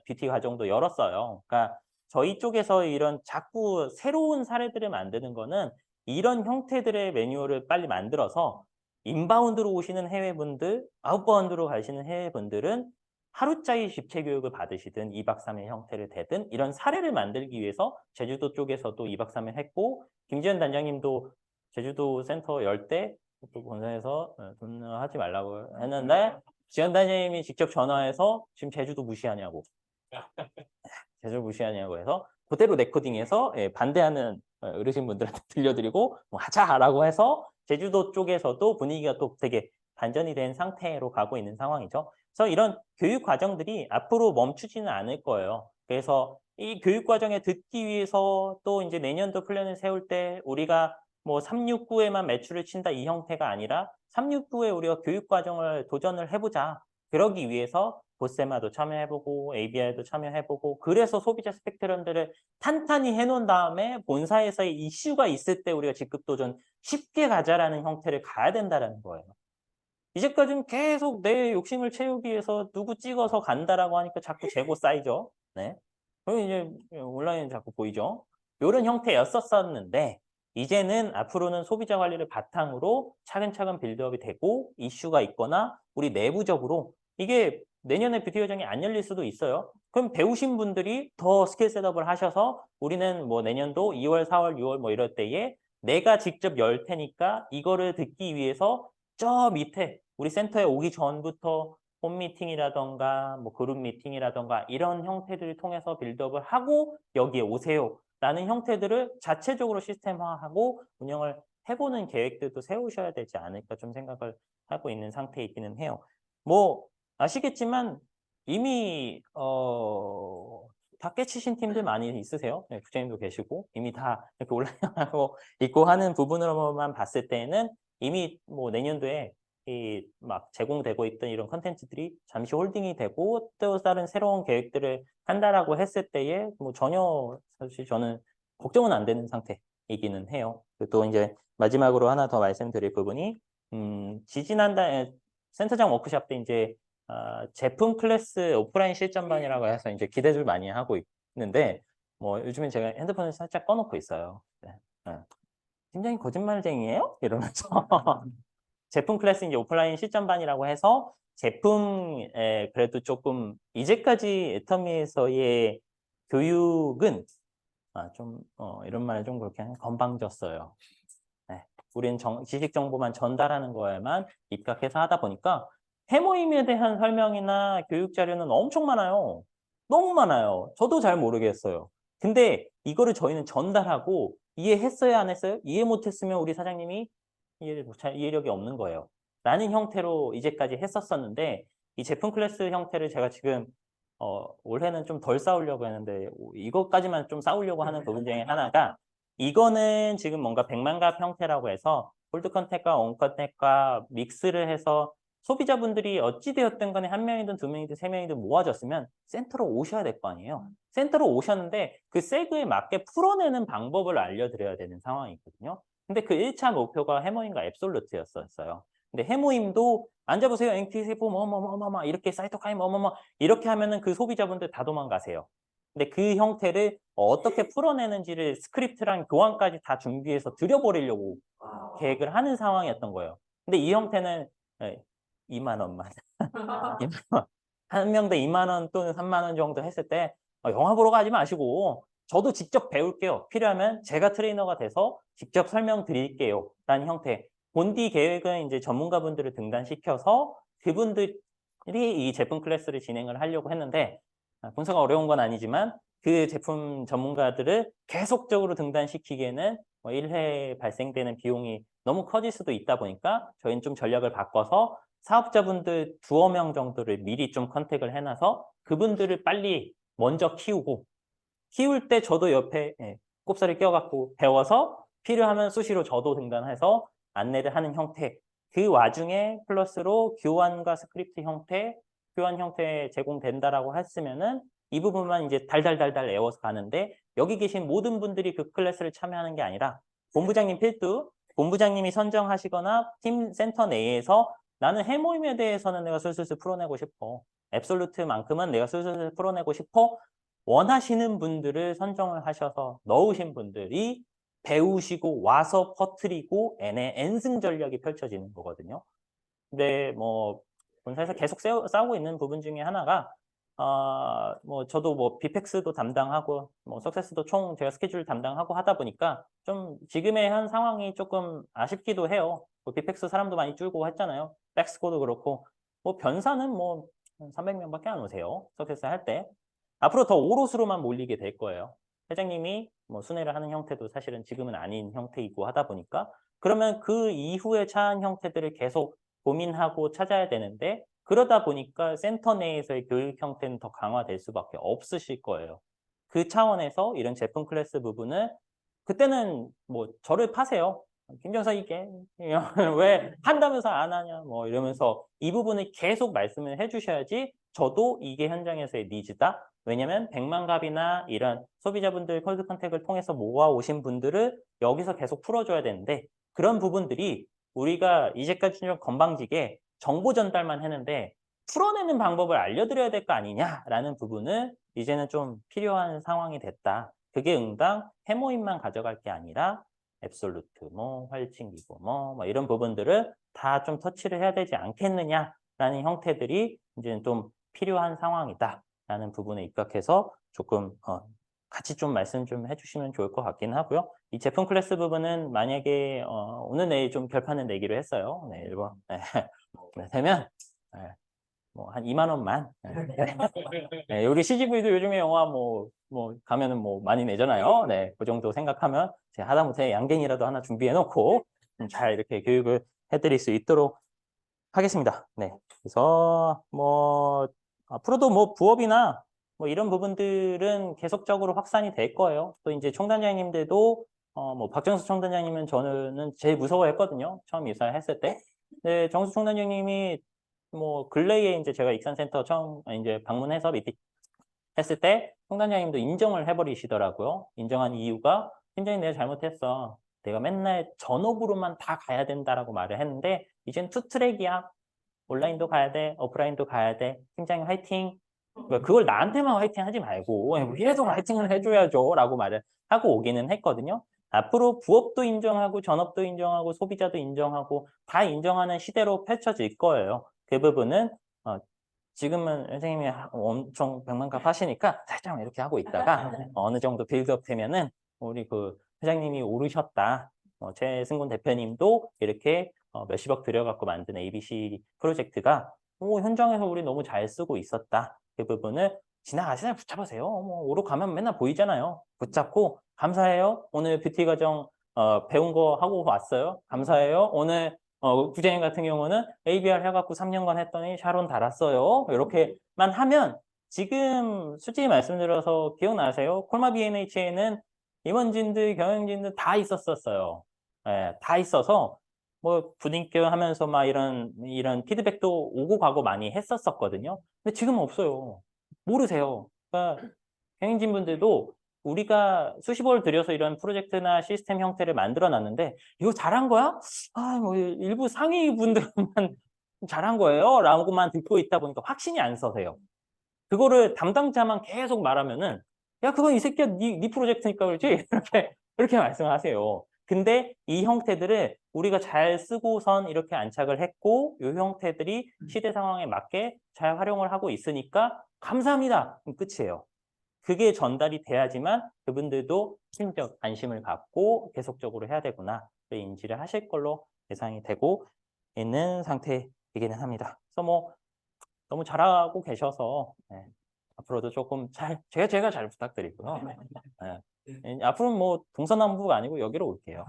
K: 뷰티 과정도 열었어요. 그러니까 저희 쪽에서 이런 자꾸 새로운 사례들을 만드는 거는 이런 형태들의 매뉴얼을 빨리 만들어서 인바운드로 오시는 해외분들, 아웃바운드로 가시는 해외분들은 하루짜리 집체 교육을 받으시든 2박 3일 형태를 되든 이런 사례를 만들기 위해서 제주도 쪽에서도 2박 3일 했고 김지현 단장님도 제주도 센터 열 때 본사에서 돈 하지 말라고 했는데 지현 단장님이 직접 전화해서 지금 제주도 무시하냐고 제주도 무시하냐고 해서 그대로 레코딩해서 반대하는 어르신분들한테 들려드리고 뭐 하자라고 해서 제주도 쪽에서도 분위기가 또 되게 반전이 된 상태로 가고 있는 상황이죠. 그래서 이런 교육 과정들이 앞으로 멈추지는 않을 거예요. 그래서 이 교육 과정에 듣기 위해서 또 이제 내년도 플랜을 세울 때 우리가 뭐 369에만 매출을 친다 이 형태가 아니라 369에 우리가 교육 과정을 도전을 해보자. 그러기 위해서 보세마도 참여해보고 ABI도 참여해보고 그래서 소비자 스펙트럼들을 탄탄히 해놓은 다음에 본사에서의 이슈가 있을 때 우리가 직급 도전 쉽게 가자라는 형태를 가야 된다는 거예요. 이제까지는 계속 내 욕심을 채우기 위해서 누구 찍어서 간다라고 하니까 자꾸 재고 쌓이죠. 네. 그럼 이제 온라인 자꾸 보이죠. 이런 형태였었는데 이제는 앞으로는 소비자 관리를 바탕으로 차근차근 빌드업이 되고 이슈가 있거나 우리 내부적으로 이게 내년에 뷰티 과정이 안 열릴 수도 있어요. 그럼 배우신 분들이 더 스킬 셋업을 하셔서 우리는 뭐 내년도 2월, 4월, 6월 뭐 이럴 때에 내가 직접 열 테니까 이거를 듣기 위해서 저 밑에 우리 센터에 오기 전부터 홈 미팅이라던가 뭐 그룹 미팅이라던가 이런 형태들을 통해서 빌드업을 하고 여기에 오세요. 라는 형태들을 자체적으로 시스템화하고 운영을 해보는 계획들도 세우셔야 되지 않을까 좀 생각을 하고 있는 상태이기는 해요. 뭐 아시겠지만 이미 다 깨치신 팀들 많이 있으세요. 네, 국장님도 계시고 이미 다 이렇게 올라가고 있고 하는 부분으로만 봤을 때는 이미 뭐 내년도에 이 막 제공되고 있던 이런 컨텐츠들이 잠시 홀딩이 되고 또 다른 새로운 계획들을 한다라고 했을 때에 뭐 전혀 사실 저는 걱정은 안 되는 상태이기는 해요. 또 이제 마지막으로 하나 더 말씀드릴 부분이 지지난달 센터장 워크숍 때 이제 제품 클래스 오프라인 실전반이라고 해서 이제 기대들 많이 하고 있는데 뭐 요즘엔 제가 핸드폰을 살짝 꺼놓고 있어요. 네. 팀장님 거짓말쟁이에요? 이러면서 제품 클래스 이제 오프라인 실전반이라고 해서 제품에 그래도 조금 이제까지 애터미에서의 교육은 이런 말을 좀 그렇게 건방졌어요. 네. 우리는 지식 정보만 전달하는 거에만 입각해서 하다 보니까 해모임에 대한 설명이나 교육 자료는 엄청 많아요. 너무 많아요. 저도 잘 모르겠어요. 근데 이거를 저희는 전달하고 이해했어요, 안 했어요? 이해 못했으면 우리 사장님이 이해력이 없는 거예요. 라는 형태로 이제까지 했었었는데 이 제품 클래스 형태를 제가 지금 올해는 좀 덜 싸우려고 했는데 이것까지만 좀 싸우려고 하는 부분 중에 하나가 이거는 지금 뭔가 100만갑 형태라고 해서 홀드 컨택과 온 컨택과 믹스를 해서 소비자분들이 어찌되었든 간에 한 명이든 두 명이든 세 명이든 모아졌으면 센터로 오셔야 될 거 아니에요. 센터로 오셨는데 그 세그에 맞게 풀어내는 방법을 알려드려야 되는 상황이거든요. 근데 그 1차 목표가 해모임과 앱솔루트였었어요. 근데 해모임도 앉아보세요. NT세포 뭐뭐뭐뭐 이렇게 사이토카인 뭐뭐뭐 이렇게 하면은 그 소비자분들 다 도망가세요. 근데 그 형태를 어떻게 풀어내는지를 스크립트랑 교환까지 다 준비해서 드려버리려고 계획을 하는 상황이었던 거예요. 근데 이 형태는 2만 원만. 한 명당 2만 원 또는 3만 원 정도 했을 때 영화 보러 가지 마시고 저도 직접 배울게요. 필요하면 제가 트레이너가 돼서 직접 설명드릴게요. 라는 형태. 본디 계획은 이제 전문가분들을 등단시켜서 그분들이 이 제품 클래스를 진행을 하려고 했는데 본사가 어려운 건 아니지만 그 제품 전문가들을 계속적으로 등단시키기에는 1회 발생되는 비용이 너무 커질 수도 있다 보니까 저희는 좀 전략을 바꿔서 사업자분들 2~명 정도를 미리 좀 컨택을 해놔서 그분들을 빨리 먼저 키울 때 저도 옆에 꼽사리 껴갖고 배워서 필요하면 수시로 저도 등단해서 안내를 하는 형태. 그 와중에 플러스로 교환과 스크립트 형태, 교환 형태 제공된다라고 했으면은 이 부분만 이제 달달달달 외워서 가는데 여기 계신 모든 분들이 그 클래스를 참여하는 게 아니라 본부장님 필두, 본부장님이 선정하시거나 팀 센터 내에서 나는 해모임에 대해서는 내가 술술술 풀어내고 싶어. 앱솔루트만큼은 내가 술술술 풀어내고 싶어. 원하시는 분들을 선정을 하셔서 넣으신 분들이 배우시고 와서 퍼뜨리고 N의 N승 전략이 펼쳐지는 거거든요. 근데 뭐 본사에서 계속 싸우고 있는 부분 중에 하나가 뭐 저도 뭐 비펙스도 담당하고 뭐 석세스도 총 제가 스케줄 담당하고 하다 보니까 좀 지금의 현 상황이 조금 아쉽기도 해요. 뭐 비펙스 사람도 많이 줄고 했잖아요. 백스코도 그렇고 뭐 변사는 뭐 300명밖에 안 오세요. 석세스 할 때. 앞으로 더 오롯으로만 몰리게 될 거예요. 회장님이 뭐 순회를 하는 형태도 사실은 지금은 아닌 형태이고 하다 보니까 그러면 그 이후에 차한 형태들을 계속 고민하고 찾아야 되는데 그러다 보니까 센터 내에서의 교육 형태는 더 강화될 수밖에 없으실 거예요. 그 차원에서 이런 제품 클래스 부분을 그때는 뭐 저를 파세요. 김정사 이게 왜 한다면서 안 하냐 뭐 이러면서 이 부분을 계속 말씀을 해주셔야지 저도 이게 현장에서의 니즈다. 왜냐면 백만갑이나 이런 소비자분들 콜드 컨택을 통해서 모아오신 분들을 여기서 계속 풀어줘야 되는데 그런 부분들이 우리가 이제까지 좀 건방지게 정보 전달만 했는데 풀어내는 방법을 알려드려야 될 거 아니냐라는 부분을 이제는 좀 필요한 상황이 됐다. 그게 응당 해모임만 가져갈 게 아니라 앱솔루트, 뭐 활칭기고 뭐 이런 부분들을 다 좀 터치를 해야 되지 않겠느냐라는 형태들이 이제는 좀 필요한 상황이다라는 부분에 입각해서 조금 같이 좀 말씀 좀 해주시면 좋을 것 같긴 하고요. 이 제품 클래스 부분은 만약에 오늘 내일 좀 결판을 내기로 했어요. 네, 1번. 네. 되면 뭐 한 2만 원만. 네, 우리 CGV도 요즘에 영화 뭐 가면은 뭐 많이 내잖아요. 네, 그 정도 생각하면 제가 하다못해 양갱이라도 하나 준비해 놓고 잘 이렇게 교육을 해드릴 수 있도록 하겠습니다. 네, 그래서 뭐 앞으로도 뭐 부업이나 뭐 이런 부분들은 계속적으로 확산이 될 거예요. 또 이제 총단장님들도 뭐 박정수 총단장님은 저는 제일 무서워했거든요. 처음 입사했을 때. 네, 정수 총단장님이 뭐 근래에 이제 제가 익산센터 처음 이제 방문해서 미팅 했을 때 총단장님도 인정을 해버리시더라고요. 인정한 이유가 팀장님 내가 잘못했어. 내가 맨날 전업으로만 다 가야 된다라고 말을 했는데 이젠 투 트랙이야. 온라인도 가야 돼, 오프라인도 가야 돼. 팀장님 화이팅. 그걸 나한테만 화이팅 하지 말고 위에도 화이팅을 해줘야죠 라고 말을 하고 오기는 했거든요. 앞으로 부업도 인정하고 전업도 인정하고 소비자도 인정하고 다 인정하는 시대로 펼쳐질 거예요. 그 부분은 지금은 선생님이 엄청 백만갑 하시니까 살짝 이렇게 하고 있다가 어느 정도 빌드업 되면은 우리 그 회장님이 오르셨다. 최승곤 대표님도 이렇게 몇십억 들여갖고 만든 ABC 프로젝트가 현장에서 우리 너무 잘 쓰고 있었다. 그 부분을 지나가시면 붙잡으세요. 오로 가면 맨날 보이잖아요. 붙잡고 감사해요. 오늘 뷰티 과정 배운 거 하고 왔어요. 감사해요. 오늘 부장님 같은 경우는 ABR 해갖고 3년간 했더니 샤론 달았어요. 이렇게만 하면 지금 솔직히 말씀드려서 기억나세요? 콜마 B&H에는 임원진들, 경영진들 다 있었어요. 예, 다 있어서 뭐 분위기 하면서 막 이런 피드백도 오고 가고 많이 했었거든요. 근데 지금은 없어요. 모르세요. 그러니까 경영진 분들도 우리가 수십억을 들여서 이런 프로젝트나 시스템 형태를 만들어 놨는데 이거 잘한 거야? 뭐 일부 상위 분들만 잘한 거예요? 라고만 듣고 있다 보니까 확신이 안 서세요. 그거를 담당자만 계속 말하면은 야 그건 이 새끼야 네 프로젝트니까 그렇지? 이렇게 말씀하세요. 근데 이 형태들을 우리가 잘 쓰고선 이렇게 안착을 했고 이 형태들이 시대 상황에 맞게 잘 활용을 하고 있으니까 감사합니다. 그럼 끝이에요. 그게 전달이 돼야지만 그분들도 심적 안심을 갖고 계속적으로 해야 되구나 인지를 하실 걸로 예상이 되고 있는 상태이기는 합니다. 그래서 뭐 너무 잘하고 계셔서 네, 앞으로도 조금 제가 잘 부탁드리고요. 네. 앞으로는 뭐 동서남북 아니고 여기로 올게요.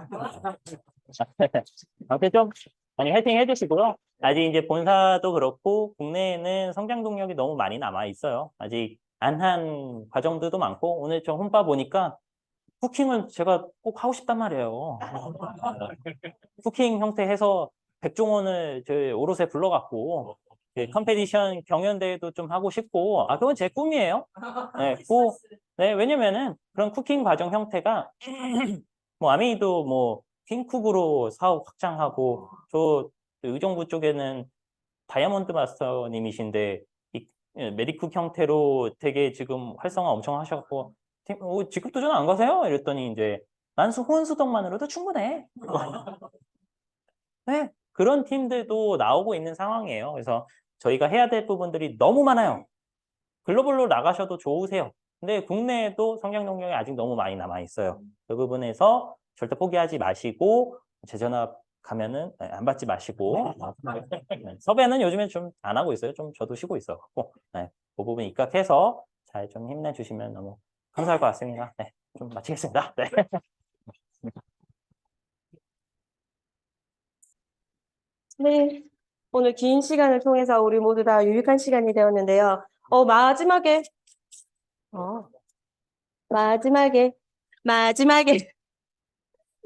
K: 아무튼 좀 많이 화이팅 해주시고요. 아직 이제 본사도 그렇고 국내에는 성장 동력이 너무 많이 남아 있어요. 아직 안 한 과정들도 많고 오늘 좀 홈바 보니까 쿠킹을 제가 꼭 하고 싶단 말이에요. 쿠킹 형태 해서 백종원을 저희 오롯에 불러갖고 컴페티션 경연대회도 좀 하고 싶고 그건 제 꿈이에요. 네, 왜냐면은 그런 쿠킹 과정 형태가 뭐 아메이도 뭐 킹쿡으로 사업 확장하고 저 의정부 쪽에는 다이아몬드 마스터님이신데 메디쿡 형태로 되게 지금 활성화 엄청 하셔갖고 직급 도전 안 가세요? 이랬더니 이제 난 혼수동만으로도 충분해. 네, 그런 팀들도 나오고 있는 상황이에요. 그래서 저희가 해야 될 부분들이 너무 많아요. 글로벌로 나가셔도 좋으세요. 근데 국내에도 성장 동력이 아직 너무 많이 남아 있어요. 그 부분에서 절대 포기하지 마시고 재전압 가면은 안 받지 마시고 섭외는 요즘에 좀 안 하고 있어요. 좀 저도 쉬고 있어갖고 네, 그 부분 입각해서 잘 좀 힘내주시면 너무 감사할 것 같습니다. 네, 좀 마치겠습니다. 네.
G: 네. 오늘 긴 시간을 통해서 우리 모두 다 유익한 시간이 되었는데요. 마지막에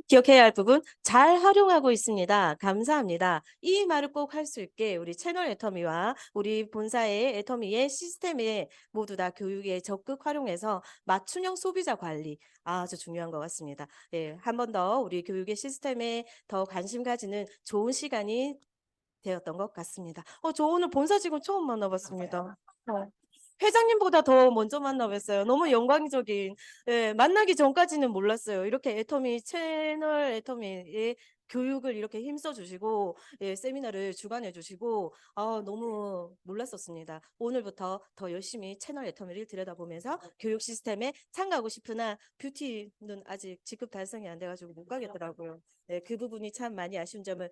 G: 기억해야 할 부분 잘 활용하고 있습니다. 감사합니다. 이 말을 꼭 할 수 있게 우리 채널 애터미와 우리 본사의 애터미의 시스템에 모두 다 교육에 적극 활용해서 맞춤형 소비자 관리 아주 중요한 것 같습니다. 예, 한 번 더 우리 교육의 시스템에 더 관심 가지는 좋은 시간이 되었던 것 같습니다. 저 오늘 본사 직원 처음 만나봤습니다. 회장님보다 더 먼저 만나뵀어요. 너무 영광적인, 예, 만나기 전까지는 몰랐어요. 이렇게 채널 애터미의 교육을 이렇게 힘써주시고, 예, 세미나를 주관해주시고, 너무 몰랐었습니다. 오늘부터 더 열심히 채널 애터미를 들여다보면서 교육 시스템에 참가하고 싶으나 뷰티는 아직 직급 달성이 안 돼가지고 못 가겠더라고요. 네, 그 부분이 참 많이 아쉬운 점을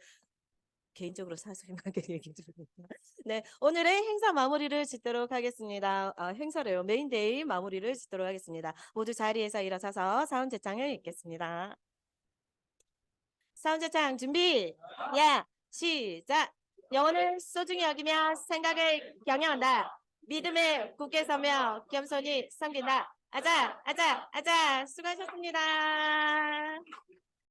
G: 개인적으로 사소하게 얘기 드립니다. 네, 오늘의 행사 마무리를 짓도록 하겠습니다. 행사래요. 메인데이 마무리를 짓도록 하겠습니다. 모두 자리에서 일어서서 사원 제창을 읽겠습니다. 사원 제창 준비. 야, 시작. 영혼을 소중히 여기며 생각을 경영한다. 믿음에 굳게 서며 겸손히 섬긴다. 아자, 아자, 아자. 수고하셨습니다.